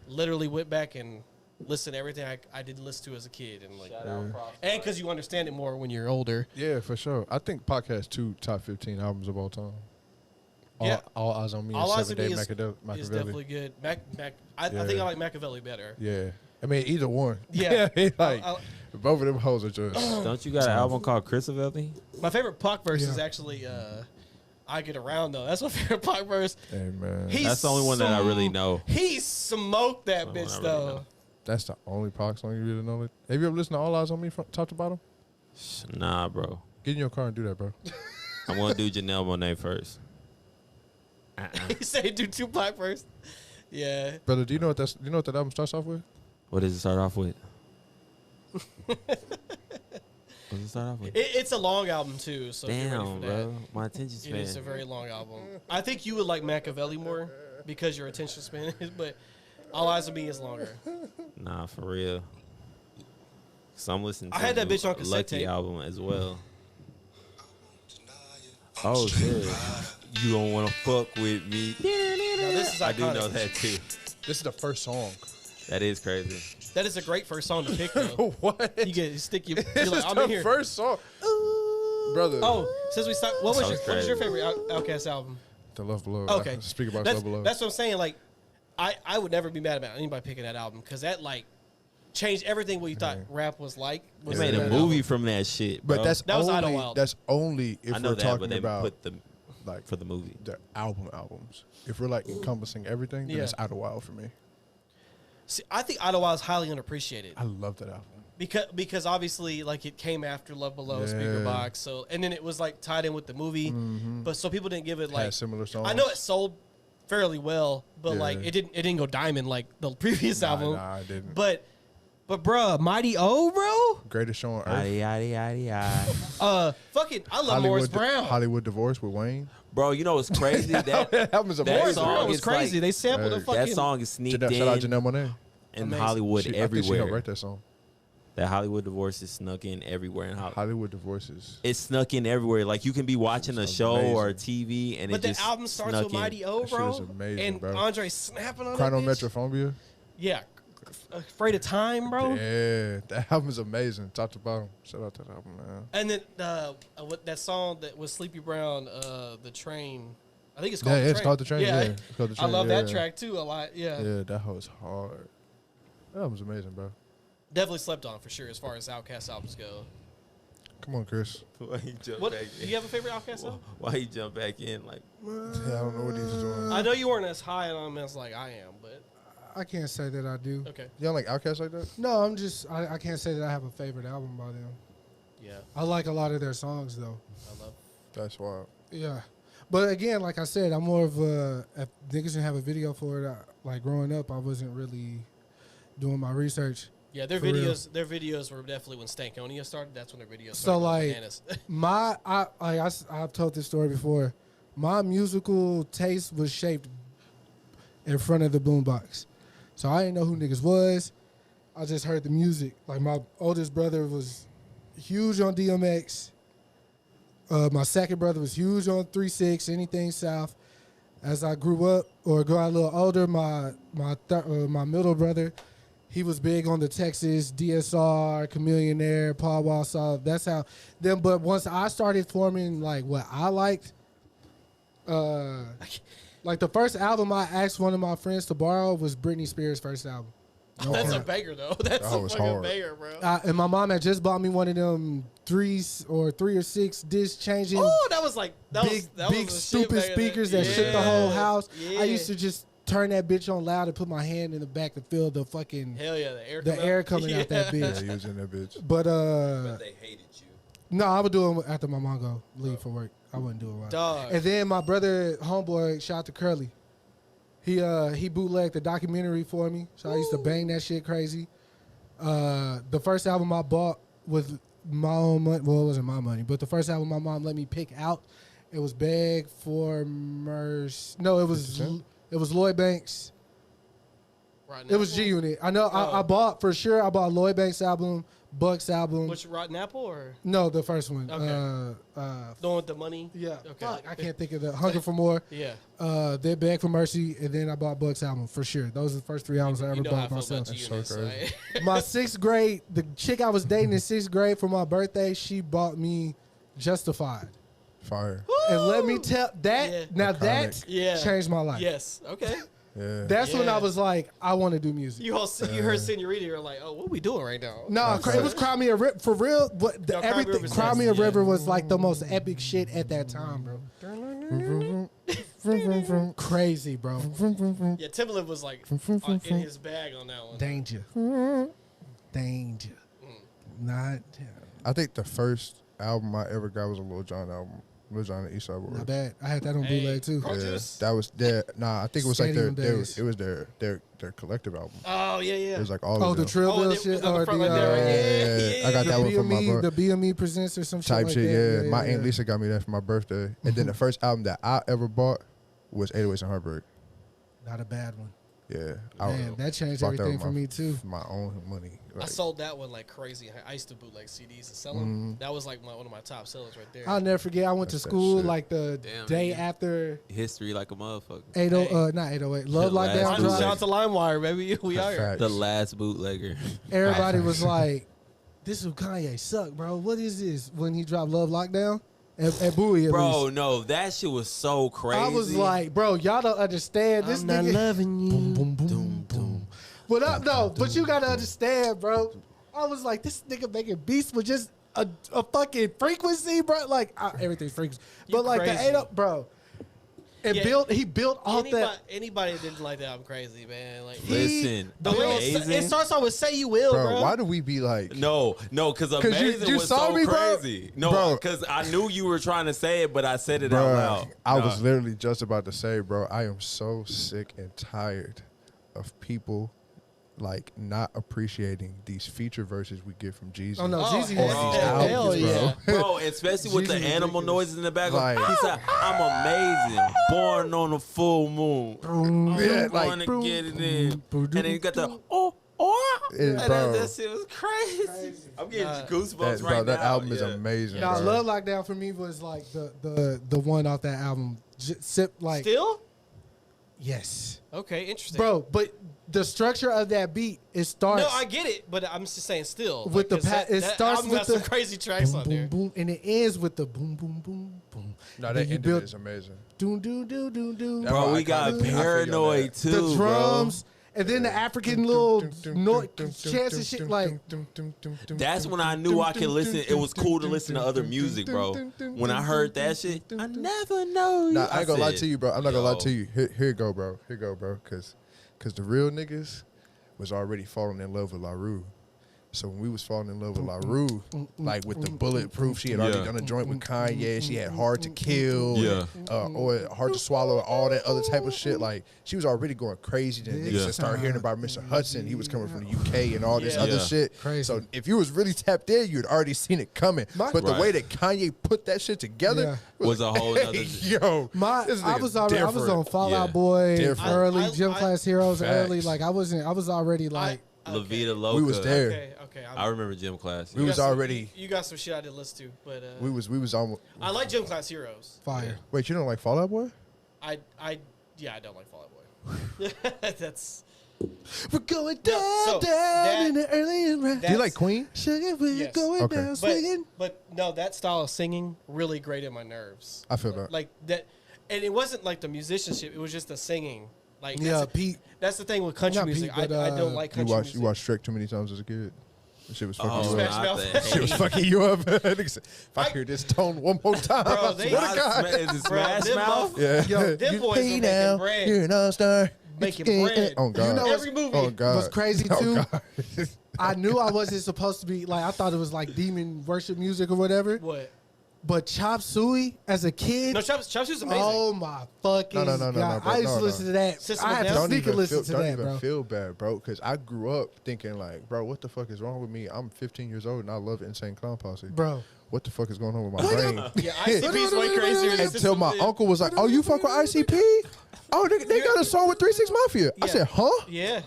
literally went back and listened to everything I didn't listen to as a kid, and like, and because you understand it more when you're older. Yeah, for sure. I think Pac has 2 top 15 albums of all time. Yeah. All Eyes on Me All and Eyes 7 on Day Me is Machiavelli. definitely good. I Yeah. think I like Machiavelli better. Yeah. I mean, either one. Yeah. like, I- both of them hoes are just. Don't you got an album called Chrisavelli? My favorite Pac verse is Yeah. actually "I Get Around" though. That's my favorite Pac verse. Hey, man. He That's the only one that I really know. He smoked that Only one bitch I really though. know. That's the only Pac song you really know. Have you ever listened to All Eyes on Me from top to bottom? Nah, bro. Get in your car and do that, bro. I'm gonna do Janelle Monáe first. He said do Tupac first. Yeah. Brother, do you know what that album starts off with? What does it start off with? What does it start off with? It's a long album too, so get ready Damn, for bro. My attention that. It is a span. very long album. I think you would like Machiavelli more because your attention span is, but All Eyes on Me is longer. Nah, for real. So I'm listening to I had that the bitch on cassette Lucky tape. album as well. Oh shit. You don't wanna fuck with me. Now, this is I do iconic. know that too. This is the first song. That is crazy. That is a great first song to pick though. What? You stick your. This You're is like, I'm the in here. first song. Brother. Oh, since we stopped, what was That was your crazy. favorite Outkast album? The Love Below. Okay. Speak about That's, Love Below. that's what I'm saying. Like, I would never be mad about anybody picking that album because that like changed everything what you thought rap was like. They made a movie from that shit, bro. But that was only, Idlewild. That's only if I know we're that, talking but they about put the like for the movie. the albums. If we're like encompassing everything, then Yeah. it's Idlewild for me. See, I think Idlewild is highly underappreciated I love that album. because obviously like it came after Love Below, Speaker Yeah. Box, so and then it was like tied in with the movie, but so people didn't give it like Had similar songs. I know it sold fairly well, but Yeah. like it didn't go diamond like the previous album. Nah, I didn't. But bruh, Mighty O, bro. Greatest show on earth. Yada yada yada yada. Fucking, I love Morris Brown. Hollywood Divorce with Wayne. Bro, you know what's crazy? That album's that Morris song Brown was is crazy. like- They sampled Hey. a fucking. that song is sneaked Shout out in Janelle Monáe. in Amazing. Hollywood I think she helped everywhere. write that song. That Hollywood Divorce is snuck in everywhere in Hollywood. Hollywood Divorces. It's snuck in everywhere. Like you can be watching a Sounds show or amazing. TV, and But it the just album starts snuck with in. Mighty O, That shit bro. is amazing, and bro. Andre snapping on Chrono that bitch. Metrophobia. Yeah. Afraid of Time, bro. Yeah, that album's amazing, top to bottom. Shout out to that album, man. And then what that song that was Sleepy Brown, The Train. I think it's called Yeah, The it's Train. called The Train. Yeah, it's called The I Train. love that yeah. track too a lot. Yeah. Yeah, that was hard. That album's amazing, bro. Definitely slept on for sure as far as Outkast albums go. Come on, Chris. Why he jump What back do in? you have a favorite Outkast album? Why he jump back in? Like Yeah, I don't know what he's doing. I know you weren't as high on them as like I am, but I can't say that I do. okay. You don't like Outkast like that? No, I can't say that I have a favorite album by them. Yeah, I like a lot of their songs though. I love. That's wild. Yeah. But again, like I said, I'm more of a, if niggas didn't have a video for it, like growing up, I wasn't really doing my research. Yeah, their For real. videos were definitely when Stankonia started. That's when their videos So, started. going like, bananas. I've told this story before. My musical taste was shaped in front of the boombox. So I didn't know who niggas was. I just heard the music. Like my oldest brother was huge on DMX. My second brother was huge on 3-6, anything South. As I grew up or got a little older, my middle brother, he was big on the Texas, DSR, Chameleon Air, Paul Walsall. That's how them. But once I started forming like what I liked, like the first album I asked one of my friends to borrow was Britney Spears' first album. That's a banger though. That's That a was fucking hard. banger, bro. And my mom had just bought me one of them 3 or 6 disc changing Oh, that was like that big was that big was the shit stupid back then. speakers that shook the Yeah. whole house. Yeah. I used to just turn that bitch on loud and put my hand in the back to feel the fucking Hell yeah, the air. the air coming out that Yeah, bitch. he was in that bitch. But they hated you. no, I would do it after my mom go leave for work. I wouldn't do it. While. Dog. And then my brother homeboy, shout out to Curly. He bootlegged the documentary for me, so I used to bang that shit crazy. The first album I bought with my own money, well, it wasn't my money, but the first album my mom let me pick out, it was Beg for Mercy. No, it was 50 Lloyd Banks. Rotten It was Apple? G Unit. I know. Oh. I bought for sure. I bought Lloyd Banks album, Bucks album. Which Rotten Apple or No, the first one. Okay. the one with the money? Yeah. Okay. Fuck, I can't think of the Hunger for More. Yeah. Then Beg for Mercy, and then I bought Bucks album for sure. Those are the first 3 albums I ever You know how I bought feel about myself. G That's so Units. crazy. My 6th grade, the chick I was dating in 6th grade for my birthday, she bought me Justified. Fire. And let me tell that Yeah. now Iconic. that Yeah. changed my life. Yes. Okay. Yeah. That's when Yeah. I was like, I want to do music. You heard Senorita, you're like, oh, what we doing right now? No, it was Cry Me a River for real. What No, Cry Me a everything? River's Cry Me a nice, yeah. River was like the most epic shit at that time, bro. Crazy, bro. Yeah, Timbaland was like in his bag on that one. Danger. Danger. Not I think the first album I ever got was a Lil Jon album. Lil Jon and Eastside Boys. not bad. I had that on Hey, bootleg too. Carl Yeah, Juice? that was their. Nah, I think it was like Stadium days. it was their collective album. Oh yeah, yeah. It was like all Oh, of the them. Trillville it shit was on the or front the right there. Yeah, I got that one from my BME, bro. the BME presents or some shit Type like shit, that. yeah. My Aunt Lisa got me that for my birthday. And then the first album that I ever bought was 808s and Heartbreak. Not a bad one. Yeah. Man, that changed bought everything with for me too. My own money. I Like, sold that one like crazy. I used to bootleg CDs and sell them. That was like one of my top sellers right there. I'll never forget. I went That's to that school shit. like the Damn, day nigga. after History like a motherfucker. 80, Hey. not 808. Love Last Lockdown bootleg. Shout dropped. out to LimeWire, baby. We are here. Facts. The last bootlegger. Everybody was like, "This is Kanye suck, bro. What is this?" When he dropped Love Lockdown, At Bowie, at Bro, least. no, that shit was so crazy. I was like, bro, y'all don't understand. This I'm not nigga. loving you. Boom, boom, boom. But you gotta understand, bro. I was like, this nigga making beats with just a fucking frequency, bro. Like everything's frequency, but like crazy. the 8 up, bro. And Yeah. he built off that. Anybody that didn't like that, I'm crazy, man. Like, Listen, the way amazing. it starts off with "Say You Will," bro. Why do we be like? No, because amazing you was saw so me, bro? crazy. No, Bro. because I knew you were trying to say it, but I said it out loud. I was literally just about to say, bro, I am so sick and tired of people like not appreciating these feature verses we get from Jeezy. Oh no, Jeezy bro. has Hell albums, yeah. Bro, especially with the Jeezy animal ridiculous. noises in the background. Like- He said, I'm amazing, born on a full moon. Yeah, I'm like, gonna get it in. And then you got the, oh. It- And bro. that shit was crazy. I'm getting goosebumps that, right now. that album is Yeah. amazing. Nah, bro. Love Lockdown for me was like the one off that album. Like Still? yes, Okay, interesting. bro. But the structure of that beat, it starts. No, I get it, but I'm just saying still. With the 'cause it that starts album with got the some crazy tracks boom, on boom, there. boom, and it ends with the boom, boom, boom, boom. No, And that then you ending build is amazing. doom, doom, doom, doom, doom. Bro, we I got feel that. Paranoid too, The drums, bro. and then the African little chants and shit. Like That's when I knew I could listen. It was cool to listen to other music, bro. When I heard that shit, I never know. Nah, I ain't gonna lie said, to you, bro. I'm not gonna lie yo. to you. Here you go, bro. Here you go, bro. Cause the real niggas was already falling in love with La Rue. So when we was falling in love with La Rue, like with the Bulletproof, she had already Yeah. done a joint with Kanye. She had Hard to Kill, Yeah. or Hard to Swallow, all that other type of shit. Like she was already going crazy. Then niggas Yeah. that started hearing about Mr. Hudson. He was coming from the UK and all this Yeah. other Yeah. shit. Crazy. So if you was really tapped in, you'd already seen it coming. But the Right. way that Kanye put that shit together Was a whole nother- yo. this I nigga's was already, I was different. on Fallout Yeah. Boy Different. early, I- Gym I- Class Heroes early. Facts. Like I was already like. La Vida Loca. We was there. Okay. I remember gym class. We was already. You got some shit I didn't listen to, but We was almost. I like Gym Class Heroes. Fire. Wait, you don't like Fallout Boy? I don't like Fall Out Boy. That's We're going No, down, so down that- in the early and right. Do you like Queen? Sugar, we're Yes. going Okay. down, swinging. but no, that style of singing really grated my nerves. I feel that. Like that, and it wasn't like the musicianship; it was just the singing. Like Yeah, that's, Pete. that's the thing with country Not music. Pete, but, I don't like You country watched music. you watched Shrek too many times as a kid. That shit was fucking Oh, you Smash up. not Mouth. the Shit was fucking you up. Nigga said, if I hear this tone one more time, Bro, I they- swear to God. Is it Bro, Smash them Mouth? Yeah. Yo, Them you boys pay were making now, bread. you're an all-star. Making It's- bread. Oh God. You know Every movie. Oh God. What's crazy, Oh, too? God. I knew I wasn't supposed to be like I thought it was like demon worship music or whatever. What? But Chop Suey as a kid, No, Chop Suey's amazing. oh my fucking No, bro, god! I used to no, listen to that. System I of had a to Down? sneak and listen to don't that, even bro. feel bad, bro, because I grew up thinking like, bro, what the fuck is wrong with me? I'm 15 years old and I love Insane Clown Posse. Bro, What the fuck is going on with my brain? Yeah, ICP's way crazier than Until System my of a- uncle was like, "Oh, you fuck with ICP? Oh, they got a song with 3 6 Mafia." I Yeah. said, "Huh? Yeah.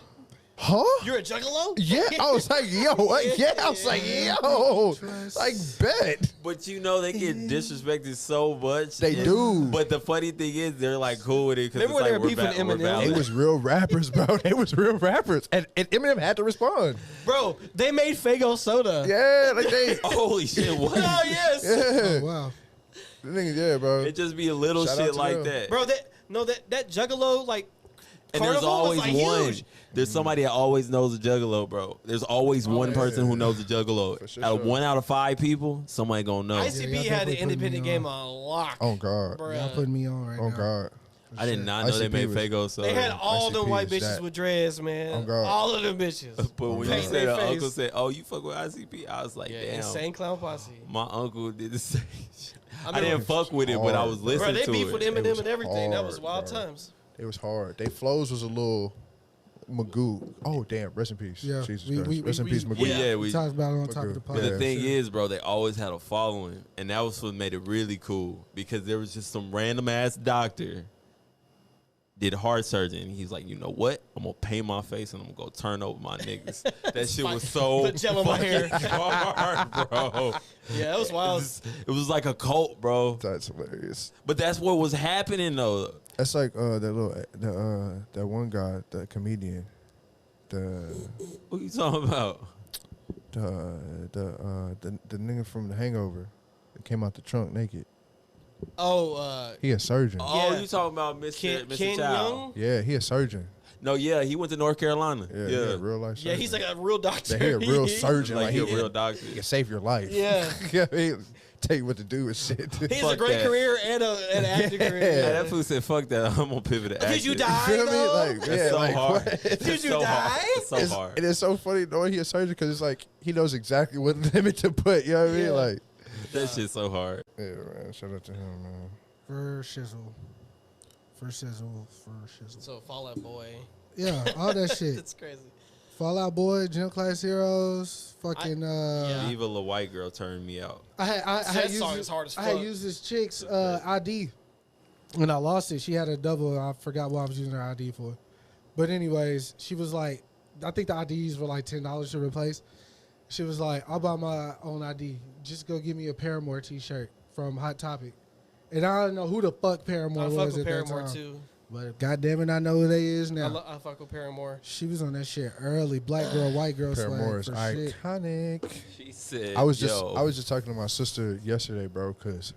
Huh?" You're a juggalo? Yeah, I was like, "Yo, I was like, yo, like bet." But you know they get disrespected so much. They do. But the funny thing is they're like cool with it because Remember it's when like they were beefing Eminem? They valid. was real rappers, bro. They was real rappers, and Eminem had to respond. Bro, they made Faygo soda. Yeah, like they, Holy shit! What? Oh, yes. yeah, oh, wow. the niggas, yeah, bro. It just be a little Shout out shit to like them. that. Bro, that Juggalo, like, And there's Carnival always was, like, one. huge. There's somebody that always knows a juggalo, bro. There's always one person who knows a juggalo. For sure. Out of 1 out of 5 people, somebody gonna know. ICP y'all had the definitely putting independent me game on. on lock. Oh God, Bruh. Y'all putting me on right oh now. God. I did not know they ICP made was- Faygo so. They had all them ICP white is bitches that. with dreads, man. Oh, God. All of them bitches. But when you Painting said their an uncle face. said, "Oh, you fuck with ICP," I was like, Yeah, "Damn." Insane Clown Posse. My uncle did the same shit. I remember- didn't fuck with it, but I was Hard, bro. listening Bro, they to beef it. with It Eminem was and everything. That was hard, wild bro. times. It was hard. They flows was a little Magoo. Oh damn, rest in peace. Yeah, Jesus we- Christ. we- rest in we- peace, Well, Magoo. yeah, We talked about it on top of the But But podcast. the thing sure. is, bro, they always had a following, and that was what made it really cool because there was just some random ass doctor did heart surgery, and he's like, you know what? I'm gonna paint my face and I'm gonna go turn over my niggas. That shit was so Put gel in my hair. fucking hard, bro. Yeah, that was wild. It was like a cult, bro. That's hilarious. But that's what was happening though. That's like that one guy, the comedian, the What you talking about? nigga from The Hangover that came out the trunk naked. He a surgeon. Oh, Yeah. you talking about Ken Mr. Child? Young? Yeah, he a surgeon. No, yeah, he went to North Carolina. Yeah, he a real life surgeon. Yeah, he's like a real doctor. He a real surgeon. Like he a he real doctor. can save your life. Yeah. Yeah, he tell you what to do and shit. He has Fuck a great that. career and an acting career. Yeah, that fool said, "Fuck that, I'm gonna pivot to acting." Did you die? You feel me? though? Like, That's yeah, so like, hard. what? It's Did you so die? hard. It's so It's- hard. And it's so funny knowing he a surgeon because it's like he knows exactly what limit to put. You know what I mean? Yeah. Like, That shit's so hard. yeah, man. Shout out to him, man. For shizzle. For shizzle. So Fall Out Boy. Yeah, all that shit. That's crazy. Fallout Boy, Gym Class Heroes, fucking. Yeah. Even the white girl turned me out. I had That used song this- is hard as I had fuck. used this chick's ID, and I lost it. She had a double. I forgot what I was using her ID for. But anyways, she was like, I think the IDs were like $10 to replace. She was like, I'll buy my own ID. Just go give me a Paramore T-shirt from Hot Topic. And I don't know who the fuck Paramore I was fuck at with that Paramore time. too. But goddamn it, I know who they is now. I fuck with Paramore. She was on that shit early. Black girl, white girl Paramore swag is for shit. iconic. She said, I was Yo. just talking to my sister yesterday, bro, because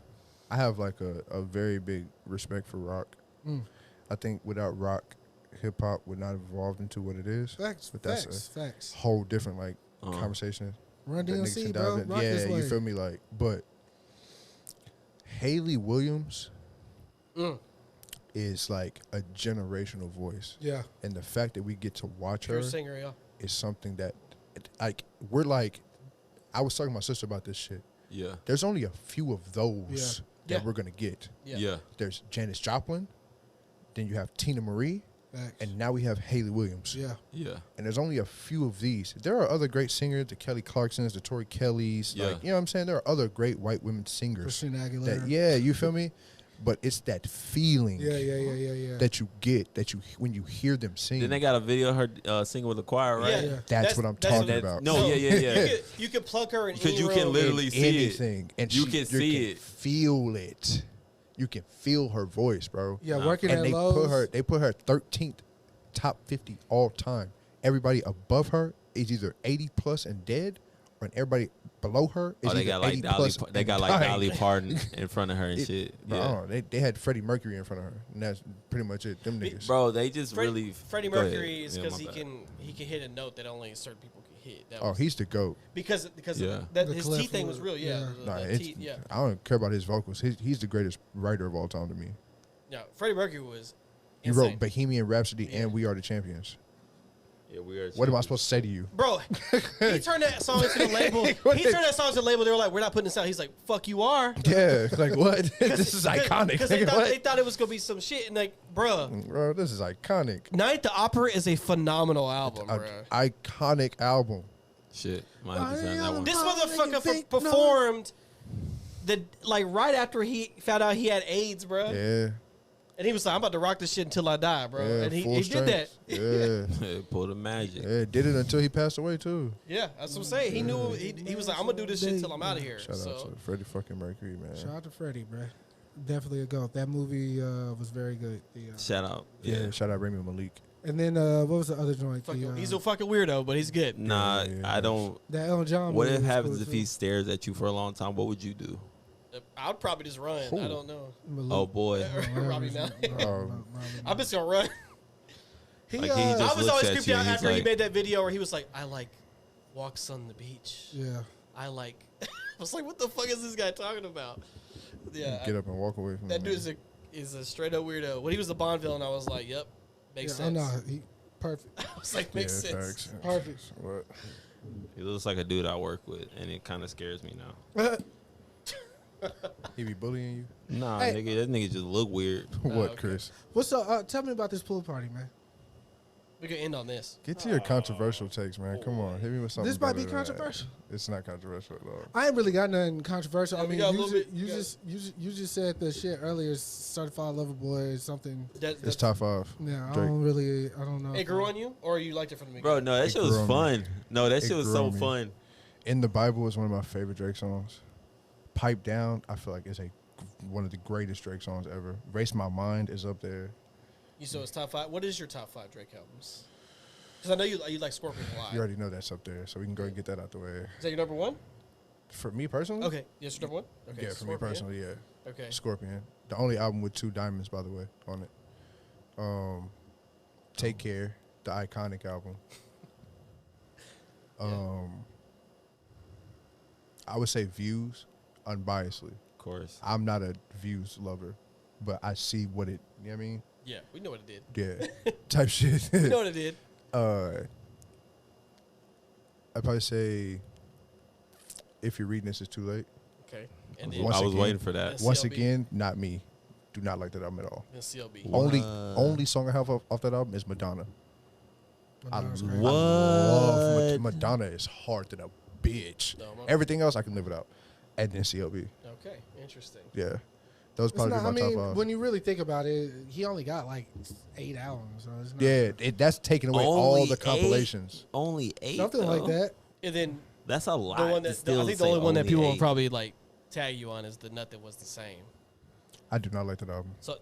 I have like a very big respect for rock. Mm. I think without rock, hip hop would not have evolved into what it is. Facts, But that's facts. Whole different like Uh-huh. conversation. Run that niggas DMC, can bro. dive in. Rock Yeah, this way. you feel me? Like, but Haley Williams Mm. is like a generational voice, Yeah. and the fact that we get to watch Pure her singer, yeah. is something that, like, we're like. I was talking to my sister about this shit. Yeah. There's only a few of those that Yeah. we're gonna get. Yeah. There's Janis Joplin, then you have Tina Marie, Facts. and now we have Haley Williams. Yeah. Yeah. And there's only a few of these. There are other great singers, the Kelly Clarksons, the Tori Kellys. Yeah. Like, you know what I'm saying? There are other great white women singers. Christina Aguilera. That, yeah, you feel me? But it's that feeling Yeah. that you get when you hear them sing. Then they got a video of her singing with a choir, right? Yeah. That's what I'm talking That- about. No, yeah. You could plug her in Because any you can room. literally see anything, it. and You can see it. feel it. You can feel her voice, bro. Yeah, Nah, working And at they Lowe's. put her 13th top 50 all time. Everybody above her is either 80 plus and dead, and everybody below her is Oh, they either got like 80 Dolly. plus They got and like dying. Dolly Parton in front of her and shit. Bro, Yeah. they had Freddie Mercury in front of her, and that's pretty much it. Them niggas. Bro, they just really. Freddie Go ahead. Mercury is Yeah, because my he bad. can hit a note that only certain people can hit. That Oh, was- he's the GOAT. because Yeah. that The his clip teeth thing was was- real. Yeah, yeah. the Nah, teeth, yeah. I don't care about his vocals. He's the greatest writer of all time to me. Yeah, Freddie Mercury was. He insane. wrote Bohemian Rhapsody Yeah. and We Are the Champions. Yeah, we are. What am I supposed to say to you? Bro, he turned that song into the label. What He is- turned that song into the label. They were like, "We're not putting this out." He's like, "Fuck, you are." Yeah, like what? This is iconic. Because they, Nigga, what? thought it was gonna be some shit, and like, bruh, Bro, this is iconic. Night at the Opera is a phenomenal album, A bruh. iconic album. Shit, might have to turn that one. This Oh, motherfucker think no. performed the like right after he found out he had AIDS, bruh. Yeah. And he was like, "I'm about to rock this shit until I die, bro." Yeah, and he full did that. strength. Yeah. Pull the magic. Yeah, did it until he passed away too. Yeah, that's what I'm saying. He knew he was like, "I'm gonna do this shit until I'm out of here." Shout out So to Freddie fucking Mercury, man. Shout out to Freddie, bro. Definitely a goat. That movie was very good. Shout out. Yeah, shout out Rami Malik. And then what was the other joint? fuck The, him. He's a fucking weirdo, but he's good. Nah, Yeah, I don't. that Elton John. What movie if was happens cool if too. he stares at you for a long time? What would you do? I would probably just run. Who? I don't know. Malik. Oh boy. Robbie Malek. Oh. I'm just gonna run. He, Like, he just I was looks always at creeped you out and he's after he like- made that video where he was like, "I like walks on the beach. yeah. I like." I was like, "What the fuck is this guy talking about?" Yeah, Get up and walk away from that him. dude is a straight up weirdo. When he was the Bond villain, I was like, "Yep, makes Yeah, sense." I know. He perfect. I was like, "Makes Yeah, sense." facts. Perfect. What? He looks like a dude I work with, and it kind of scares me now. He be bullying you? Nah, Hey. nigga, that nigga just look weird. What, okay. Chris? What's up? Tell me about this pool party, man. We can end on this. Get to your controversial takes, man. Come on, hit me with something. This might be better than that. controversial. It's not controversial at all. I ain't really got nothing controversial. Yeah, I we mean, got a you, little just, bit- you, yeah. just, you just said the shit earlier. Certified Lover Boy or something. It's top 5. Yeah, I Drake. don't know. It grew on you, or you liked it from the Bro, beginning? no, that It shit was grew on me. fun. No, that It shit was grew so on me. fun. In the Bible is one of my favorite Drake songs. Pipe Down, I feel like it's one of the greatest Drake songs ever. Race My Mind is up there. You said it's top 5. What is your top 5 Drake albums? Because I know you like Scorpion a lot. You already know that's up there, so we can go and get that out the way. Is that your number 1? For me personally? Okay, yes, your number 1. Okay, Yeah, for me Scorpion. personally, yeah. Okay. Scorpion. The only album with 2 diamonds, by the way, on it. Take Care, the iconic album. I would say Views, unbiasedly. Of course. I'm not a Views lover, but I see what it, you know what I mean? Yeah, we know what it did. Yeah. Type shit. We know what it did. I'd probably say If You're Reading This, It's Too Late. Okay. I And was then waiting for that. Once CLB. again, not me. Do not like that album at all. CLB. Only song I have off that album is Madonna. Madonna's I great. love Madonna is hard than a bitch. No, Everything else I can live without. And then CLB. Okay, interesting. Yeah. Those It's probably not, my I mean, top 5. when you really think about it, he only got like 8 albums. So it's not Yeah, that's taking away all the compilations. Only 8. something like that. And then That's a lot. the one to that still I think the say only one that people will 8. probably like tag you on is the Nothing Was the Same. I do not like that album. So,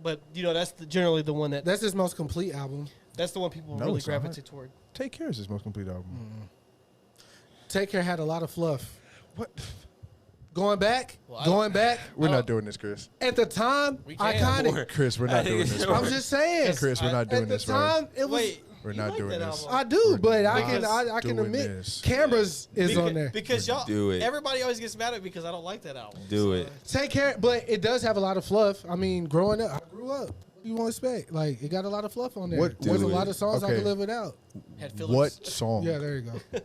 but you know that's generally the one That's his most complete album. that's the one people No, really it's not. gravitate toward. Take Care is his most complete album. Take Care had a lot of fluff. What? Going back, Well, going back. We're not doing this, Chris. At the time, We can. iconic. Chris, we're not doing this. I'm Right? just saying. Chris, we're not doing At the this, right? time, it was. Wait, We're you not like doing that this. album. I do, but I not can doing admit this. Cameras is on there. because y'all Do it. Everybody always gets mad at me because I don't like that album. Do it. Take Care, but it does have a lot of fluff. I mean, growing up, I grew up. What do you want to expect? Like, it got a lot of fluff on there. What- There's a dude, lot of songs I okay. could live without. Had fillers. What song? Yeah, there you go.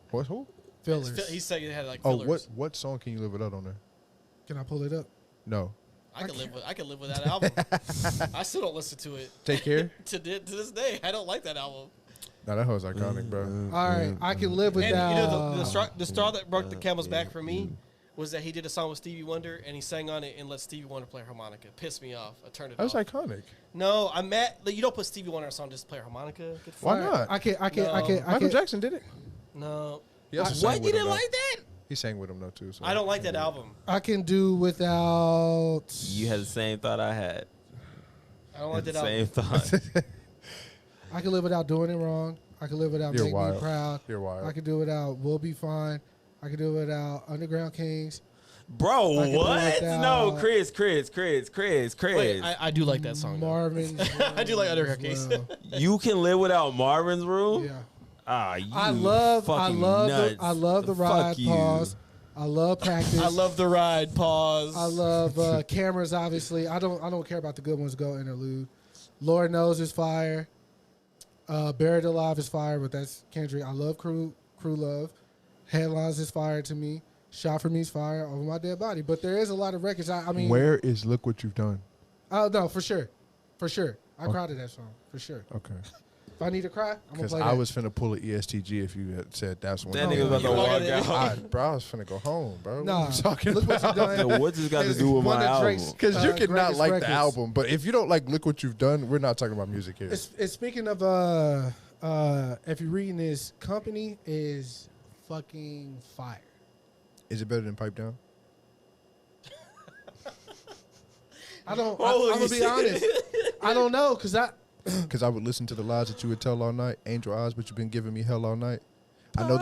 What? Who? Fillers. He said it had like Oh, fillers. what song can you live without on there? Can I pull it up? No. I could live with that album. I still don't listen to it Take Care? to this day. I don't like that album. Nah, that was iconic, bro. All right, I can live And without. you know the straw that broke the camel's back for me was that he did a song with Stevie Wonder and he sang on it and let Stevie Wonder play harmonica. It pissed me off. I turned it That was off. iconic. No, I'm mad. Like, you don't put Stevie Wonder on a song just to play harmonica. Get Why fired. not? I can. Michael Jackson did it. No, He also sang What? with You him, didn't though. like that? He sang with him though too. So. I don't like that album. I can do without. You had the same thought I had. I don't like that Same album. thought. I can live without Doing It Wrong. I can live without You're Make Me wild. Proud. You're wild. I can do without We'll Be Fine. I can do without Underground Kings. Bro, I can do what? without- No, Chris. Wait, I do like that song. though. Marvin's I do like Room Underground as Kings. well. You can live without Marvin's Room? Yeah. Ah, you I love fucking the nuts. the Fuck ride you. pause. I love Practice. I love the ride. Pause. I love Cameras. Obviously, I don't care about the good ones. Go interlude. Lord Knows is fire. Buried Alive is fire, but that's Kendrick. I love Crew Love. Headlines is fire to me. Shot for Me is fire. Over My Dead Body. But there is a lot of records. I mean, Where is Look What You've Done? Oh no, for sure. I cried to that song for sure. Okay. If I need to cry, I'm gonna Because play I that. was finna pull an ESTG if you had said that's one. That nigga about to You walk walking in- out. Bro, I was finna go home, bro. Nah, What you talking look what you about? done. So what's this got to It's do with one my of album? Drake's- Because you cannot greatest like records. the album, but if you don't like Look What You've Done, we're not talking about music here. It's speaking of if you're reading this, Company is fucking fire. Is it better than Pipe Down? I'm Holy gonna be shit. honest. I don't know because Because I would listen to the lies that you would tell all night. Angel Eyes, but you've been giving me hell all night. I know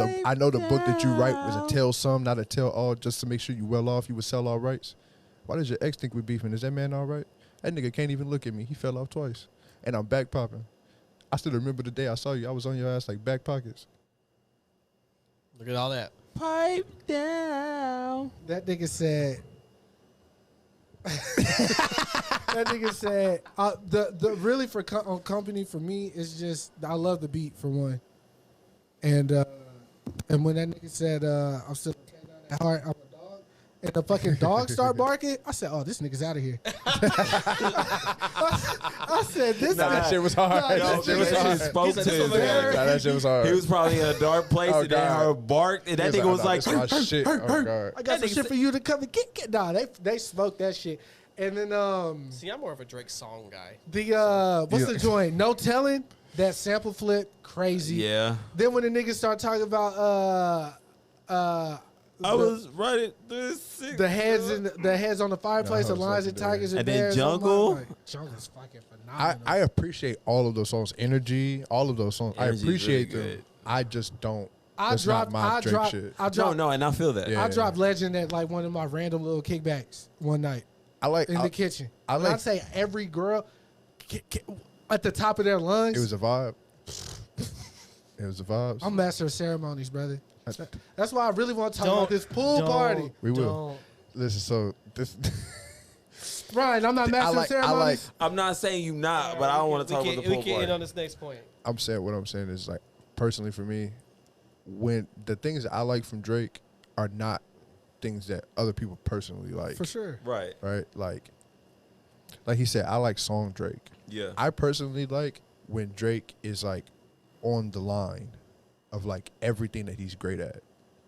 the book that you write was a tell some, not a tell all, just to make sure you well off. You would sell all rights. Why does your ex think we beefing? Is that man all right? That nigga can't even look at me. He fell off twice, and I'm back popping. I still remember the day I saw you. I was on your ass like back pockets. Look at all that. Pipe down. that nigga said. That nigga said the really for on Company for me is just I love the beat for one, and when that nigga said I'm still a cat at heart, I'm a dog, and the fucking dog start barking, I said, oh, this nigga's out of here. I said this. Nah, that nigga- shit was hard. Nah, That shit was That hard. shit spoke He said, to this his one ass. right Nah, that shit was hard. He was probably in a dark place Oh, and then God. her barked, and that He nigga was like, "Nah, that's my shit." Oh, God. I got some nigga shit for you to come and get. Nah, they smoked that shit. And then See, I'm more of a Drake song guy. the what's Yeah. the joint? No Telling. That sample flip, crazy. yeah. Then when the niggas start talking about I was running through six. the heads on the fireplace, Nah, the lions and legendary. tigers and And then bears. Jungle. Jungle's fucking phenomenal. I appreciate all of those songs. Energy, all of those songs. I Energy's appreciate really them. good. I just don't That's not my Drake shit. No, and I feel that. Yeah. I dropped Legend at like one of my random little kickbacks one night I like in the kitchen. I When like. I say every girl at the top of their lungs. It was a vibe. It was a vibe. I'm master of ceremonies, brother. That's why I really want to talk about this pool party. We will. Listen, so this. Ryan, I'm not master of ceremonies. I'm not saying you not, but I don't want to talk about the pool We can't party. end on this next point. I'm saying what I'm saying is like personally for me, when the things that I like from Drake are not things that other people personally like. For sure. Right. Right? Like he said, I like song Drake. Yeah. I personally like when Drake is like on the line of like everything that he's great at.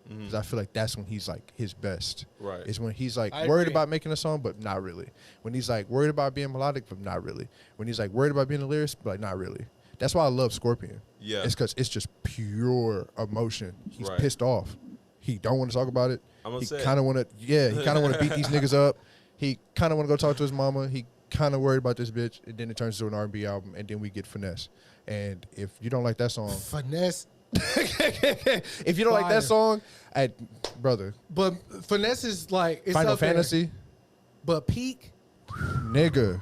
Because I feel like that's when he's like his best. Right. It's when he's like I worried agree. about making a song, but not really. When he's like worried about being melodic, but not really. When he's like worried about being a lyricist, but like not really. That's why I love Scorpion. Yeah. It's because it's just pure emotion. He's Right. pissed off. He don't want to talk about it. I'm He upset. kind of want to, he kind of want to beat these niggas up. He kind of want to go talk to his mama. He kind of worried about this bitch. And then it turns into an R&B album, and then we get Finesse. And if you don't like that song, Finesse. if you don't like Fire. that song, brother, But Finesse is like, it's Final up there. Fantasy, But Peak. nigga.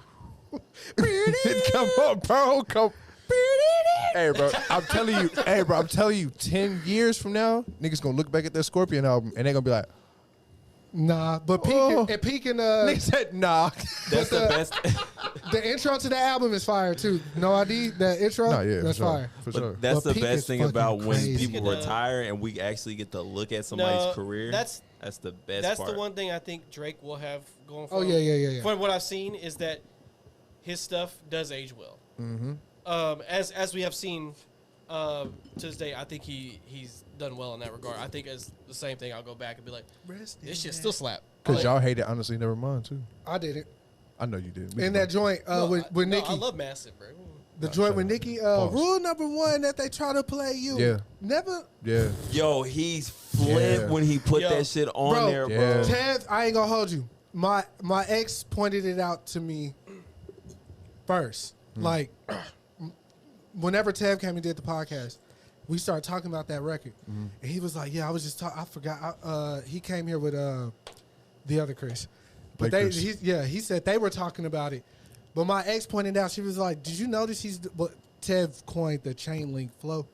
Come on, bro. Come. Hey, bro, I'm telling you, 10 years from now, niggas gonna look back at that Scorpion album and they gonna be like, Nah, but Peak, Oh. and Peak and nigga said, nah. That's the best. the intro to the album is fire too. No ID, that intro, No, yeah, that's for sure. fire. For But sure. that's But the Peak best is thing fucking about when crazy. people retire and we actually get to look at somebody's career. That's the best That's part. the one thing I think Drake will have going for Oh, him. yeah. From what I've seen is that his stuff does age well. Mm-hmm. As we have seen to this day, I think he's done well in that regard. I think as the same thing, I'll go back and be like, this shit still slap. Because Like, y'all hate it, honestly, never mind, too. I did it. I know you did. In that joint with Nicki. I love Massive, bro. The joint with Nicki, rule number one that they try to play you. Yeah. Never. Yeah. Yo, he's flipped Yeah. when he put Yo. that shit on Bro, there, bro. Yeah. Tev, I ain't gonna hold you. My ex pointed it out to me first. Like, whenever Tev came and did the podcast, we started talking about that record. And he was like, yeah, I was just talking. I forgot. He came here with the other Chris. But Blake Chris. he said they were talking about it. But my ex pointed out, she was like, did you notice Tev coined the chain link flow.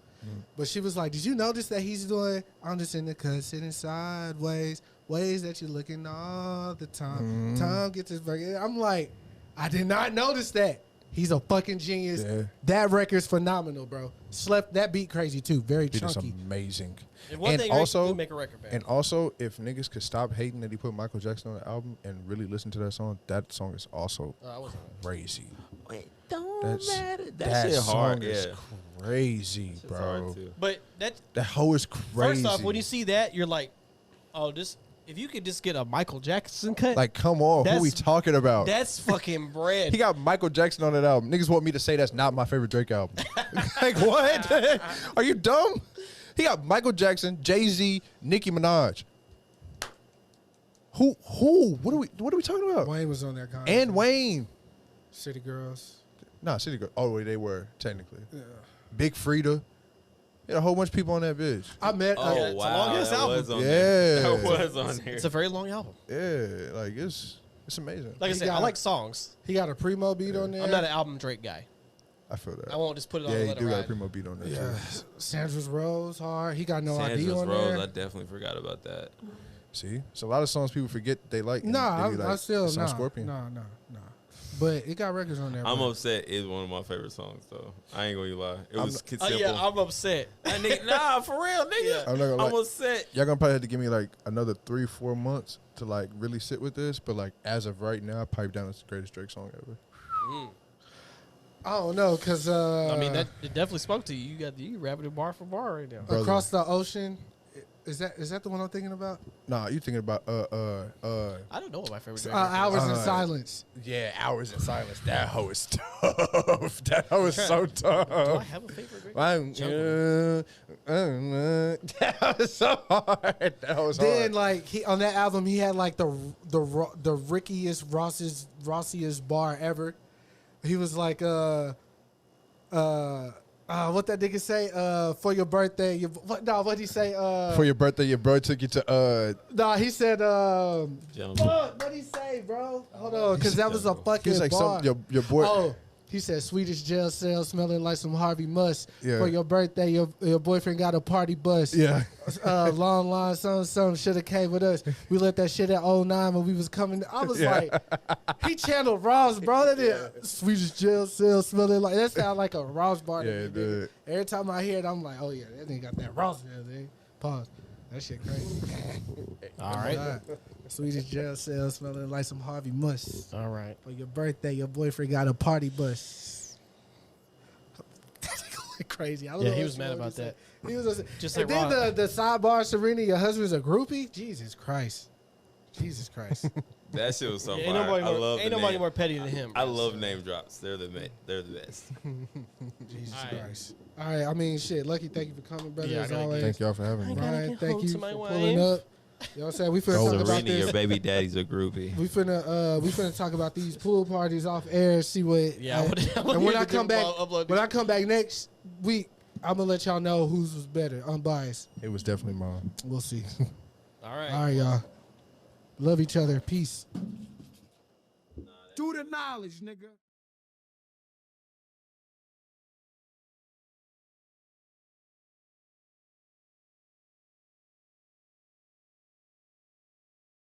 But she was like, did you notice that he's doing, I'm just in the cut, sitting sideways, ways that you're looking all the time. Time gets his burger. I'm like, I did not notice that. He's a fucking genius. Yeah. That record's phenomenal, bro. Slept that beat crazy too. Very It is chunky. amazing. And one And thing also- also, make a record back. And also, if niggas could stop hating that he put Michael Jackson on the album and really listen to that song is also I wasn't. crazy. Wait, don't That's, matter. that shit song hard, is yeah. crazy, Shit's bro. hard, too. But That hoe is crazy. first off, when you see that, you're like, oh, this. If you could just get a Michael Jackson cut, like, come on, who we That's- talking about? that's fucking bread. He got Michael Jackson on that album. Niggas want me to say that's not my favorite Drake album. Like, what? Are you dumb? He got Michael Jackson, Jay-Z, Nicki Minaj. Who? What are we talking about? Wayne was on that kind. And Wayne. City Girls. Nah, City Girl. Oh, wait, they were technically. Yeah. Big Frida. Had a whole bunch of people on that bitch. I met. Oh, it's a wow. long-ass That album. was on Yeah. there. That was on there. It's a very long album. Yeah, like it's amazing. Like I He said, I got- like songs. he got a Primo beat on there. I'm not an album Drake guy. I feel that. I won't just put it on Yeah, and he let it do got a ride. Primo beat on there Yeah. too. Sandra's Rose hard. He got no ID Sandra's on Rose, there. I definitely forgot about that. See, it's a lot of songs people forget they like. and Nah, they be I like, still it's on nah, Scorpion. nah. But it got records on there. I'm bro. Upset is one of my favorite songs, though. I ain't gonna lie. It was Oh simple. yeah, I'm upset. Nah, for real, nigga. Yeah. I'm not gonna I'm lie. upset. Y'all gonna probably have to give me like another 3-4 months to like really sit with this. But like as of right now, Pipe Down is the greatest Drake song ever. I don't know, cause I mean, that it definitely spoke to you. You rapping it bar for bar right now. Brother. Across the Ocean. Is that the one I'm thinking about? Nah, you thinking about I don't know what my favorite Drake record is. Hours in Silence. yeah, Hours in Silence. That hoe is tough. That hoe is so tough. Do I have a favorite Drake? I'm, that was so hard. That was Then hard. like he on that album he had like the rickiest Rossiest bar ever. He was like What that nigga say? For your birthday, what'd he say? For your birthday, your bro took you to He said, Gentlemen. fuck, what'd he say, bro? Hold on, because that was a fucking he's like bar. your boy. Oh, he said Swedish jail cell smelling like some Harvey Must. Yeah. For your birthday, your boyfriend got a party bus. Yeah. Long line, some should have came with us. We let that shit at 09 when we was coming. I was like, he channeled Ross, bro. That is Swedish jail cell smelling like that. Sound like a Ross bar. Yeah, it did. Every time I hear it, I'm like, oh yeah, that nigga got that Ross there. Pause. That shit crazy. All right. Swedish jail cell smelling like some Harvey Must. All right. For your birthday, your boyfriend got a party bus. Crazy. I don't know Yeah, he what was mad about that. He was Just and like then the sidebar, Serena, your husband's a groupie? Jesus Christ. Jesus Christ. That shit was so Yeah, fire. ain't nobody more petty than him. I bro. love name drops. They're the best. Jesus All right. Christ. All right, I mean, shit. Lucky, thank you for coming, brother, Yeah, I as gotta always. Thank y'all for having me. gotta Ryan, get thank home you to for my pulling wife. up. You know what I'm saying? We finna talk about Serena, this. your baby daddy's a groupie. We finna talk about these pool parties off air. See what. Yeah, and when I come back next week, I'm gonna let y'all know whose was better, unbiased. It was definitely mine. We'll see. All right. All right, y'all. Love each other. Peace. Do the knowledge, nigga.